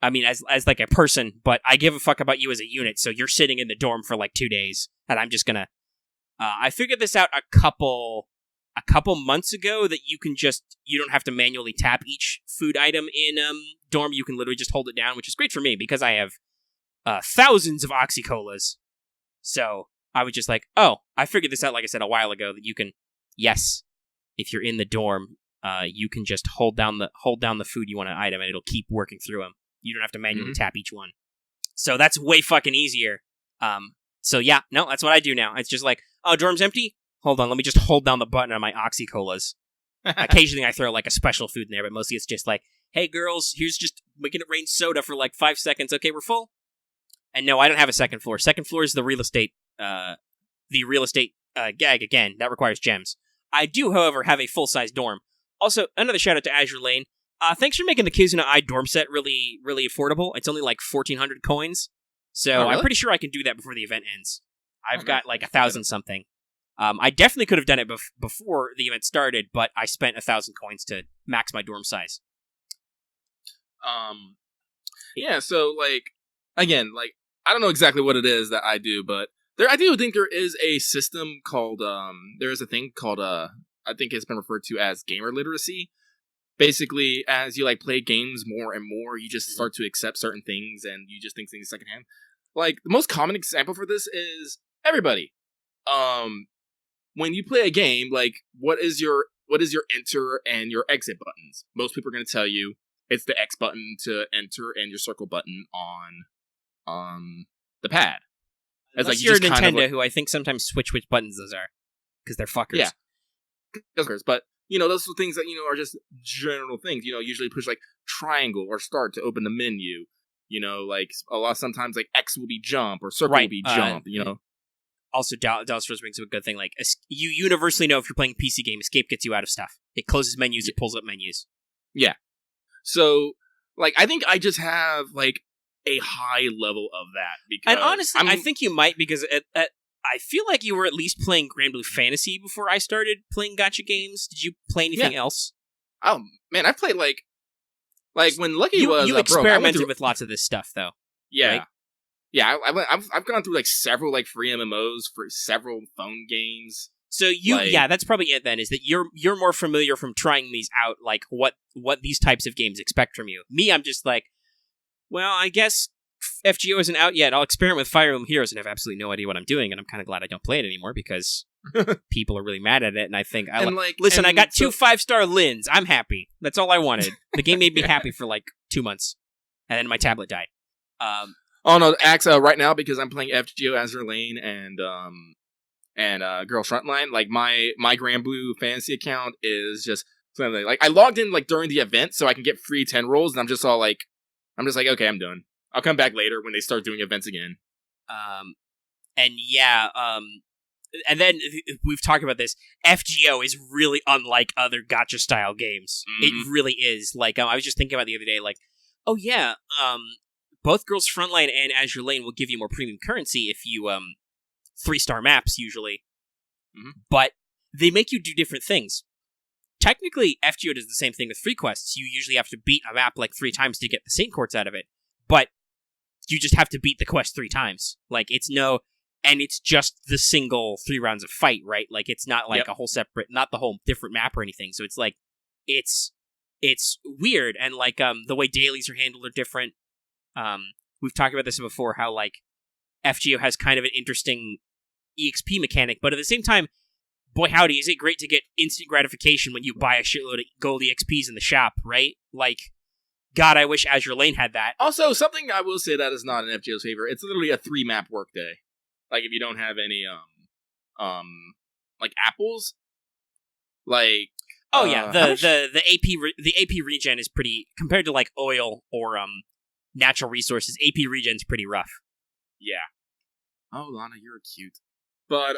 I mean, as like a person, but I give a fuck about you as a unit. So you're sitting in the dorm for like 2 days, and I'm just gonna. I figured this out a couple months ago that you don't have to manually tap each food item in dorm. You can literally just hold it down, which is great for me because I have thousands of Oxy-Colas. So I was just like, oh, I figured this out, like I said, a while ago, that you can, yes, if you're in the dorm, you can just hold down the food you want to item, and it'll keep working through them. You don't have to manually tap each one. So that's way fucking easier. So yeah, no, that's what I do now. It's just like, oh, dorm's empty? Hold on, let me just hold down the button on my Oxy-Colas. Occasionally I throw like a special food in there, but mostly it's just like, hey girls, here's just making it rain soda for like 5 seconds. Okay, we're full. And no, I don't have a second floor. Second floor is the real estate gag again. That requires gems. I do, however, have a full-size dorm. Also, another shout out to Azur Lane. Thanks for making the Kizuna Eye dorm set really, really affordable. It's only like 1,400 coins. So really? I'm pretty sure I can do that before the event ends. I've got like 1,000 something. I definitely could have done it before the event started, but I spent 1,000 coins to max my dorm size. Yeah, so like, again, like, I don't know exactly what it is that I do, but I do think there is a system called, there is a thing called, I think it's been referred to as gamer literacy. Basically, as you like play games more and more, you just start to accept certain things, and you just think things secondhand. Like, the most common example for this is everybody. When you play a game, like, what is your enter and your exit buttons? Most people are going to tell you it's the X button to enter and your circle button on the pad. As like you're Nintendo, who I think sometimes switch which buttons those are, because they're fuckers. Yeah, but you know, those are things that, you know, are just general things. You know, usually push like triangle or start to open the menu. You know, like sometimes like X will be jump or circle will be jump. You know. Also, Dallas Rose brings up a good thing. Like, you universally know if you're playing a PC game, escape gets you out of stuff. It closes menus, it pulls up menus. Yeah. So, like, I think I just have like a high level of that. Because and honestly, I think you might, because I feel like you were at least playing Grand Blue Fantasy before I started playing gacha games. Did you play anything else? Oh man, I played like when Lucky was you experimented with lots of this stuff though. Yeah. Right? Yeah, I've gone through like several like free MMOs for several phone games. So that's probably it then, is that you're more familiar from trying these out, like what these types of games expect from you. Me, I'm just like, well, I guess FGO isn't out yet. I'll experiment with Fire Emblem Heroes and have absolutely no idea what I'm doing, and I'm kind of glad I don't play it anymore because people are really mad at it, and I think listen, I got 2 5-star Lins. I'm happy. That's all I wanted. The game made me happy for like 2 months, and then my tablet died. Oh no, Axe, right now, because I'm playing FGO Azur Lane and Girl Frontline, like my Grand Blue Fantasy account is just something like I logged in like during the event so I can get free 10 rolls, and I'm just like, okay, I'm done. I'll come back later when they start doing events again. And then we've talked about this. FGO is really unlike other gacha style games. It really is. Like, I was just thinking about the other day, like, oh yeah, both Girls Frontline and Azur Lane will give you more premium currency if you 3-star maps usually, but they make you do different things. Technically, FGO does the same thing with free quests. You usually have to beat a map like 3 times to get the Saint Courts out of it, but you just have to beat the quest 3 times. Like, and it's just the single 3 rounds of fight, right? Like, it's not like a whole separate, not the whole different map or anything. So it's like, it's weird, and like the way dailies are handled are different. We've talked about this before, how like FGO has kind of an interesting EXP mechanic, but at the same time, boy howdy, is it great to get instant gratification when you buy a shitload of gold EXPs in the shop, right? Like, God, I wish Azur Lane had that. Also, something I will say that is not in FGO's favor, it's literally a 3-map workday. Like, if you don't have any, like, apples, like... Oh, yeah, the AP regen is pretty, compared to, like, oil or, natural resources, AP regen's pretty rough. Yeah. Oh, Lana, you're cute. But,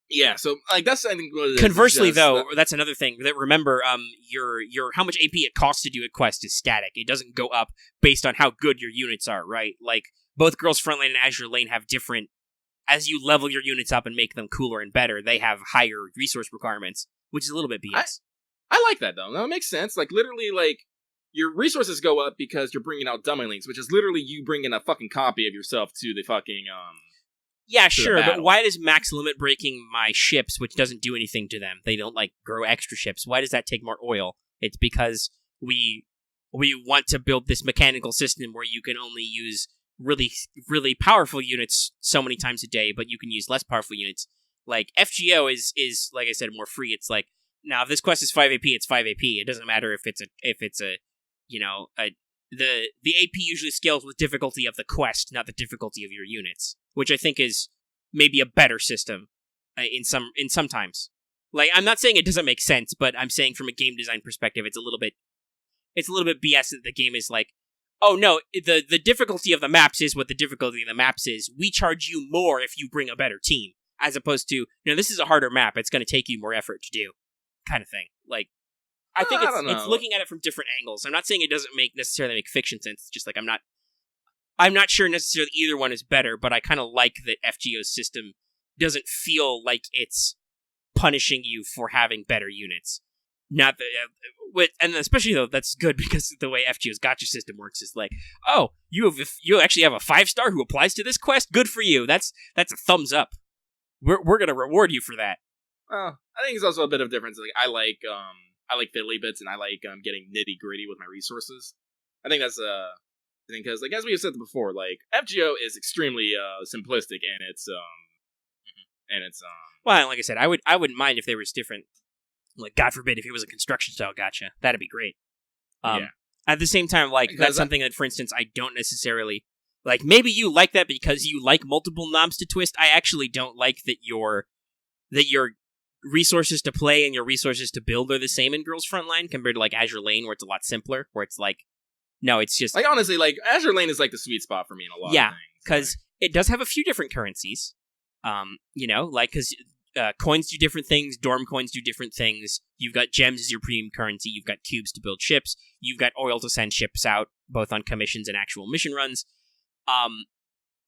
yeah, so, like, that's, I think, what it is. Conversely, though, that's another thing. That remember, your how much AP it costs to do a quest is static. It doesn't go up based on how good your units are, right? Like, both Girls Frontline and Azur Lane have different... As you level your units up and make them cooler and better, they have higher resource requirements, which is a little bit BS. I like that though. No, it makes sense. Like literally, like your resources go up because you're bringing out dummy links, which is literally you bringing a fucking copy of yourself to the fucking Yeah, sure, but why does max limit breaking my ships, which doesn't do anything to them? They don't, like, grow extra ships. Why does that take more oil? It's because we want to build this mechanical system where you can only use really, really powerful units so many times a day, but you can use less powerful units. Like, FGO is like I said, more free. It's like, now, if this quest is 5 AP, it's 5 AP. It doesn't matter if it's a the AP usually scales with difficulty of the quest, not the difficulty of your units, which I think is maybe a better system in some times. Like, I'm not saying it doesn't make sense, but I'm saying from a game design perspective, it's a little bit BS that the game is like, oh no, the difficulty of the maps is what the difficulty of the maps is. We charge you more if you bring a better team, as opposed to, this is a harder map. It's going to take you more effort to do, kind of thing. Like, I think it's looking at it from different angles. I'm not saying it doesn't necessarily make fiction sense. It's just like I'm not sure necessarily either one is better, but I kind of like that FGO's system doesn't feel like it's punishing you for having better units. Not that, and especially though that's good because the way FGO's Gacha system works is like, oh, you actually have a 5-star who applies to this quest. Good for you. That's a thumbs up. We're gonna reward you for that. Well, I think it's also a bit of difference. Like I like fiddly bits, and I like getting nitty gritty with my resources. I think that's because like as we have said before, like FGO is extremely simplistic, and it's well, like I said, I wouldn't mind if there was different. Like, God forbid, if it was a construction style gacha, that'd be great. Yeah. At the same time, like that's something that, for instance, I don't necessarily like. Maybe you like that because you like multiple knobs to twist. I actually don't like that your resources to play and your resources to build are the same in Girls Frontline compared to like Azur Lane, where it's a lot simpler. Where it's like, no, it's just like honestly, like Azur Lane is like the sweet spot for me in a lot. Yeah, of things. because it does have a few different currencies. Like because coins do different things, dorm coins do different things. You've got gems as your premium currency. You've got cubes to build ships. You've got oil to send ships out, both on commissions and actual mission runs.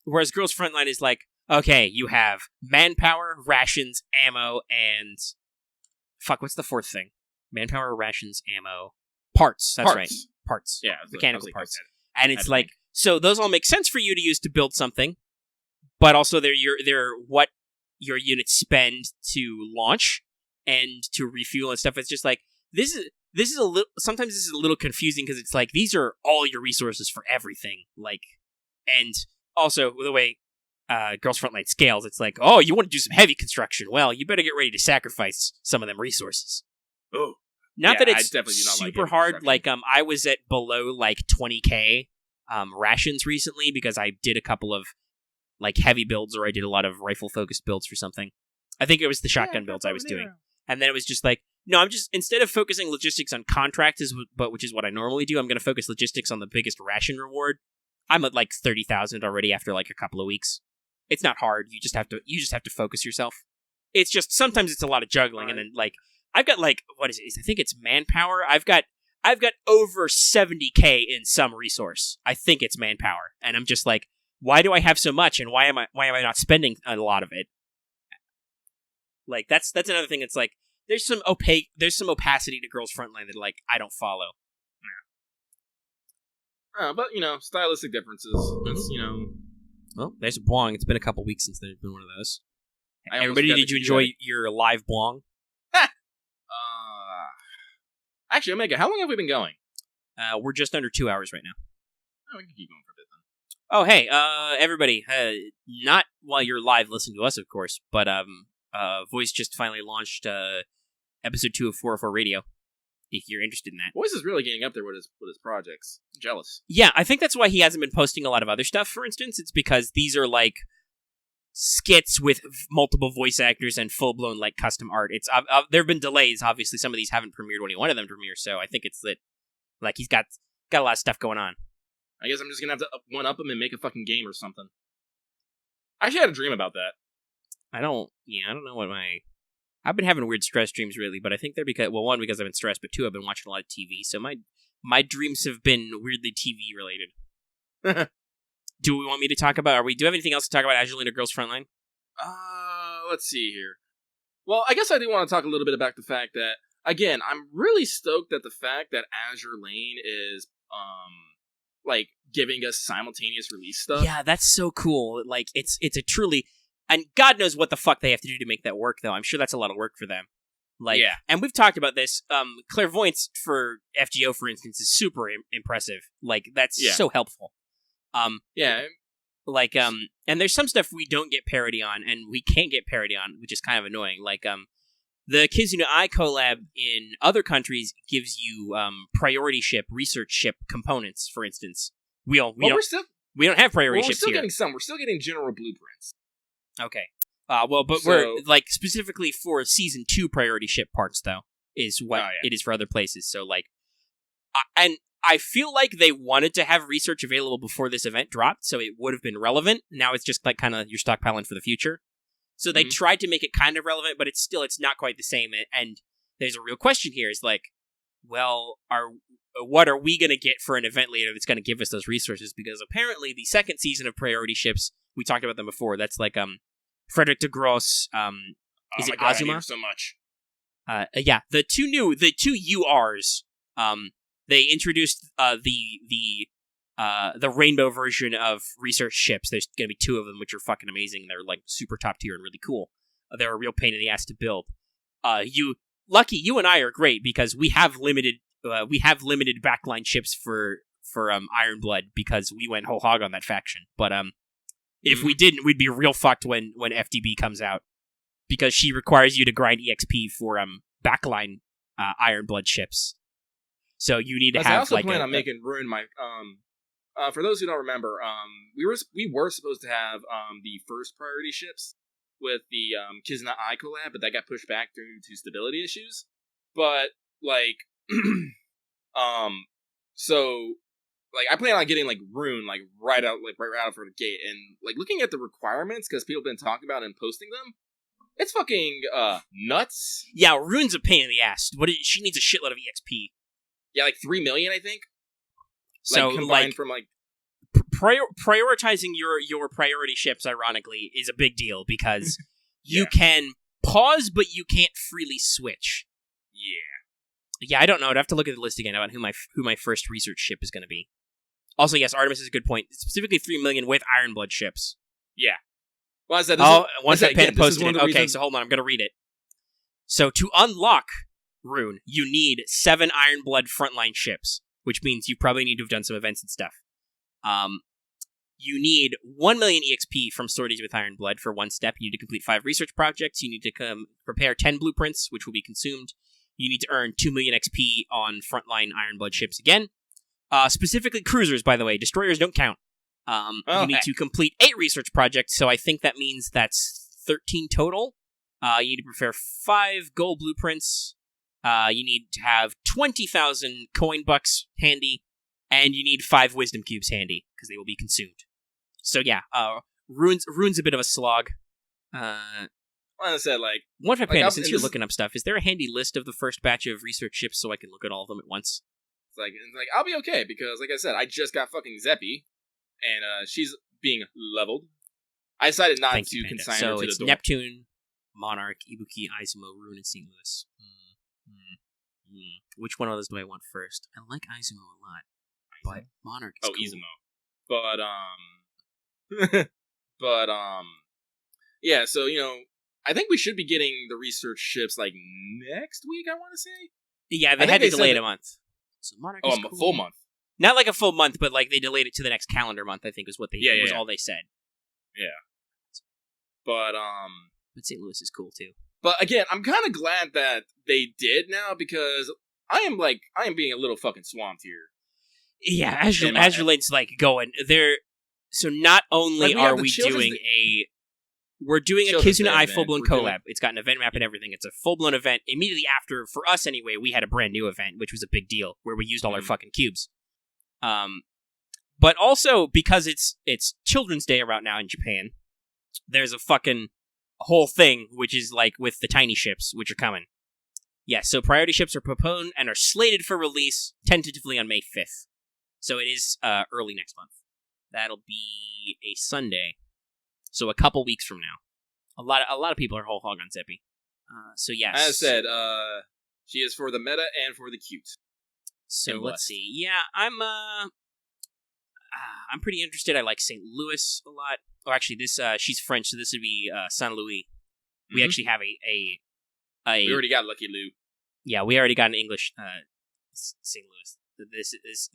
Whereas Girls Frontline is like, okay, you have manpower, rations, ammo, and what's the fourth thing? Manpower, rations, ammo, parts. That's right, parts. Yeah, mechanical parts. And it's like, so those all make sense for you to use to build something, but also they're what your units spend to launch and to refuel and stuff. It's just like this is a little. Sometimes this is a little confusing because it's like these are all your resources for everything. Like, and also the way Girls Frontline scales, it's like, oh, you want to do some heavy construction? Well, you better get ready to sacrifice some of them resources. Oh, not that it's super hard. Like, I was at below like 20k rations recently because I did a couple of like heavy builds, or I did a lot of rifle focused builds for something. I think it was the shotgun builds I was doing, and then it was just like, no, I'm just, instead of focusing logistics on contracts, which is what I normally do, I'm going to focus logistics on the biggest ration reward. I'm at like 30,000 already after like a couple of weeks. It's not hard. You just have to focus yourself. It's just sometimes it's a lot of juggling, and then like I've got like what is it? I think it's manpower. I've got over 70k in some resource. I think it's manpower, and I'm just like, why do I have so much, and why am I not spending a lot of it? Like that's another thing. It's like there's some opacity to Girls Frontline that like I don't follow. But stylistic differences. It's Well, there's a Bwong. It's been a couple weeks since there's been one of those. Everybody, did you enjoy your live Bwong? Actually, Omega, how long have we been going? We're just under 2 hours right now. Oh, we can keep going for a bit then. Oh, hey, everybody. Not while you're live listening to us, of course, but Voice just finally launched episode 2 of 404 Radio, if you're interested in that. Voice is really getting up there with his projects. I'm jealous. Yeah, I think that's why he hasn't been posting a lot of other stuff, for instance. It's because these are, like, skits with multiple voice actors and full-blown, like, custom art. It's there have been delays. Obviously, some of these haven't premiered when he wanted them to premiere, so I think it's that, like, he's got a lot of stuff going on. I guess I'm just gonna have to one-up him and make a fucking game or something. I actually had a dream about that. I don't know what I've been having weird stress dreams, really, but I think they're because, well, one, because I've been stressed, but two, I've been watching a lot of TV, so my dreams have been weirdly TV-related. Do we want me to talk about, do you have anything else to talk about Azur Lane or Girls Frontline? Let's see here. Well, I guess I do want to talk a little bit about the fact that again, I'm really stoked at the fact that Azur Lane is like giving us simultaneous release stuff. Yeah, that's so cool. Like it's a truly, and God knows what the fuck they have to do to make that work. Though I'm sure that's a lot of work for them. Like, yeah. And we've talked about this. Clairvoyance for FGO, for instance, is super impressive. Like that's so helpful. Yeah. Like and there's some stuff we don't get parity on, and we can't get parity on, which is kind of annoying. Like the Kizuna Ai collab in other countries gives you priority ship, research ship components, for instance. We don't have priority ships here. We're still getting general blueprints. Okay. We're like specifically for season 2 priority ship parts though is what it is for other places. So like, and I feel like they wanted to have research available before this event dropped, so it would have been relevant. Now it's just like kind of you're stockpiling for the future. So they tried to make it kind of relevant, but it's not quite the same. And there's a real question here: is like, well, what are we going to get for an event later that's going to give us those resources? Because apparently the second season of priority ships, we talked about them before. That's like Frederick de Grosse. Is it Azuma? I hate him so much. Yeah, the two URs. They introduced the rainbow version of research ships. There's going to be 2 of them, which are fucking amazing. They're like super top tier and really cool. They're a real pain in the ass to build. You and I are great because we have limited backline ships for Iron Blood because we went whole hog on that faction. But if we didn't, we'd be real fucked when FDB comes out because she requires you to grind EXP for backline Iron Blood ships. So you need to have. I also plan on making Ruin my. For those who don't remember, we were supposed to have the first priority ships with the Kizuna Ai collab, but that got pushed back due to stability issues. But like, so like I plan on getting like Rune like right out for the gate, and like looking at the requirements because people have been talking about it and posting them. It's fucking nuts. Yeah, Rune's a pain in the ass. She needs a shitload of EXP. Yeah, like 3 million, I think. So, like, combined from like prioritizing your priority ships, ironically, is a big deal because you can pause, but you can't freely switch. Yeah, I don't know. I'd have to look at the list again about who my first research ship is going to be. Also, yes, Artemis is a good point. Specifically, 3 million with Ironblood ships. Yeah. Well, I said once I posted it. Okay, so hold on, I'm going to read it. So to unlock Rune, you need 7 Ironblood frontline ships, which means you probably need to have done some events and stuff. You need 1 million EXP from sorties with Ironblood for 1 step. You need to complete 5 research projects. You need to prepare 10 blueprints, which will be consumed. You need to earn 2 million XP on frontline Ironblood ships again. Specifically cruisers, by the way. Destroyers don't count. You need to complete 8 research projects, so I think that means that's 13 total. You need to prepare 5 gold blueprints. You need to have 20,000 coin bucks handy, and you need 5 wisdom cubes handy, because they will be consumed. So yeah, Rune's a bit of a slog. Like I said, like... What if I Panda, since you're looking up stuff, is there a handy list of the first batch of research ships so I can look at all of them at once? It's like I'll be okay, because like I said, I just got fucking Zeppi, and she's being leveled. I decided not to consign her to the door. So it's Neptune, Monarch, Ibuki, Izumo, Rune, and St. Louis. Which one of those do I want first? I like Izumo a lot, but Monarch is cool. Izumo. But yeah. So I think we should be getting the research ships like next week. I want to say. Yeah, they had to delay it a month. So Monarch is cool. A full month. Not like a full month, but like they delayed it to the next calendar month. I think was what they was all they said. Yeah. But St. Louis is cool too. But again, I'm kind of glad that they did now because I am being a little fucking swamped here. Yeah, Azur Lane's like going there. So not only are we doing we're doing a Kizuna Ai full-blown collab. It's got an event map and everything. It's a full-blown event. Immediately after, for us anyway, we had a brand new event, which was a big deal, where we used all our fucking cubes. But also, because it's Children's Day around now in Japan, there's a fucking whole thing, which is like with the tiny ships, which are coming. Yeah, so priority ships are postponed and are slated for release tentatively on May 5th. So it is early next month. That'll be a Sunday. So a couple weeks from now. A lot of people are whole hog on Zeppy. So yes. As I said, She is for the meta and for the cute. So let's see. Yeah, I'm pretty interested. I like St. Louis a lot. Oh, actually, this she's French, so this would be Saint Louis. We actually have a. We already got Lucky Lou. Yeah, we already got an English St. Louis.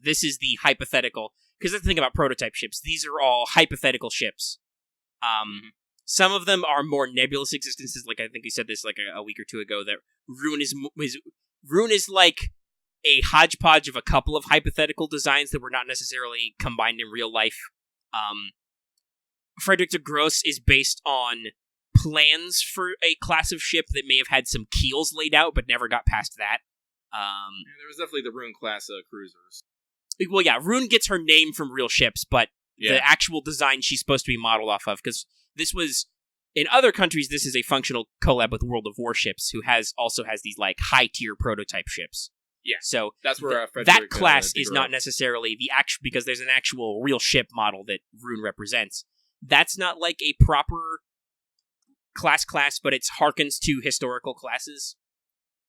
This is the hypothetical, because that's the thing about prototype ships. These are all hypothetical ships. Some of them are more nebulous existences. Like I think we said this like a week or two ago. That Rune is like a hodgepodge of a couple of hypothetical designs that were not necessarily combined in real life. Frederick de Grosse is based on plans for a class of ship that may have had some keels laid out, but never got past that. There was definitely the Rune class cruisers. Well, yeah, Rune gets her name from real ships, but the actual design she's supposed to be modeled off of, because this was, in other countries, this is a functional collab with World of Warships, who also has these like high-tier prototype ships. Yeah, so that's where that class is not necessarily the actual, because there's an actual real ship model that Rune represents. That's not like a proper class, but it harkens to historical classes.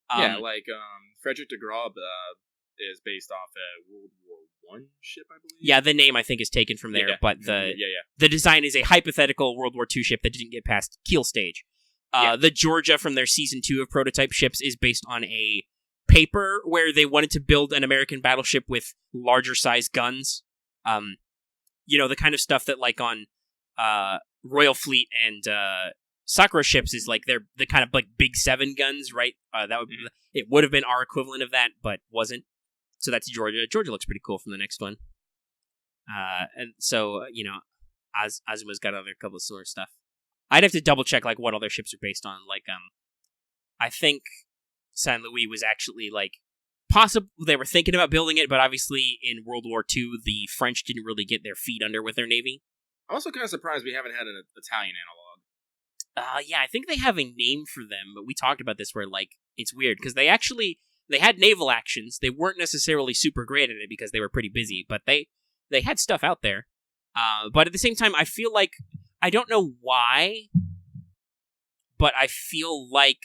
Frederick de Grosse is based off a World War I ship, I believe. Yeah, the name I think is taken from there, but the design is a hypothetical World War II ship that didn't get past keel stage. The Georgia from their season 2 of prototype ships is based on a paper where they wanted to build an American battleship with larger size guns. The kind of stuff that like on Royal Fleet and Sakura ships is like they're the kind of like big 7 guns, right? It would have been our equivalent of that, but wasn't. So that's Georgia. Georgia looks pretty cool from the next one. And so Azuma's got other couple of similar stuff. I'd have to double check like what other ships are based on. Like I think Saint Louis was actually like possible. They were thinking about building it, but obviously in World War II, the French didn't really get their feet under with their navy. I'm also kind of surprised we haven't had an Italian analog. Yeah, I think they have a name for them, but we talked about this where, like, it's weird, because they had naval actions. They weren't necessarily super great at it because they were pretty busy, but they had stuff out there. But at the same time, I feel like, I don't know why, but I feel like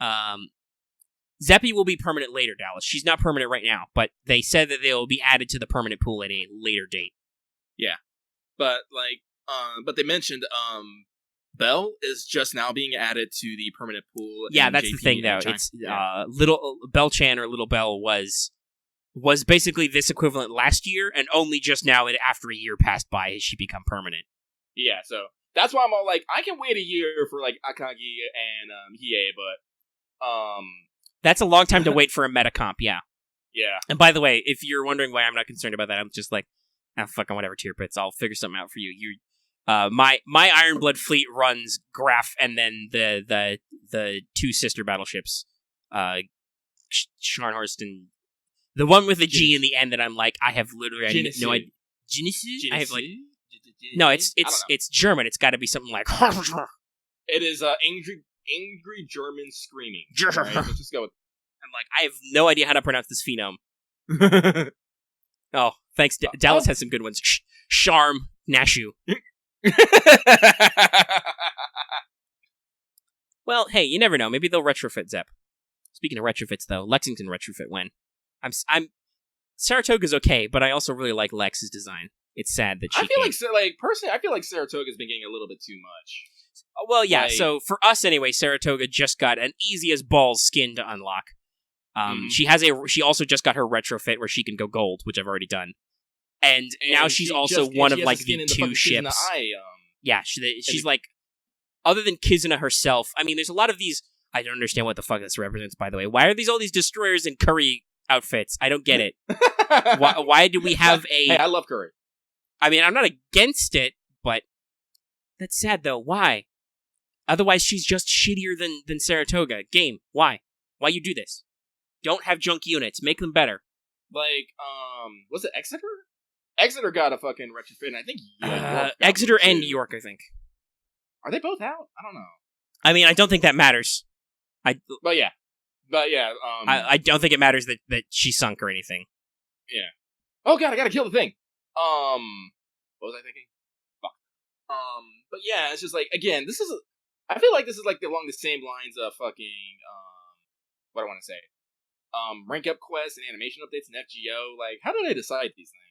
Zeppi will be permanent later, Dallas. She's not permanent right now, but they said that they will be added to the permanent pool at a later date. Yeah. But, but they mentioned, Belle is just now being added to the permanent pool. Yeah, that's the thing, though. It's Little Belle-chan or Little Belle was basically this equivalent last year, and only just now, after a year passed by, has she become permanent. Yeah, so that's why I'm all like, I can wait a year for like Akagi and Hiei, but that's a long time to wait for a meta comp. Yeah. Yeah. And by the way, if you're wondering why I'm not concerned about that, I'm just like, fucking whatever, tier pits. I'll figure something out for you. My Ironblood fleet runs Graf and then the 2 sister battleships, Scharnhorst and the one with the G in the end that I'm like, I have literally no idea. I have like, no, it's German. It's got to be something like. It is angry German screaming. Right? Let's just go with. I'm like, I have no idea how to pronounce this phenome. Oh, thanks. Dallas has some good ones. Charm Nashu. Well, hey, you never know. Maybe they'll retrofit Zep. Speaking of retrofits, though, Lexington retrofit when I'm Saratoga's okay, but I also really like Lex's design. It's sad that she. Personally, I feel like Saratoga's been getting a little bit too much. Well, yeah. So for us anyway, Saratoga just got an easy as balls skin to unlock. She also just got her retrofit where she can go gold, which I've already done. And now she's also one of like the 2 ships. Yeah, she's like, other than Kizuna herself. I mean, there's a lot of these. I don't understand what the fuck this represents. By the way, why are all these destroyers in curry outfits? I don't get it. Why do we have a? Hey, I love curry. I mean, I'm not against it, but that's sad though. Why? Otherwise, she's just shittier than Saratoga. Game. Why? Why you do this? Don't have junk units. Make them better. Like, was it Exeter? Exeter got a fucking retrofit, and I think Exeter and New York, I think. Are they both out? I don't know. I mean, I don't think that matters. But yeah. I don't think it matters that she sunk or anything. Yeah. Oh god, I gotta kill the thing. What was I thinking? Fuck. But yeah, it's just like, again, I feel like this is like along the same lines of fucking, what do I want to say? rank up quests and animation updates in FGO. Like, how do they decide these things?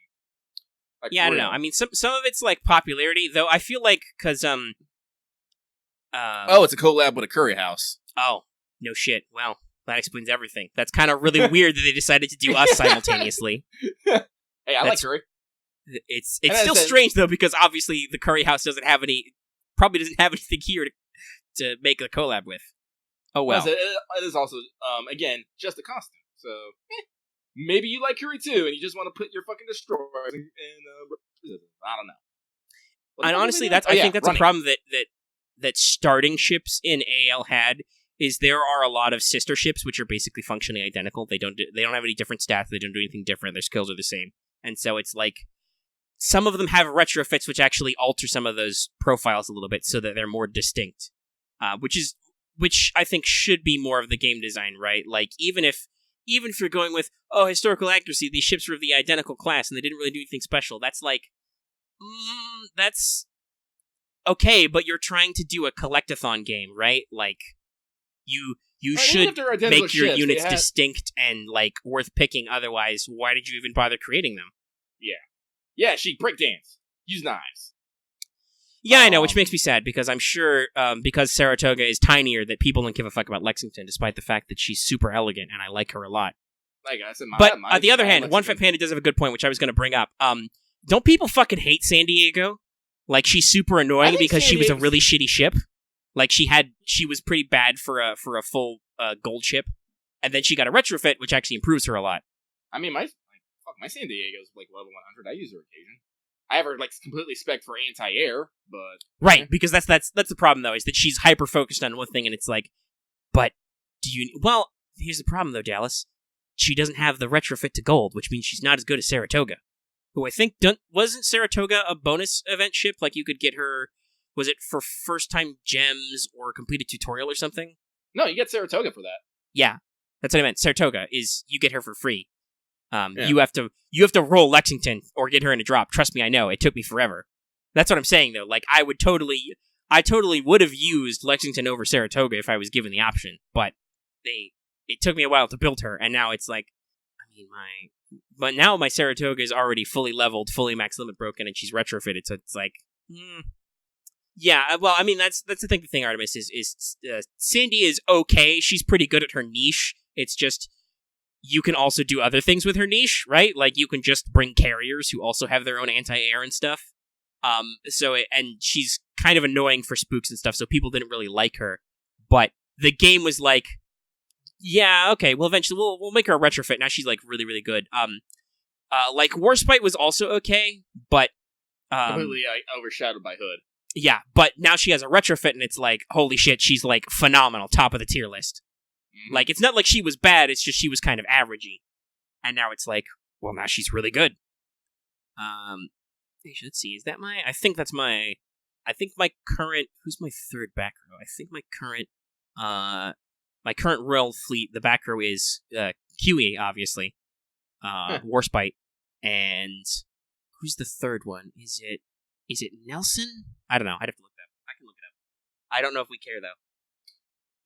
Like, yeah, I don't know. I mean, some of it's like popularity, though. I feel like because it's a collab with a curry house. Oh, no shit. Well, that explains everything. That's kind of really weird that they decided to do us simultaneously. Hey, I like curry. It's still strange though, because obviously the curry house probably doesn't have anything here to make a collab with. Oh well. It is also again just a costume. So maybe you like curry too, and you just want to put your fucking destroyers in I don't know. And honestly, I think that's running. A problem that starting ships in AL had. Is there are a lot of sister ships which are basically functionally identical. They don't have any different stats. They don't do anything different. Their skills are the same, and so it's like some of them have retrofits which actually alter some of those profiles a little bit so that they're more distinct, which I think should be more of the game design, right? Like even if you're going with historical accuracy, these ships were of the identical class and they didn't really do anything special. That's like that's okay, but you're trying to do a collectathon game, right? Like. You should make your units distinct and, like, worth picking, otherwise, why did you even bother creating them? Yeah, she breakdance. Use knives. Yeah, I know, which makes me sad, because I'm sure, because Saratoga is tinier, that people don't give a fuck about Lexington, despite the fact that she's super elegant, and I like her a lot. Like I said, but, on the other hand, One Fat Panda does have a good point, which I was going to bring up. Don't people fucking hate San Diego? Like, she's super annoying because she was a really shitty ship. Like, she was pretty bad for a full gold ship, and then she got a retrofit, which actually improves her a lot. I mean, my San Diego's like level 100. I use her occasion. I have her like completely spec'd for anti-air, but right, because that's the problem though, is that she's hyper focused on one thing, and it's like, but do you? Well, here's the problem though, Dallas. She doesn't have the retrofit to gold, which means she's not as good as Saratoga, who I think wasn't Saratoga a bonus event ship? Like you could get her. Was it for first-time gems or complete a tutorial or something? No, you get Saratoga for that. Yeah, that's what I meant. Saratoga is you get her for free. You have to roll Lexington or get her in a drop. Trust me, I know. It took me forever. That's what I'm saying though. Like I totally would have used Lexington over Saratoga if I was given the option, but it took me a while to build her, and now it's like, I mean but now my Saratoga is already fully leveled, fully max limit broken, and she's retrofitted, so it's like. Yeah, well, I mean, that's the thing, Artemis, is Sandy is okay. She's pretty good at her niche. It's just, you can also do other things with her niche, right? Like, you can just bring carriers who also have their own anti-air and stuff. And she's kind of annoying for spooks and stuff, so people didn't really like her. But the game was like, yeah, okay, well, eventually we'll make her a retrofit. Now she's, like, really, really good. Like, Warspite was also okay, but... completely overshadowed by Hood. Yeah, but now she has a retrofit, and it's like, holy shit, she's, like, phenomenal, top of the tier list. Mm-hmm. Like, it's not like she was bad, it's just she was kind of averagey. And now it's like, well, now she's really good. Let's see, is that I think my current, who's my third back row? I think my current Royal Fleet, the back row is, QE, obviously. Warspite. And who's the third one? Is it Nelson? I don't know. I'd have to look it up. I can look it up. I don't know if we care, though.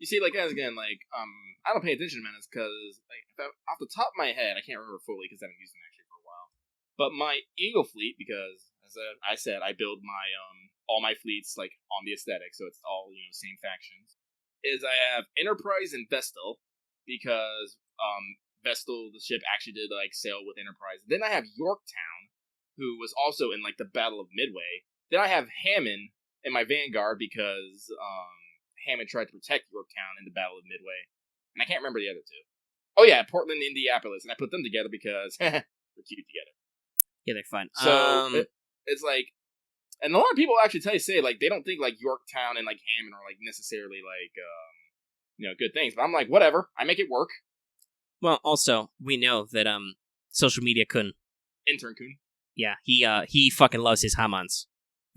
You see, like, again, like, I don't pay attention to menace because, like, off the top of my head, I can't remember fully because I haven't used them actually for a while. But my Eagle fleet, because, as I said, I build my, all my fleets, like, on the aesthetic, so it's all, same factions, is I have Enterprise and Vestal, because, Vestal, the ship, actually did, like, sail with Enterprise. Then I have Yorktown, who was also in, like, the Battle of Midway. Then I have Hammond in my Vanguard because Hammond tried to protect Yorktown in the Battle of Midway. And I can't remember the other two. Oh yeah, Portland, Indianapolis. And I put them together because they're cute together. Yeah, they're fun. So it's like, and a lot of people actually say, like, they don't think, like, Yorktown and, like, Hammond are, like, necessarily, like, good things. But I'm like, whatever. I make it work. Well, also, we know that Social Media Kun. Intern Kun. Yeah, he fucking loves his Hamons.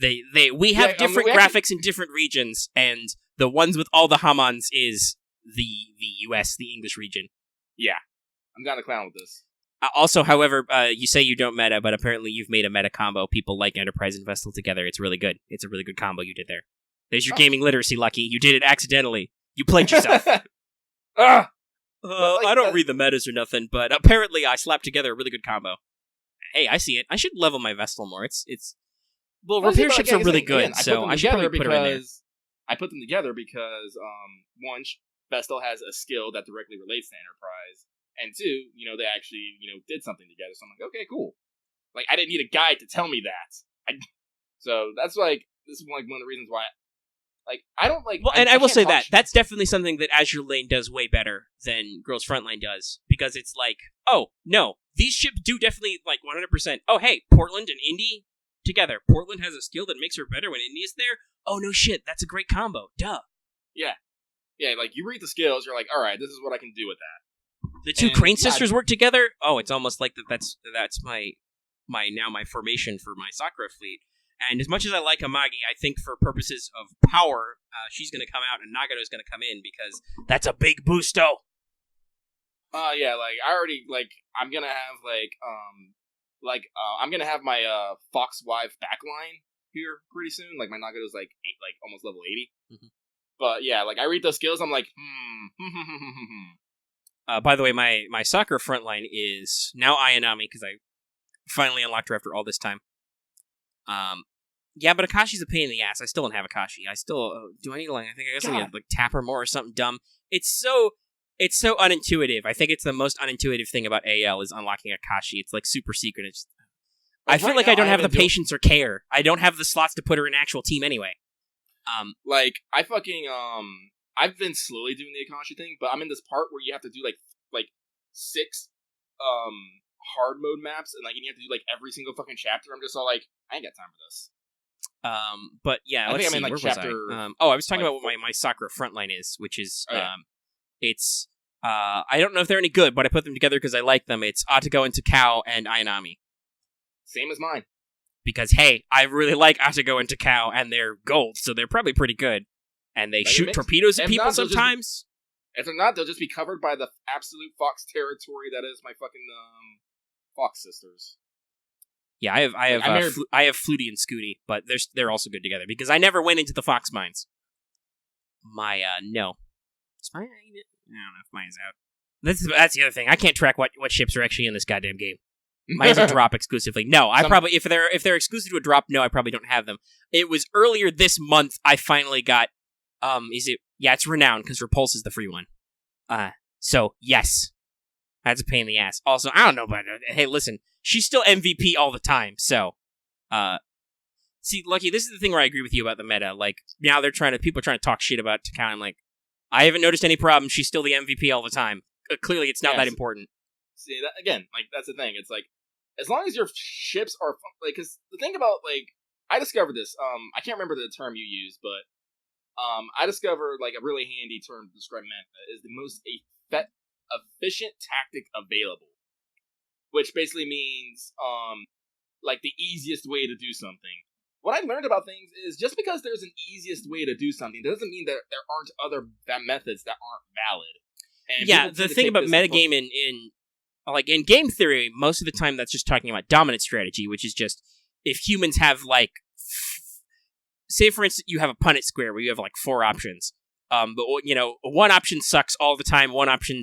We have different graphics in different regions, and the ones with all the Hamons is the US, the English region. Yeah, I'm down to clown with this. Also, however, you say you don't meta, but apparently you've made a meta combo. People like Enterprise and Vestal together. It's really good. It's a really good combo you did there. There's your gaming literacy, Lucky. You did it accidentally. You played yourself. I don't read the metas or nothing, but apparently I slapped together a really good combo. Hey, I see it. I should level my Vestal more. Well, repair ships are really good, again, so I should probably put her in there. I put them together because, one, Vestal has a skill that directly relates to Enterprise, and two, they actually, did something together. So I'm like, okay, cool. Like, I didn't need a guide to tell me that. So that's this is one of the reasons why. I don't like. Well, and I will say that's definitely something that Azur Lane does way better than Girls Frontline does, because it's like, oh no, these ships do definitely 100%. Oh hey, Portland and Indy together. Portland has a skill that makes her better when Indy is there. Oh no shit, that's a great combo. Duh. Yeah. You read the skills, you're like, all right, this is what I can do with that. The two Crane sisters work together. Oh, it's almost like that's my formation for my Sakura fleet. And as much as I like Amagi, I think for purposes of power, she's going to come out and Nagato's going to come in because that's a big boosto. Yeah, I already, I'm going to have, I'm going to have my Fox Wife backline here pretty soon. My Nagato's, almost level 80. Mm-hmm. But, yeah, I read those skills, I'm like, By the way, my Sakura frontline is now Ayanami, because I finally unlocked her after all this time. Yeah, but Akashi's a pain in the ass. I still don't have Akashi. I still do. I need I guess I need to tap her more or something dumb. It's so unintuitive. I think it's the most unintuitive thing about AL is unlocking Akashi. It's super secret. I feel like I don't have the patience or care. I don't have the slots to put her in actual team anyway. I've been slowly doing the Akashi thing, but I'm in this part where you have to do 6 hard mode maps, and you have to do every single fucking chapter. I'm just all I ain't got time for this. But yeah, I think I'm in where chapter. I was talking about what my Sakura frontline is, which is it's I don't know if they're any good, but I put them together because I like them. It's Atago and Takao and Ayanami. Same as mine. Because hey, I really like Atago and Takao, and they're gold, so they're probably pretty good. And they shoot torpedoes at people sometimes. If they're not, they'll just be covered by the absolute Fox territory that is my fucking Fox sisters. Yeah, I have Flutie and Scooty, but they're also good together because I never went into the Fox mines. No, is mine? I don't know if mine's out. That's the other thing. I can't track what ships are actually in this goddamn game. Mine's a drop exclusively. No, probably if they're exclusive to a drop, no, I probably don't have them. It was earlier this month I finally got. It's Renown because Repulse is the free one. So yes, that's a pain in the ass. Also, I don't know, but hey, listen. She's still MVP all the time, so, see, Lucky, this is the thing where I agree with you about the meta. Now people are trying to talk shit about Takao. I'm like, I haven't noticed any problem. She's still the MVP all the time. Clearly, it's not that important. See, again, that's the thing. It's as long as your ships are, because the thing about, I discovered this, I can't remember the term you used, but, I discovered, a really handy term to describe meta is the most efficient tactic available. Which basically means, the easiest way to do something. What I learned about things is just because there's an easiest way to do something doesn't mean that there aren't other methods that aren't valid. And yeah, the thing about metagame in game theory, most of the time that's just talking about dominant strategy, which is just if humans have say for instance you have a Punnett square where you have 4 options. But one option sucks all the time. One option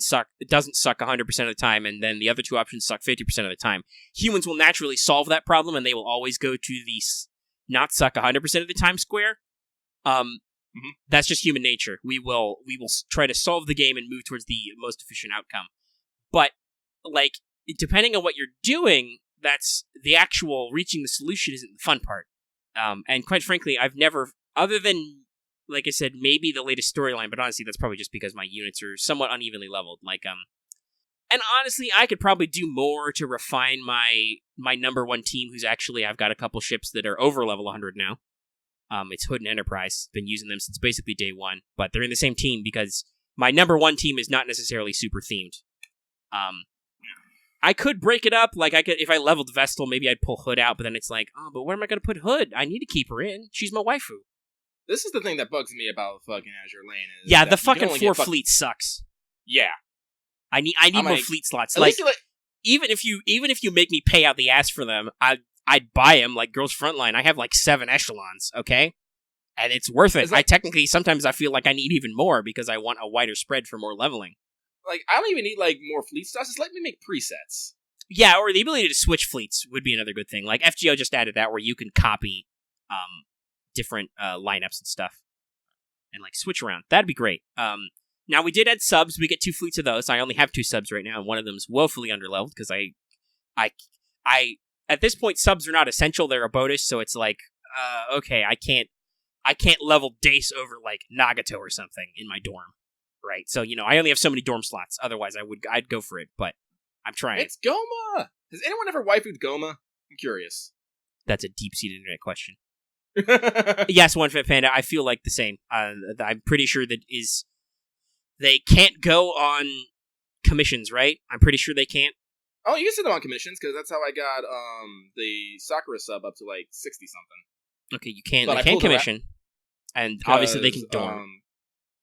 doesn't suck 100% of the time, and then the other 2 options suck 50% of the time. Humans will naturally solve that problem, and they will always go to the not suck 100% of the time square. That's just human nature. We will try to solve the game and move towards the most efficient outcome. But depending on what you're doing, that's the actual reaching the solution isn't the fun part. And quite frankly, I've never, other than. Like I said, maybe the latest storyline, but honestly, that's probably just because my units are somewhat unevenly leveled. And honestly, I could probably do more to refine my number 1 team, who's actually, I've got a couple ships that are over level 100 now. It's Hood and Enterprise. Been using them since basically day 1, but they're in the same team because my number 1 team is not necessarily super themed. I could break it up, if I leveled Vestal, maybe I'd pull Hood out, but then it's but where am I going to put Hood? I need to keep her in. She's my waifu. This is the thing that bugs me about fucking Azur Lane. Yeah, the fucking 4 fleet sucks. Yeah, I need more fleet slots. Even if you make me pay out the ass for them, I'd buy them like Girls Frontline. I have 7 echelons, okay, and it's worth it. Sometimes I feel like I need even more because I want a wider spread for more leveling. like, I don't even need, like, more fleet stuff. Just let me make presets. Yeah, or the ability to switch fleets would be another good thing. Like, FGO just added that, where you can copy different lineups and stuff and, like, switch around. That'd be great. Now, we did add subs. We get 2 fleets of those. I only have 2 subs right now, and one of them is woefully underleveled, because I at this point, subs are not essential. They're a bonus, so it's like, okay, I can't level Dace over, like, Nagato or something in my dorm, right? So, I only have so many dorm slots. Otherwise, I'd go for it, but I'm trying. It's Goma! Has anyone ever waifued Goma? I'm curious. That's a deep-seated internet question. Yes, One Fit Panda, I feel like the same. I'm pretty sure they can't go on commissions, right? I'm pretty sure they can't. Oh, you can send them on commissions, because that's how I got the Sakura sub up to, like, 60-something. Okay, you can't. They can't commission, and obviously they can dorm.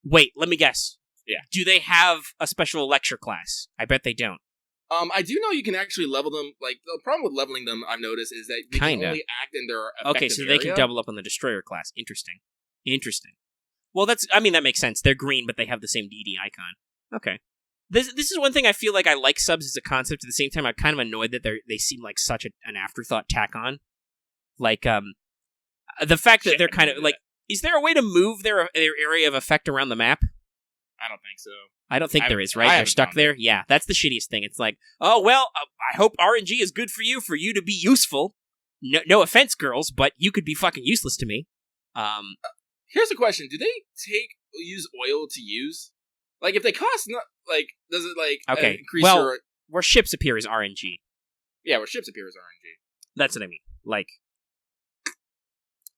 Wait, let me guess. Yeah. Do they have a special lecture class? I bet they don't. I do know you can actually level them. Like, the problem with leveling them, I've noticed, is that they can only act in their effective Okay, so area. they can double up on the Destroyer class. Interesting. Well, that makes sense. They're green, but they have the same DD icon. Okay. This is one thing I feel like I like subs as a concept. At the same time, I'm kind of annoyed that they seem like such an afterthought tack on. Like, the fact that they're kind of, like, is there a way to move their area of effect around the map? I don't think so. I don't think there is, right? They're stuck there? Yeah, that's the shittiest thing. It's like, oh, well, I hope RNG is good for you to be useful. No offense, girls, but you could be fucking useless to me. Here's a question. Do they use oil to use? Like, if they cost, does it, like, increase your... where ships appear is RNG. Yeah, where ships appear is RNG. That's what I mean. Like,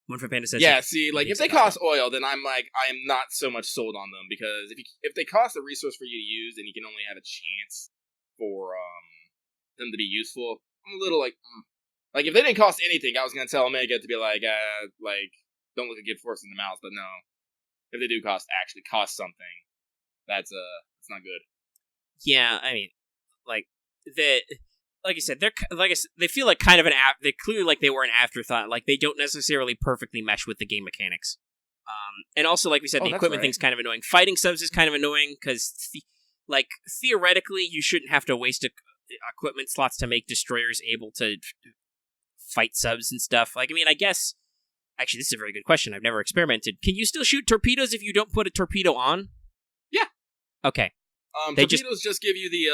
One for Panda says... Yeah, see, like, if they cost oil, then I'm not so much sold on them, because if they cost a resource for you to use, and you can only have a chance for them to be useful, I'm a little like... Like, if they didn't cost anything, I was going to tell Omega to be like, don't look at Gift Force in the mouth, but no. If they do actually cost something, that's not good. Yeah, I mean, like I said, they feel like kind of they clearly like they were an afterthought. Like, they don't necessarily perfectly mesh with the game mechanics. And also, like we said, the equipment thing's kind of annoying. Fighting subs is kind of annoying because, theoretically, you shouldn't have to waste equipment slots to make destroyers able to fight subs and stuff. Like, I mean, I guess... Actually, this is a very good question. I've never experimented. Can you still shoot torpedoes if you don't put a torpedo on? Yeah. Okay. Torpedoes just give you the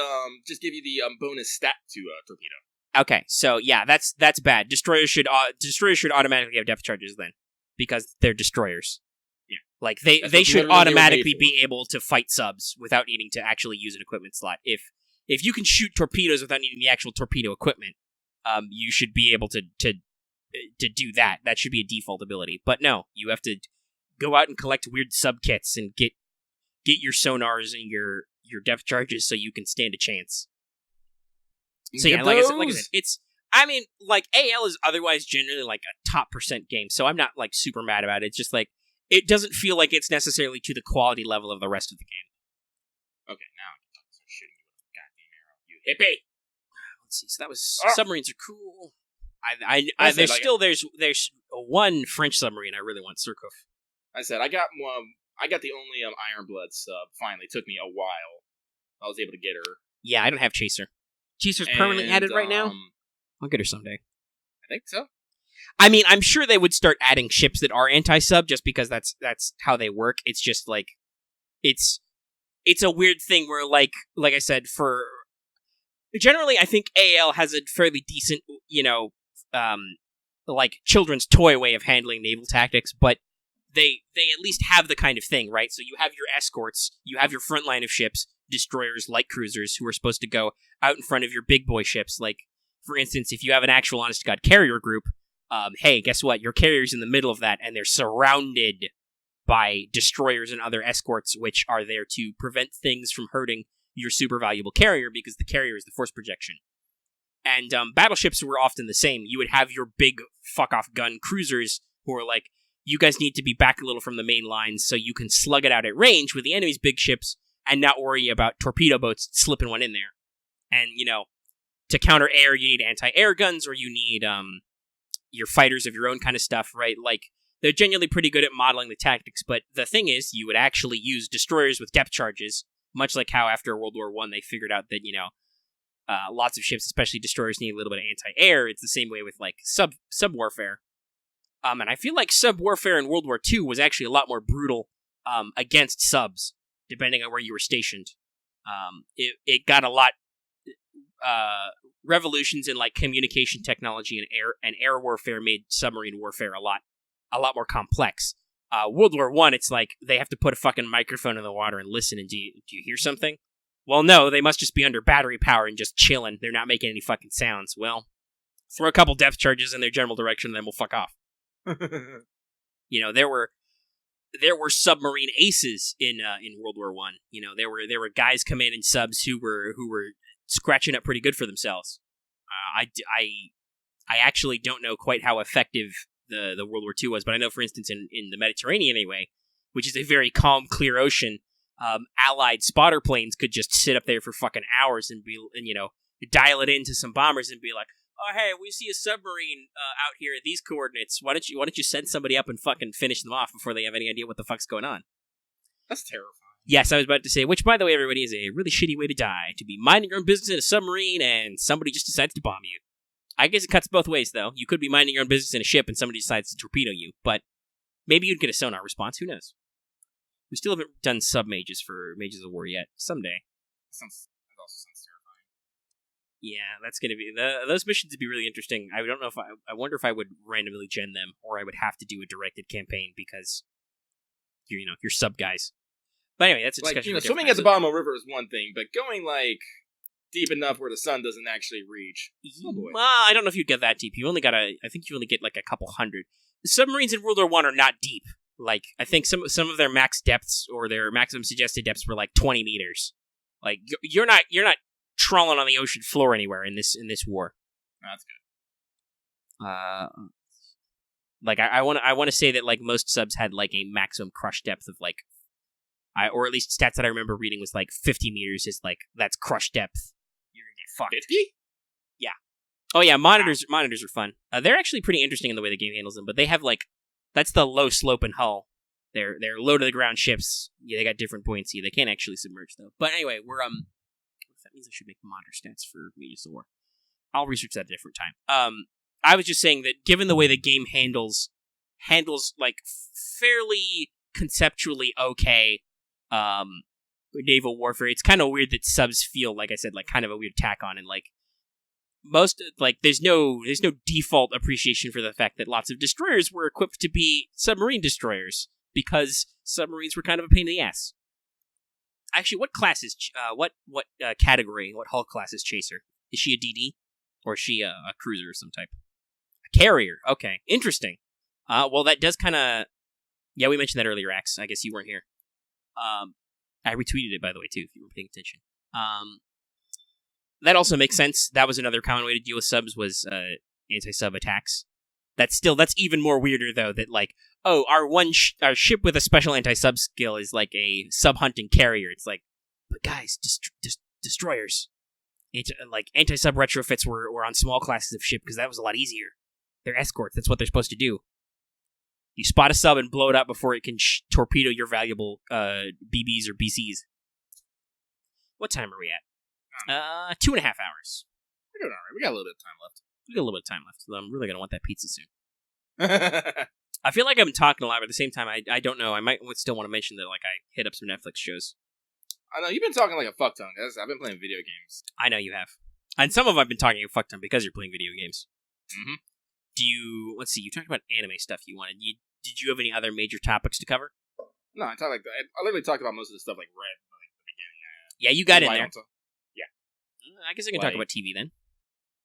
bonus stat to torpedo. Okay, so yeah, that's bad. Destroyers should automatically have depth charges then, because they're destroyers. Yeah. Like they should automatically be able to fight subs without needing to actually use an equipment slot. If you can shoot torpedoes without needing the actual torpedo equipment, you should be able to do that. That should be a default ability. But no, you have to go out and collect weird sub kits and get your sonars and your depth charges so you can stand a chance. So yeah, like I said, it's... I mean, like, AL is otherwise generally like a top % game, so I'm not like super mad about it. It's just like, it doesn't feel like it's necessarily to the quality level of the rest of the game. Okay, now I can start shooting you with a goddamn arrow, you hippie! Let's see, so that was... Submarines are cool. There's one French submarine I really want, Surcouf. I said, I got the only Iron Blood sub. Finally, it took me a while. I was able to get her. Yeah, I don't have Chaser. Chaser's permanently added right now? I'll get her someday. I think so. I mean, I'm sure they would start adding ships that are anti-sub just because that's how they work. It's just like, it's a weird thing where, like I said, generally I think AL has a fairly decent, like children's toy way of handling naval tactics, but they at least have the kind of thing, right? So you have your escorts, you have your front line of ships, destroyers, light cruisers, who are supposed to go out in front of your big boy ships. Like, for instance, if you have an actual honest-to-God carrier group, hey, guess what? Your carrier's in the middle of that, and they're surrounded by destroyers and other escorts, which are there to prevent things from hurting your super valuable carrier, because the carrier is the force projection. And battleships were often the same. You would have your big fuck-off gun cruisers who are like, you guys need to be back a little from the main lines so you can slug it out at range with the enemy's big ships and not worry about torpedo boats slipping one in there. And, to counter air, you need anti-air guns, or you need your fighters of your own kind of stuff, right? Like, they're genuinely pretty good at modeling the tactics, but the thing is, you would actually use destroyers with depth charges, Much like how after World War I, they figured out that, lots of ships, especially destroyers, need a little bit of anti-air. It's the same way with, like, sub warfare. And I feel like sub warfare in World War II was actually a lot more brutal against subs, depending on where you were stationed. It got a lot revolutions in like communication technology and air warfare made submarine warfare a lot more complex. World War I, it's like they have to put a fucking microphone in the water and listen. And do you hear something? Well, no, they must just be under battery power and just chilling. They're not making any fucking sounds. Well, throw a couple depth charges in their general direction, and then we'll fuck off. There were submarine aces in World War I. There were guys come in subs who were scratching up pretty good for themselves. I actually don't know quite how effective the World War II was, but I know, for instance, in the Mediterranean anyway, which is a very calm, clear ocean, Allied spotter planes could just sit up there for fucking hours and dial it into some bombers and be like, "Oh, hey, we see a submarine out here at these coordinates. Why don't you send somebody up and fucking finish them off before they have any idea what the fuck's going on?" That's terrifying. Yes, I was about to say, which, by the way, everybody, is a really shitty way to die. To be minding your own business in a submarine and somebody just decides to bomb you. I guess it cuts both ways, though. You could be minding your own business in a ship and somebody decides to torpedo you, but maybe you'd get a sonar response. Who knows? We still haven't done sub-mages for Mages of War yet. Someday. That also sounds terrifying. Yeah, that's going to be... those missions would be really interesting. I don't know if I wonder if I would randomly gen them, or I would have to do a directed campaign because you're sub guys. But anyway, that's a discussion. Swimming at the bottom of a river is one thing, but going deep enough where the sun doesn't actually reach. Oh boy. Well, I don't know if you'd get that deep. I think you only get like a couple hundred. The submarines in World War I are not deep. Like, I think some of their max depths or their maximum suggested depths were like 20 meters. Like, you're not trawling on the ocean floor anywhere in this war. That's good. I want to say that like most subs had like a maximum crush depth of like, or at least stats that I remember reading was like 50 meters is like, that's crush depth. You're gonna get fucked. 50? Yeah. Oh yeah, monitors are fun. They're actually pretty interesting in the way the game handles them, but they have like, that's the low slope and hull. They're low to the ground ships. Yeah, they got different buoyancy. They can't actually submerge though. But anyway, that means I should make monitor stats for Mages of War. I'll research that at a different time. I was just saying that given the way the game handles like fairly conceptually okay naval warfare, it's kind of weird that subs feel, like I said, like kind of a weird tack on, and like most, like there's no default appreciation for the fact that lots of destroyers were equipped to be submarine destroyers because submarines were kind of a pain in the ass. Actually, what class is what category, what hull class is Chaser? Is she a DD or is she a cruiser of some type? A carrier. Okay, interesting. Well, that does kind of, yeah, we mentioned that earlier, Axe. I guess you weren't here. I retweeted it, by the way, too, if you were paying attention. That also makes sense. That was another common way to deal with subs, was anti-sub attacks. That's even more weirder, though, that like, oh, our ship with a special anti-sub skill is like a sub-hunting carrier. It's like, but guys, destroyers. Anti-sub retrofits were on small classes of ship because that was a lot easier. They're escorts. That's what they're supposed to do. You spot a sub and blow it up before it can torpedo your valuable BBs or BCs. What time are we at? 2.5 hours. We're doing alright. We got a little bit of time left. So I'm really going to want that pizza soon. I feel like I've been talking a lot, but at the same time, I don't know. I might still want to mention that like I hit up some Netflix shows. I know, you've been talking like a fuck ton. I've been playing video games. I know you have. And some of I've been talking a fuck ton because you're playing video games. Mm-hmm. Let's see, you talked about anime stuff you wanted. Did you have any other major topics to cover? No, I literally talked about most of the stuff like Red at the beginning. Yeah, you got in there. Yeah. I guess I can talk about TV then.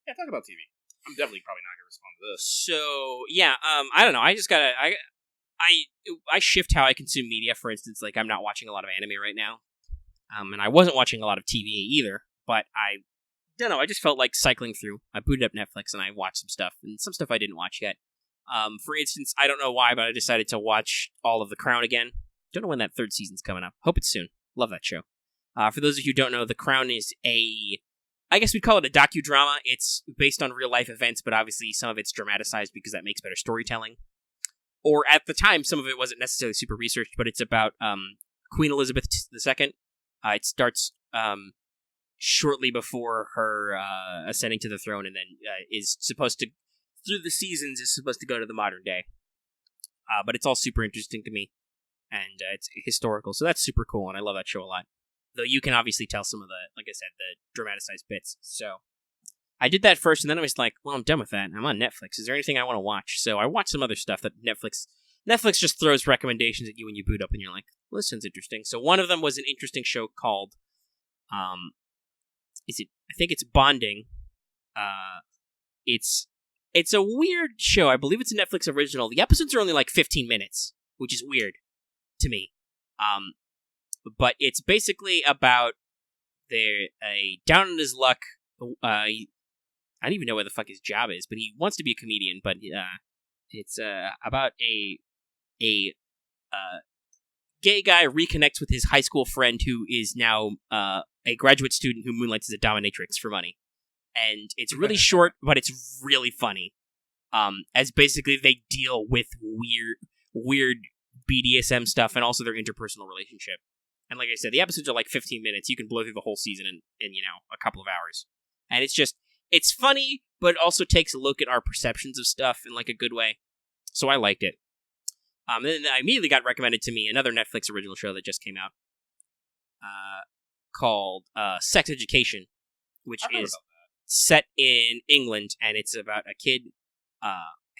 Yeah, talk about TV. I'm definitely probably not going to respond to this. So, yeah, I don't know. I just gotta, I shift how I consume media. For instance, like I'm not watching a lot of anime right now. And I wasn't watching a lot of TV either, but I don't know, I just felt like cycling through. I booted up Netflix and I watched some stuff, and some stuff I didn't watch yet. For instance, I don't know why, but I decided to watch all of The Crown again. Don't know when that third season's coming up. Hope it's soon. Love that show. For those of you who don't know, The Crown is I guess we'd call it a docudrama. It's based on real life events, but obviously some of it's dramatized because that makes better storytelling. Or at the time, some of it wasn't necessarily super researched, but it's about Queen Elizabeth II. It starts shortly before her ascending to the throne, and then is supposed to, through the seasons, is supposed to go to the modern day. But it's all super interesting to me, and it's historical, so that's super cool, and I love that show a lot. Though you can obviously tell some of the, like I said, the dramatized bits. So I did that first, and then I was like, well, I'm done with that. I'm on Netflix. Is there anything I want to watch? So I watched some other stuff that Netflix just throws recommendations at you when you boot up, and you're like, well, this sounds interesting. So one of them was an interesting show called, I think it's Bonding. It's a weird show. I believe it's a Netflix original. The episodes are only like 15 minutes, which is weird to me. But it's basically about a down on his luck. I don't even know what the fuck his job is, but he wants to be a comedian. But it's about a gay guy reconnects with his high school friend who is now a graduate student who moonlights as a dominatrix for money. And it's really short, but it's really funny. As basically they deal with weird BDSM stuff and also their interpersonal relationship. And like I said, the episodes are like 15 minutes. You can blow through the whole season in a couple of hours. And it's funny, but it also takes a look at our perceptions of stuff in like a good way. So I liked it. Then I immediately got recommended to me another Netflix original show that just came out called Sex Education, which is set in England, and it's about a kid. I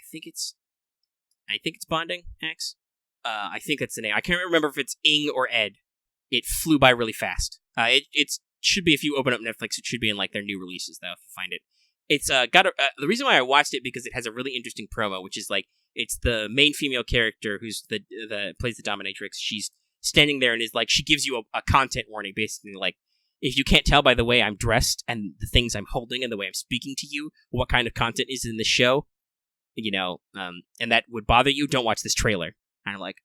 think it's Bonding, X. I think that's the name. I can't remember if it's Ing or Ed. It flew by really fast. It should be, if you open up Netflix, it should be in like their new releases though, if you find it. It's got the reason why I watched it because it has a really interesting promo, which is like it's the main female character who's the plays the dominatrix. She's standing there and is like, she gives you a content warning, basically like, if you can't tell by the way I'm dressed and the things I'm holding and the way I'm speaking to you, what kind of content is in the show, and that would bother you, don't watch this trailer. And I'm like,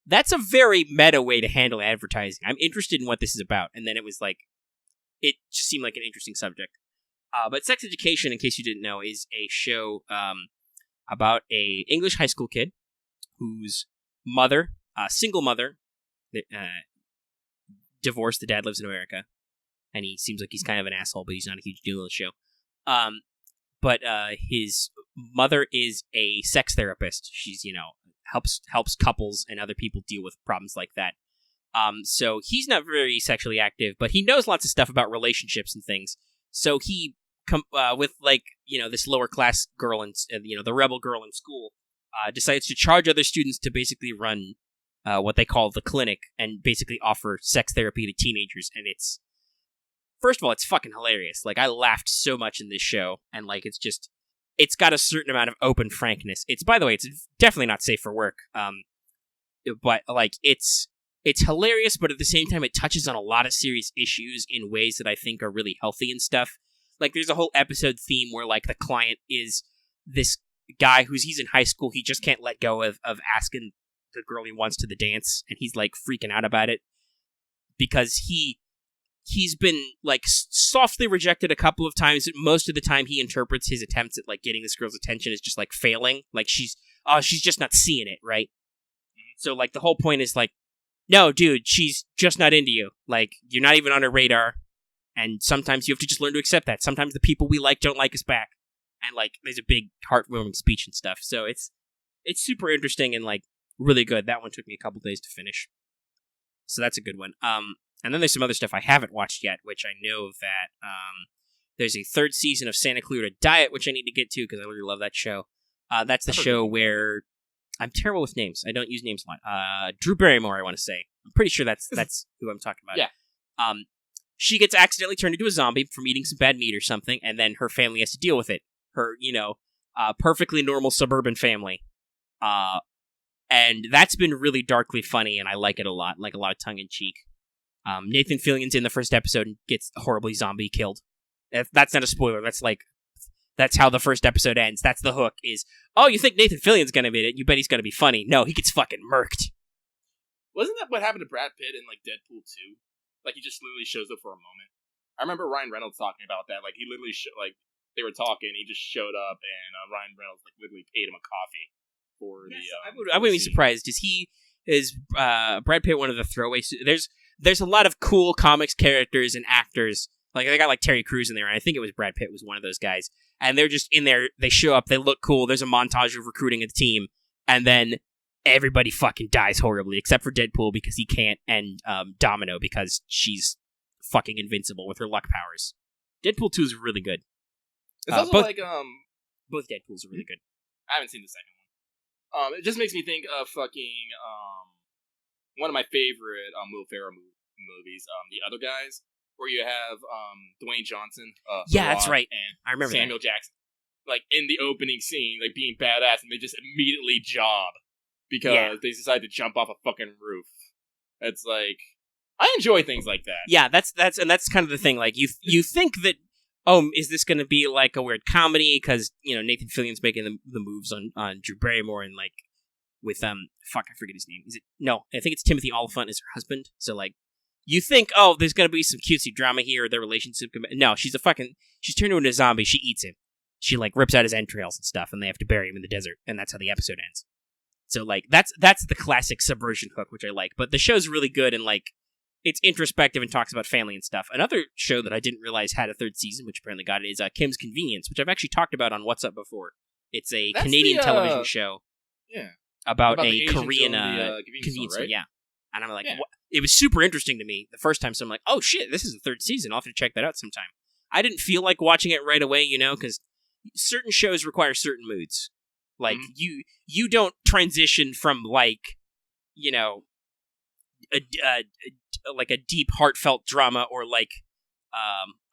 that's a very meta way to handle advertising. I'm interested in what this is about. And then it was like, it just seemed like an interesting subject. But Sex Education, in case you didn't know, is a show about a English high school kid whose mother, single mother, divorced. The dad lives in America, and he seems like he's kind of an asshole, but he's not a huge deal in the show. But his mother is a sex therapist. She's, helps couples and other people deal with problems like that. So he's not very sexually active, but he knows lots of stuff about relationships and things. So he, with this lower class girl and the rebel girl in school, decides to charge other students to basically run what they call the clinic and basically offer sex therapy to teenagers. And first of all, it's fucking hilarious. Like, I laughed so much in this show, and like it's got a certain amount of open frankness. By the way, it's definitely not safe for work. But like it's hilarious, but at the same time, it touches on a lot of serious issues in ways that I think are really healthy and stuff. Like, there's a whole episode theme where like the client is this guy he's in high school. He just can't let go of asking the girl he wants to the dance, and he's like freaking out about it because he's been like softly rejected a couple of times. Most of the time he interprets his attempts at like getting this girl's attention as just like failing. Like she's just not seeing it, right? So like the whole point is like, no, dude, she's just not into you. Like, you're not even on her radar. And sometimes you have to just learn to accept that. Sometimes the people we like don't like us back. And like, there's a big heartwarming speech and stuff. So it's super interesting and like really good. That one took me a couple days to finish. So that's a good one. And then there's some other stuff I haven't watched yet, which I know that there's a third season of Santa Clarita Diet, which I need to get to because I really love that show. That's the show where I'm terrible with names. I don't use names a lot. Drew Barrymore, I want to say. I'm pretty sure that's who I'm talking about. Yeah. She gets accidentally turned into a zombie from eating some bad meat or something, and then her family has to deal with it. Her, perfectly normal suburban family. And that's been really darkly funny, and I like it a lot. Like a lot of tongue-in-cheek. Nathan Fillion's in the first episode and gets horribly zombie killed. That's not a spoiler. That's how the first episode ends. That's the hook is, oh, you think Nathan Fillion's gonna be in it? You bet he's gonna be funny. No, he gets fucking murked. Wasn't that what happened to Brad Pitt in like Deadpool 2? Like, he just literally shows up for a moment. I remember Ryan Reynolds talking about that. Like, he literally they were talking, he just showed up, and Ryan Reynolds like literally paid him a coffee for I wouldn't be surprised. Is Brad Pitt one of the throwaway? There's there's a lot of cool comics characters and actors. Like, they got, like, Terry Crews in there, and I think it was Brad Pitt was one of those guys. And they're just in there, they show up, they look cool, there's a montage of recruiting a team, and then everybody fucking dies horribly, except for Deadpool, because he can't, and Domino, because she's fucking invincible with her luck powers. Deadpool 2 is really good. It's also both Deadpools are really good. I haven't seen the second one. It just makes me think of fucking one of my favorite Will Ferrell movies, The Other Guys, where you have Dwayne Johnson, yeah, that's right. and I remember Samuel Jackson, like in the opening scene, like being badass, and they just immediately job because they decide to jump off a fucking roof. It's like, I enjoy things like that. Yeah, that's kind of the thing. Like, you think that, is this going to be like a weird comedy? Because, Nathan Fillion's making the moves on Drew Barrymore and, like, with, I forget his name. I think it's Timothy Oliphant is her husband. So, like, you think, there's going to be some cutesy drama here, or their relationship. No, she's turned into a zombie. She eats him. She, like, rips out his entrails and stuff, and they have to bury him in the desert, and that's how the episode ends. So, like, that's the classic subversion hook, which I like. But the show's really good, and, like, it's introspective and talks about family and stuff. Another show that I didn't realize had a third season, which apparently got it, is Kim's Convenience, which I've actually talked about on What's Up before. It's a Canadian television show about a Korean convenience store, right? yeah. And I'm like, what? It was super interesting to me the first time, so I'm like, oh shit, this is the third season. I'll have to check that out sometime. I didn't feel like watching it right away, because certain shows require certain moods. Like, you don't transition from, like, like a deep, heartfelt drama, or like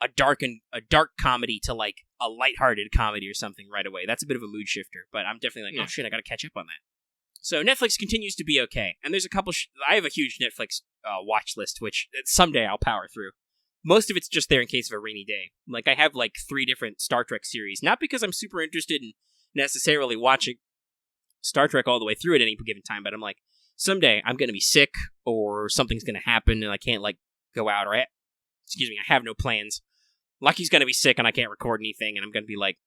a dark comedy to like a lighthearted comedy or something right away. That's a bit of a mood shifter, but I'm definitely like, oh shit, I gotta catch up on that. So Netflix continues to be okay, and there's a couple. I have a huge Netflix watch list, which someday I'll power through. Most of it's just there in case of a rainy day. Like, I have like 3 different Star Trek series, not because I'm super interested in necessarily watching Star Trek all the way through at any given time, but I'm like, someday I'm going to be sick, or something's going to happen and I can't, like, go out, or I have no plans. Lucky's going to be sick and I can't record anything, and I'm going to be like,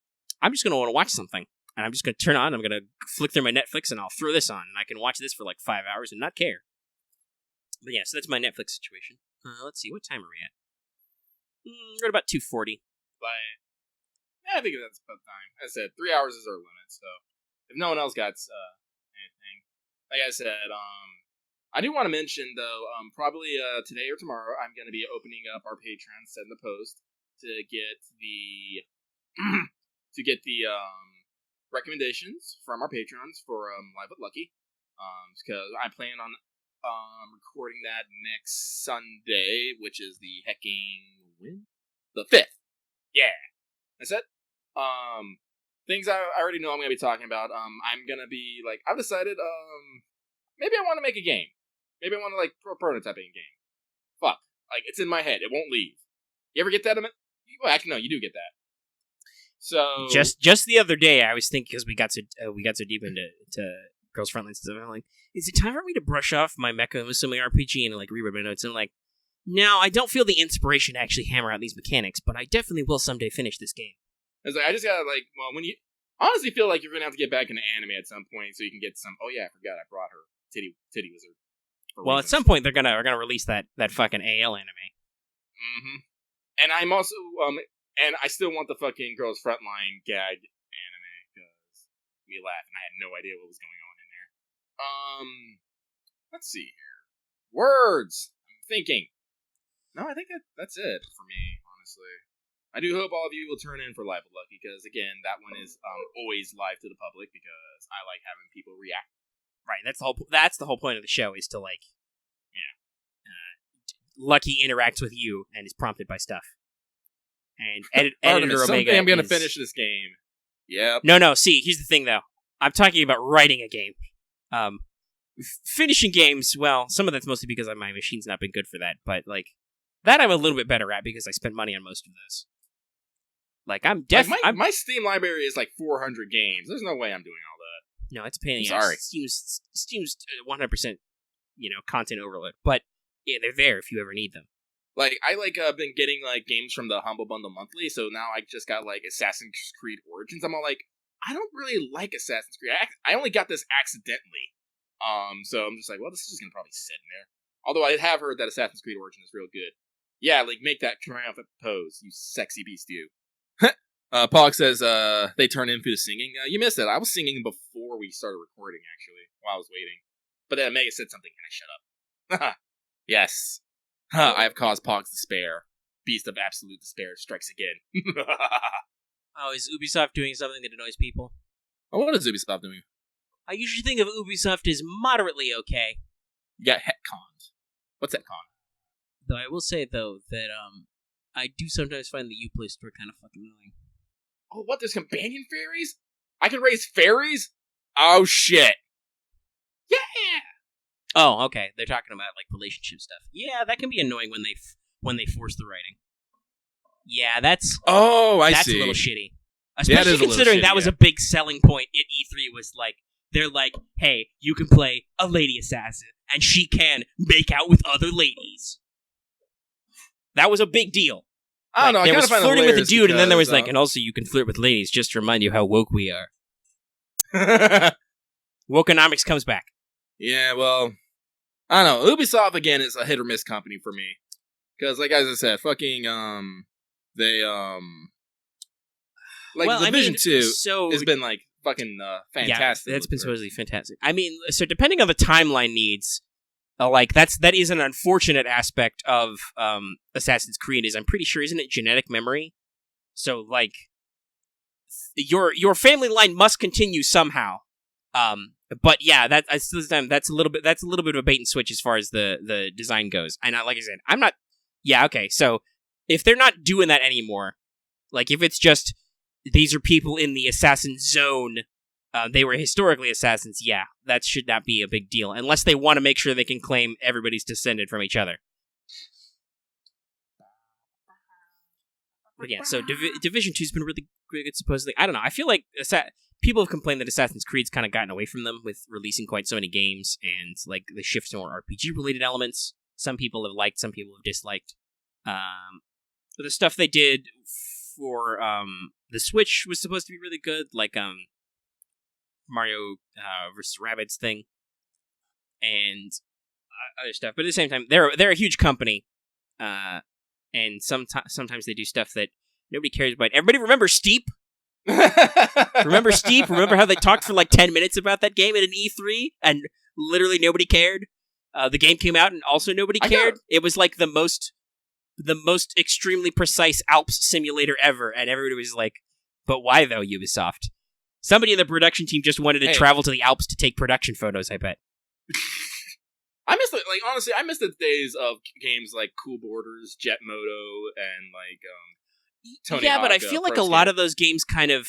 I'm just going to want to watch something. And I'm just going to turn on, I'm going to flick through my Netflix, and I'll throw this on, and I can watch this for like 5 hours and not care. But yeah, so that's my Netflix situation. Let's see, what time are we at? We're at about 2:40. I think that's about time. As I said, 3 hours is our limit, so if no one else got anything. Like I said, I do want to mention, though, probably today or tomorrow, I'm going to be opening up our Patreon, setting the post to get the recommendations from our patrons for Live with Lucky, because I plan on recording that next Sunday, which is the the 5th. Yeah, that's it. Things I already know I'm going to be talking about. I'm going to be, like, I've decided, maybe I want to make a game. Maybe I want to, like, prototyping a game. Fuck. Like, it's in my head. It won't leave. You ever get that? Well, actually, no, you do get that. So just the other day, I was thinking, because we got so deep into Girls Frontline stuff, I'm like, is it time for me to brush off my Mecha Musume RPG and, like, reread my notes? And I'm like, no, I don't feel the inspiration to actually hammer out these mechanics, but I definitely will someday finish this game. I was like, I just gotta, like, well, when you honestly feel like you're gonna have to get back into anime at some point, so you can get some. Oh yeah, I forgot I brought her titty wizard. Well, at some point they're gonna release that fucking AL anime. Mm-hmm. And I'm also and I still want the fucking Girls Frontline gag anime, because we laughed and I had no idea what was going on in there. Let's see here. Words. I'm thinking. No, I think that's it for me, honestly. I do hope all of you will turn in for Live with Lucky, because, again, that one is always live to the public, because I like having people react. Right, that's the whole point of the show, is to, like, Lucky interacts with you and is prompted by stuff. And Editor Omega I'm going to finish this game. Yep. No, see, here's the thing, though. I'm talking about writing a game. Finishing games, well, some of that's mostly because my machine's not been good for that, but, like, that I'm a little bit better at, because I spent money on most of those. Like, I'm definitely... My Steam library is like 400 games. There's no way I'm doing all that. No, it's a pain in the ass. Sorry. Steam's 100%, content overload. But, yeah, they're there if you ever need them. Like, I, been getting, like, games from the Humble Bundle Monthly, so now I just got, like, Assassin's Creed Origins. I'm all like, I don't really like Assassin's Creed. I only got this accidentally. So I'm just like, well, this is just gonna probably sit in there. Although I have heard that Assassin's Creed Origin is real good. Yeah, like, make that triumphant pose, you sexy beast, you. Pog says, they turn info to singing. You missed it. I was singing before we started recording, actually, while I was waiting. But then Omega said something, and I shut up. Yes. I have caused Pog's despair. Beast of absolute despair strikes again. Oh, is Ubisoft doing something that annoys people? Oh, what is Ubisoft doing? I usually think of Ubisoft as moderately okay. You got Hetcons. What's Hetcon? Though I will say, though, that I do sometimes find the Uplay store kind of fucking annoying. Oh, what? There's companion fairies? I can raise fairies? Oh, shit. Yeah! Oh, okay. They're talking about, like, relationship stuff. Yeah, that can be annoying when they force the writing. Yeah, that's... Oh, I that's see. A little shitty. Especially considering that was a big selling point at E3 was, like, they're like, hey, you can play a lady assassin, and she can make out with other ladies. That was a big deal. I don't know. There was flirting with a dude, because, and then there was like, and also you can flirt with ladies, just to remind you how woke we are. Wokeonomics comes back. Yeah, well, I don't know. Ubisoft, again, is a hit or miss company for me. Because, like, as I said, fucking, they, like, well, Division 2 has been, like, fucking, fantastic. Yeah, that's been supposedly fantastic. I mean, so depending on the timeline needs, like, that is an unfortunate aspect of, Assassin's Creed, is I'm pretty sure, isn't it genetic memory? So, like, your family line must continue somehow. But yeah, that's a little bit of a bait and switch as far as the design goes. And like I said, I'm not. Yeah, okay. So if they're not doing that anymore, like if it's just these are people in the assassin zone, they were historically assassins. Yeah, that should not be a big deal unless they want to make sure they can claim everybody's descended from each other. But yeah, so Division 2's been really good, supposedly. I don't know. I feel like people have complained that Assassin's Creed's kind of gotten away from them with releasing quite so many games, and like the shift to more RPG-related elements. Some people have liked, some people have disliked. But the stuff they did for the Switch was supposed to be really good, like Mario vs. Rabbids thing, and other stuff. But at the same time, they're a huge company, and sometimes they do stuff that nobody cares about. Everybody remember Steep? Remember Steep? Remember how they talked for like 10 minutes about that game at an E3 and literally nobody cared? The game came out and also nobody cared. It was like the most extremely precise Alps simulator ever, and everybody was like, but why though, Ubisoft? Somebody in the production team just wanted to travel to the Alps to take production photos, I bet. I miss honestly, I miss the days of games like Cool Borders, Jet Moto, and like Tony Hawk, but I feel like a lot of those games kind of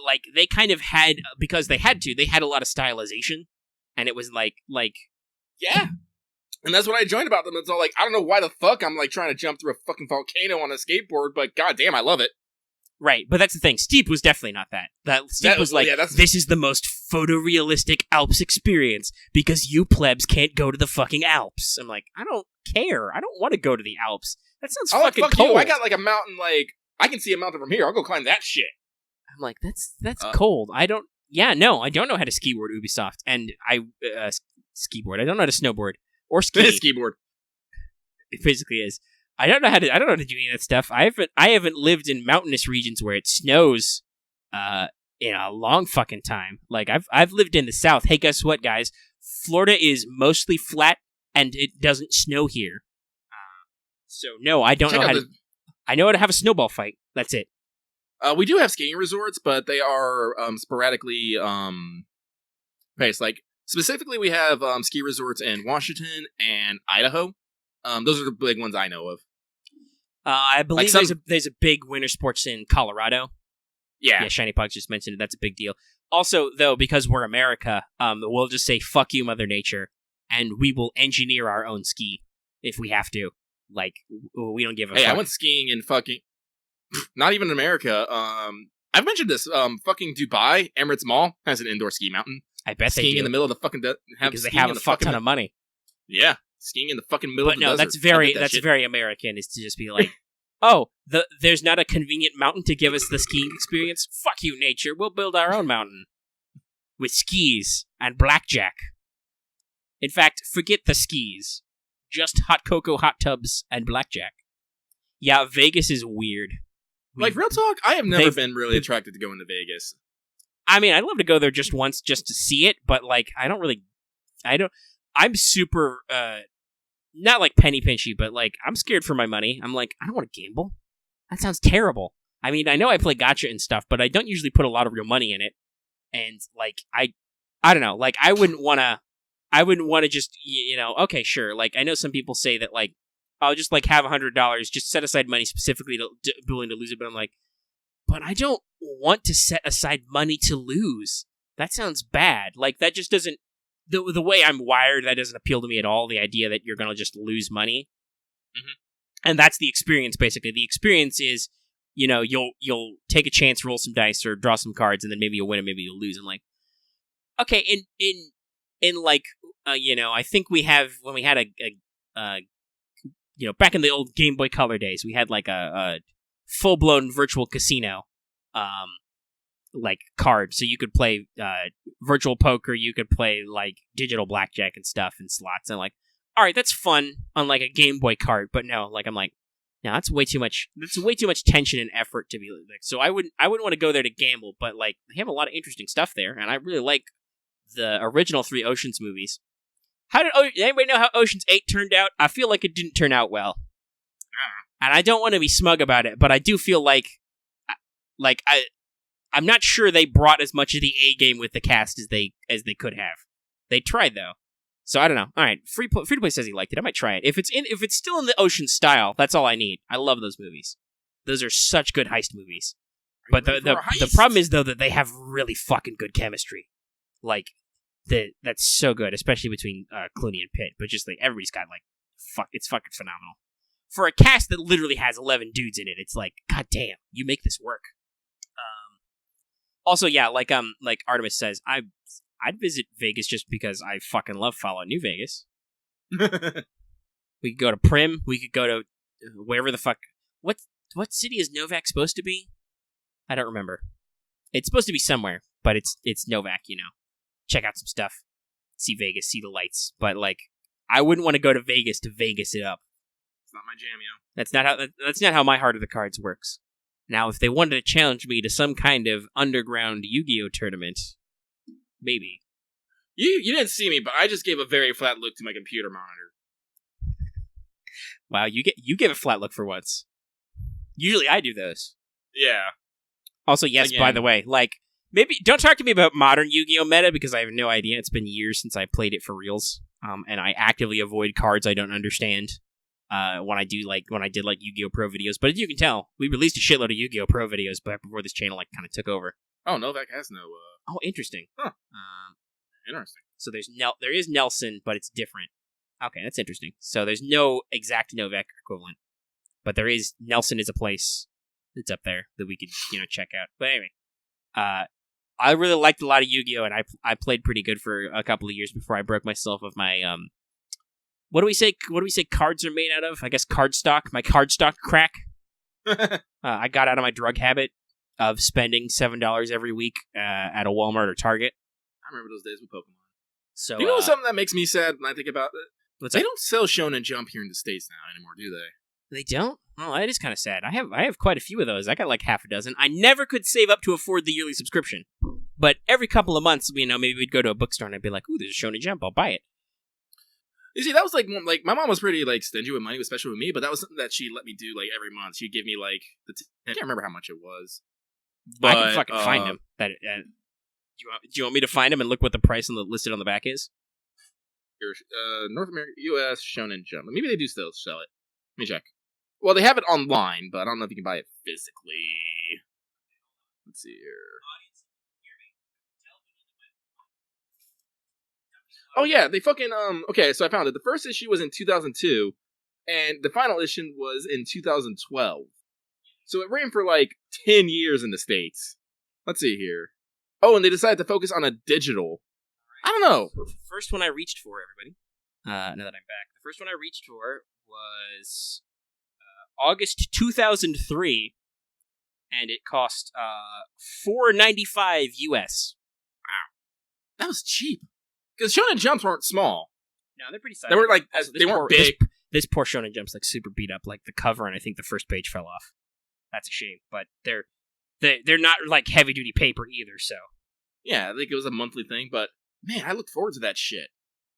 like they kind of had, because they had a lot of stylization, and it was like yeah. And that's what I enjoyed about them. It's all like, I don't know why the fuck I'm like trying to jump through a fucking volcano on a skateboard, but goddamn, I love it. Right, but that's the thing. Steep was definitely not that. Steep was like, this is the most photorealistic Alps experience because you plebs can't go to the fucking Alps. I'm like, I don't care. I don't want to go to the Alps. That sounds fucking cold. You. I got like a mountain, like, I can see a mountain from here. I'll go climb that shit. I'm like, that's cold. I don't know how to skiboard, Ubisoft. And skiboard. I don't know how to snowboard. Or ski. Skiboard. It basically is. I don't know how to do any of that stuff. I haven't lived in mountainous regions where it snows in a long fucking time. Like I've lived in the South. Hey, guess what, guys? Florida is mostly flat and it doesn't snow here. So no, I don't know how to. I know how to have a snowball fight. That's it. We do have skiing resorts, but they are sporadically based. Like specifically, we have ski resorts in Washington and Idaho. Those are the big ones I know of. I believe there's a big winter sports in Colorado. Yeah, Shiny Pogs just mentioned it. That's a big deal. Also, though, because we're America, we'll just say, fuck you, Mother Nature, and we will engineer our own ski if we have to. Like, we don't give a fuck. Hey, I went skiing in fucking... Not even America. I've mentioned this. Fucking Dubai, Emirates Mall, has an indoor ski mountain. I bet they do. Skiing in the middle of the fucking... because they have a fuck ton of money. Yeah. Skiing in the fucking middle of the desert. That's very American, is to just be like, oh, there's not a convenient mountain to give us the skiing experience? Fuck you, nature. We'll build our own mountain. With skis and blackjack. In fact, forget the skis. Just hot cocoa, hot tubs, and blackjack. Yeah, Vegas is weird. Like, real talk, I have never been really attracted to going to Vegas. I mean, I'd love to go there just once just to see it, but, like, I'm super, not like penny pinchy, but, like, I'm scared for my money. I'm like, I don't want to gamble. That sounds terrible. I mean, I know I play Gacha and stuff, but I don't usually put a lot of real money in it. And, like, I don't know, like, I wouldn't want to just, okay, sure. Like, I know some people say that, like, I'll just, like, have $100, just set aside money specifically to be willing to lose it, but I'm like, but I don't want to set aside money to lose. That sounds bad. Like, that just doesn't, the way I'm wired, that doesn't appeal to me at all, the idea that you're going to just lose money. Mm-hmm. And that's the experience, basically. The experience is, you'll take a chance, roll some dice, or draw some cards, and then maybe you'll win and maybe you'll lose. I'm like, okay, in like, I think we have, when we had back in the old Game Boy Color days, we had like a full-blown virtual casino, like card. So you could play virtual poker, you could play like digital blackjack and stuff and slots. And like, all right, that's fun on like a Game Boy card, but no, like I'm like, no, that's way too much. That's way too much tension and effort to be like. So I wouldn't want to go there to gamble, but like they have a lot of interesting stuff there, and I really like the original 3 Oceans movies. Anybody know how Ocean's 8 turned out? I feel like it didn't turn out well. And I don't want to be smug about it, but I do feel like I'm not sure they brought as much of the A game with the cast as they could have. They tried though. So I don't know. All right, Free to Play says he liked it. I might try it. If it's still in the Ocean style, that's all I need. I love those movies. Those are such good heist movies. But the problem is though that they have really fucking good chemistry. Like that's so good, especially between Clooney and Pitt. But just like everybody's got like it's fucking phenomenal. For a cast that literally has 11 dudes in it, it's like, god damn, you make this work. Also, yeah, like Artemis says, I'd visit Vegas just because I fucking love Fallout New Vegas. We could go to Prim. We could go to wherever the fuck. What city is Novak supposed to be? I don't remember. It's supposed to be somewhere, but it's Novak. Check out some stuff, see Vegas, see the lights. But like, I wouldn't want to go to Vegas it up. It's not my jam, yo. That's not how my Heart of the Cards works. Now, if they wanted to challenge me to some kind of underground Yu-Gi-Oh tournament, maybe. You didn't see me, but I just gave a very flat look to my computer monitor. Wow, you give a flat look for once. Usually I do those. Yeah. Also, yes, again, by the way, like, maybe don't talk to me about modern Yu-Gi-Oh meta because I have no idea. It's been years since I played it for reals. And I actively avoid cards I don't understand. When I did Yu-Gi-Oh Pro videos, but as you can tell, we released a shitload of Yu-Gi-Oh Pro videos before this channel like kind of took over. Oh, Novak has no. Oh, interesting. Huh. Interesting. So there is Nelson, but it's different. Okay, that's interesting. So there's no exact Novak equivalent, but there is Nelson is a place that's up there that we could check out. But anyway, I really liked a lot of Yu-Gi-Oh, and I played pretty good for a couple of years before I broke myself of my What do we say cards are made out of? I guess cardstock. My cardstock crack. I got out of my drug habit of spending $7 every week at a Walmart or Target. I remember those days with Pokemon. So you know something that makes me sad when I think about it? They that? Don't sell Shonen Jump here in the States now anymore, do they? They don't? Oh, that is kind of sad. I have quite a few of those. I got like half a dozen. I never could save up to afford the yearly subscription. But every couple of months, maybe we'd go to a bookstore and I'd be like, ooh, there's a Shonen Jump, I'll buy it. You see, that was like my mom was pretty like stingy with money, especially with me. But that was something that she let me do like every month. She'd give me like I can't remember how much it was. But, I can fucking find them. Do you want me to find them and look what the price listed on the back is? North America, U.S. Shonen Jump. Maybe they do still sell it. Let me check. Well, they have it online, but I don't know if you can buy it physically. Let's see here. Oh yeah, they fucking okay, so I found it. The first issue was in 2002 and the final issue was in 2012. So it ran for like 10 years in the States. Let's see here. Oh, and they decided to focus on a digital. I don't know. First one I reached for, everybody. Now that I'm back. The first one I reached for was August 2003 and it cost $4.95 US. Wow. That was cheap. Because Shonen Jumps weren't small. No, they're pretty solid. They were like Also, they weren't big. This poor Shonen Jump's like super beat up. Like the cover, and I think the first page fell off. That's a shame, but they're not like heavy duty paper either. So yeah, I think it was a monthly thing. But man, I look forward to that shit.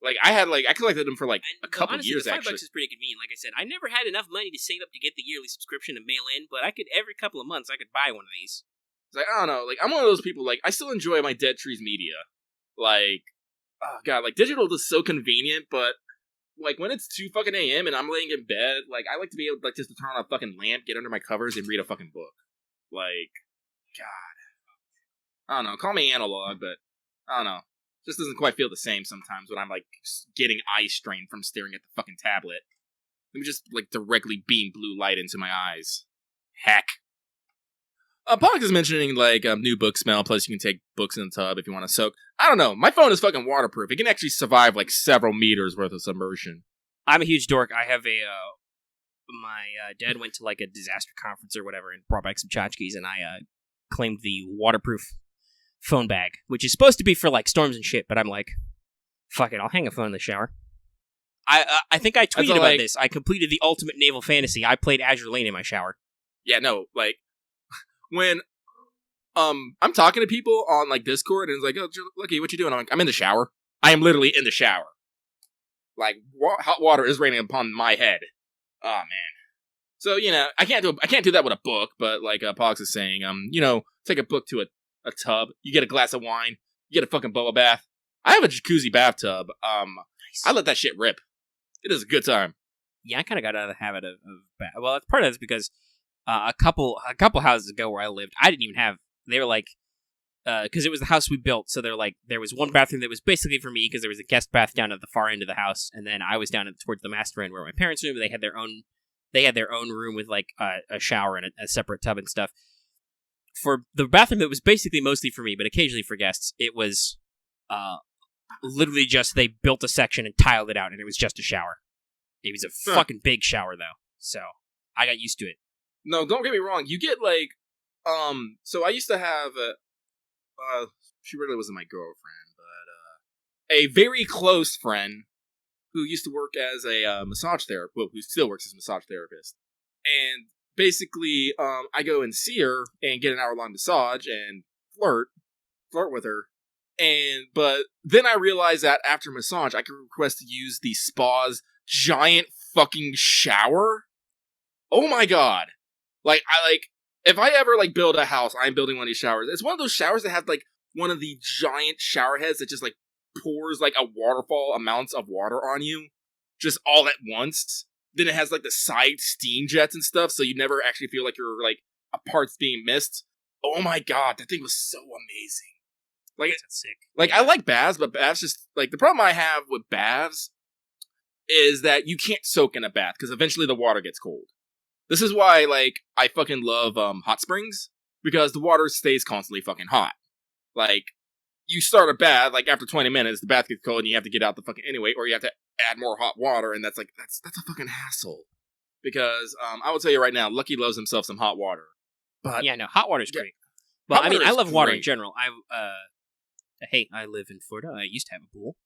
Like I collected them for like a couple honestly, years. The $5 actually, is pretty convenient. Like I said, I never had enough money to save up to get the yearly subscription and mail in, but I could every couple of months I could buy one of these. It's like I don't know. Like I'm one of those people. Like I still enjoy my Dead Trees media. Like oh god, like digital is so convenient, but like when it's 2 fucking a.m. and I'm laying in bed, like I like to be able to like just to turn on a fucking lamp, get under my covers, and read a fucking book. Like, God, I don't know. Call me analog, but I don't know. Just doesn't quite feel the same sometimes when I'm like getting eye strain from staring at the fucking tablet. Let me just like directly beam blue light into my eyes. Heck. Pollux is mentioning like new book smell. Plus, you can take books in the tub if you want to soak. I don't know. My phone is fucking waterproof. It can actually survive like several meters worth of submersion. I'm a huge dork. I have a my dad went to like a disaster conference or whatever and brought back some tchotchkes, and I claimed the waterproof phone bag, which is supposed to be for like storms and shit. But I'm like, fuck it, I'll hang a phone in the shower. I think I tweeted about this. I completed the ultimate naval fantasy. I played Azur Lane in my shower. Yeah, no, like when I'm talking to people on like Discord and it's like, oh, Lucky, what you doing? I'm like, I'm in the shower. I am literally in the shower. Like hot water is raining upon my head. Oh man. So you know, I can't do that with a book, but like Pollux is saying, you know, take a book to a tub. You get a glass of wine. You get a fucking bubble bath. I have a jacuzzi bathtub. Nice. I let that shit rip. It is a good time. Yeah, I kind of got out of the habit of bath. Well, part of that's because a couple houses ago where I lived, I didn't even have. They were like, because it was the house we built, so they're like, there was one bathroom that was basically for me because there was a guest bath down at the far end of the house, and then I was down towards the master end where my parents lived. They had their own room with like a shower and a separate tub and stuff. For the bathroom that was basically mostly for me, but occasionally for guests, it was literally just they built a section and tiled it out, and it was just a shower. It was a fucking big shower though, so I got used to it. No, don't get me wrong. You get like, so I used to have she really wasn't my girlfriend, but a very close friend who used to work as a massage therapist. Well, who still works as a massage therapist, and basically, I go and see her and get an hour-long massage and flirt with her. But then I realized that after massage, I could request to use the spa's giant fucking shower. Oh my god! Like if I ever like build a house, I'm building one of these showers. It's one of those showers that has like one of the giant shower heads that just like pours like a waterfall amounts of water on you, just all at once. Then it has like the side steam jets and stuff, so you never actually feel like you're like a part's being missed. Oh my god, that thing was so amazing. Like that's sick. Like yeah. I like baths, but baths just like the problem I have with baths is that you can't soak in a bath because eventually the water gets cold. This is why like I fucking love hot springs, because the water stays constantly fucking hot. Like you start a bath, like after 20 minutes, the bath gets cold and you have to get out the fucking anyway, or you have to add more hot water, and that's a fucking hassle. Because I will tell you right now, Lucky loves himself some hot water. But yeah, no, hot water's great. Well, I mean, I love water in general. I live in Florida. I used to have a pool.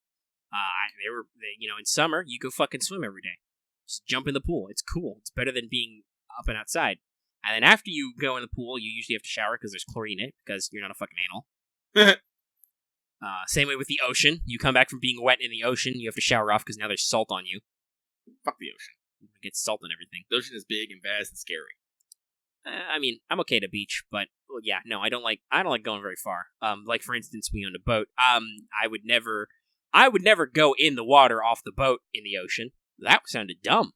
In summer you go fucking swim every day. Just jump in the pool. It's cool. It's better than being up and outside. And then after you go in the pool, you usually have to shower because there's chlorine in it because you're not a fucking animal. Same way with the ocean. You come back from being wet in the ocean, you have to shower off because now there's salt on you. Fuck the ocean. You get salt and everything. The ocean is big and vast and scary. I mean, I'm okay at a beach, but yeah, no, I don't like going very far. Like for instance, we owned a boat. I would never go in the water off the boat in the ocean. That sounded dumb.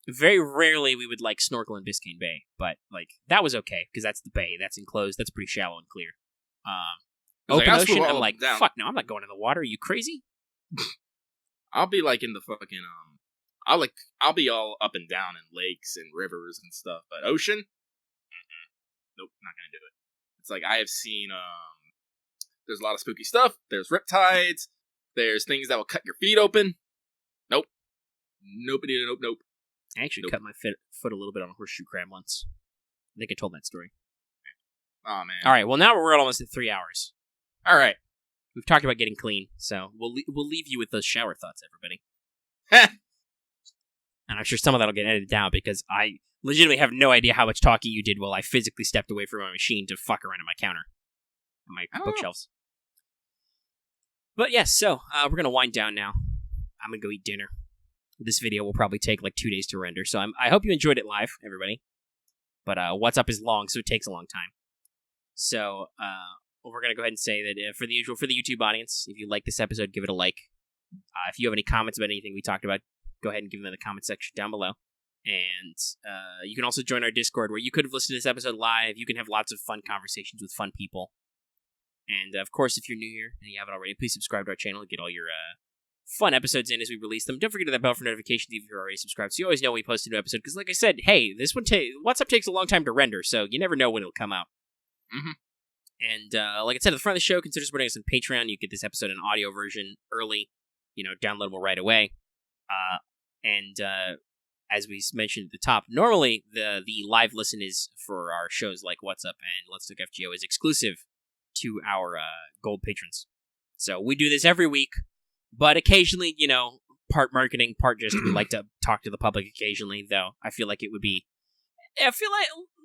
Very rarely we would like snorkel in Biscayne Bay, but like that was okay because that's the bay, that's enclosed, that's pretty shallow and clear. Open ocean, I'm like, down. Fuck no, I'm not going in the water. Are you crazy? I'll be like in the fucking I'll be all up and down in lakes and rivers and stuff, but ocean, nope, not gonna do it. It's like I have seen there's a lot of spooky stuff. There's riptides. There's things that will cut your feet open. Nope. Nope. I actually cut my foot a little bit on a horseshoe crab once. I think I told that story. Oh man. All right. Well, now we're almost at 3 hours. All right. We've talked about getting clean, so we'll leave you with those shower thoughts, everybody. And I'm sure some of that'll get edited down because I legitimately have no idea how much talking you did while I physically stepped away from my machine to fuck around at my counter, and my bookshelves. But yes, so we're gonna wind down now. I'm gonna go eat dinner. This video will probably take like 2 days to render, so I hope you enjoyed it live, everybody. But What's Up is long, so it takes a long time. So we're gonna go ahead and say that for the YouTube audience, if you like this episode, give it a like. If you have any comments about anything we talked about, go ahead and give them in the comment section down below. And you can also join our Discord, where you could have listened to this episode live. You can have lots of fun conversations with fun people. And of course, if you're new here and you haven't already, please subscribe to our channel and get all your fun episodes in as we release them. Don't forget to hit that bell for notifications if you're already subscribed, so you always know when we post a new episode. Because like I said, hey, this one What's Up takes a long time to render, so you never know when it'll come out. Mm-hmm. And like I said at the front of the show, consider supporting us on Patreon. You get this episode in audio version early, downloadable right away. As we mentioned at the top, normally the live listen is for our shows like What's Up and Let's Talk FGO is exclusive to our gold patrons. So we do this every week, but occasionally, part marketing, part just we like to talk to the public occasionally, though I feel like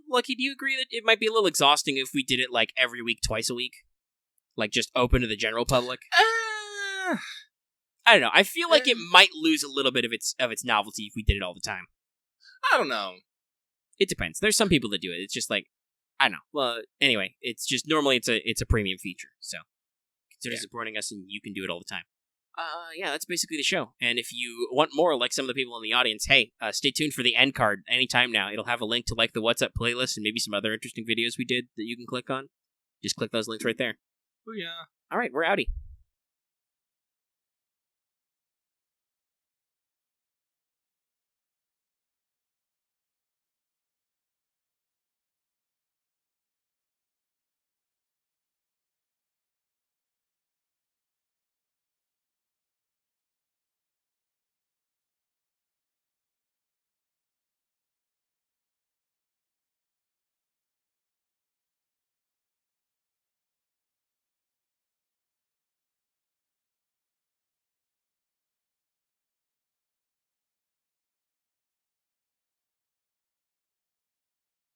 Lucky, do you agree that it might be a little exhausting if we did it like every week, twice a week? Like just open to the general public? I don't know. I feel like it might lose a little bit of its novelty if we did it all the time. I don't know. It depends. There's some people that do it. It's just like, I don't know. Well, anyway, it's just normally it's a premium feature. So consider supporting us, and you can do it all the time. Yeah, that's basically the show. And if you want more, like some of the people in the audience, hey, stay tuned for the end card anytime now. It'll have a link to like the What's Up playlist and maybe some other interesting videos we did that you can click on. Just click those links right there. Oh yeah. All right, we're outie.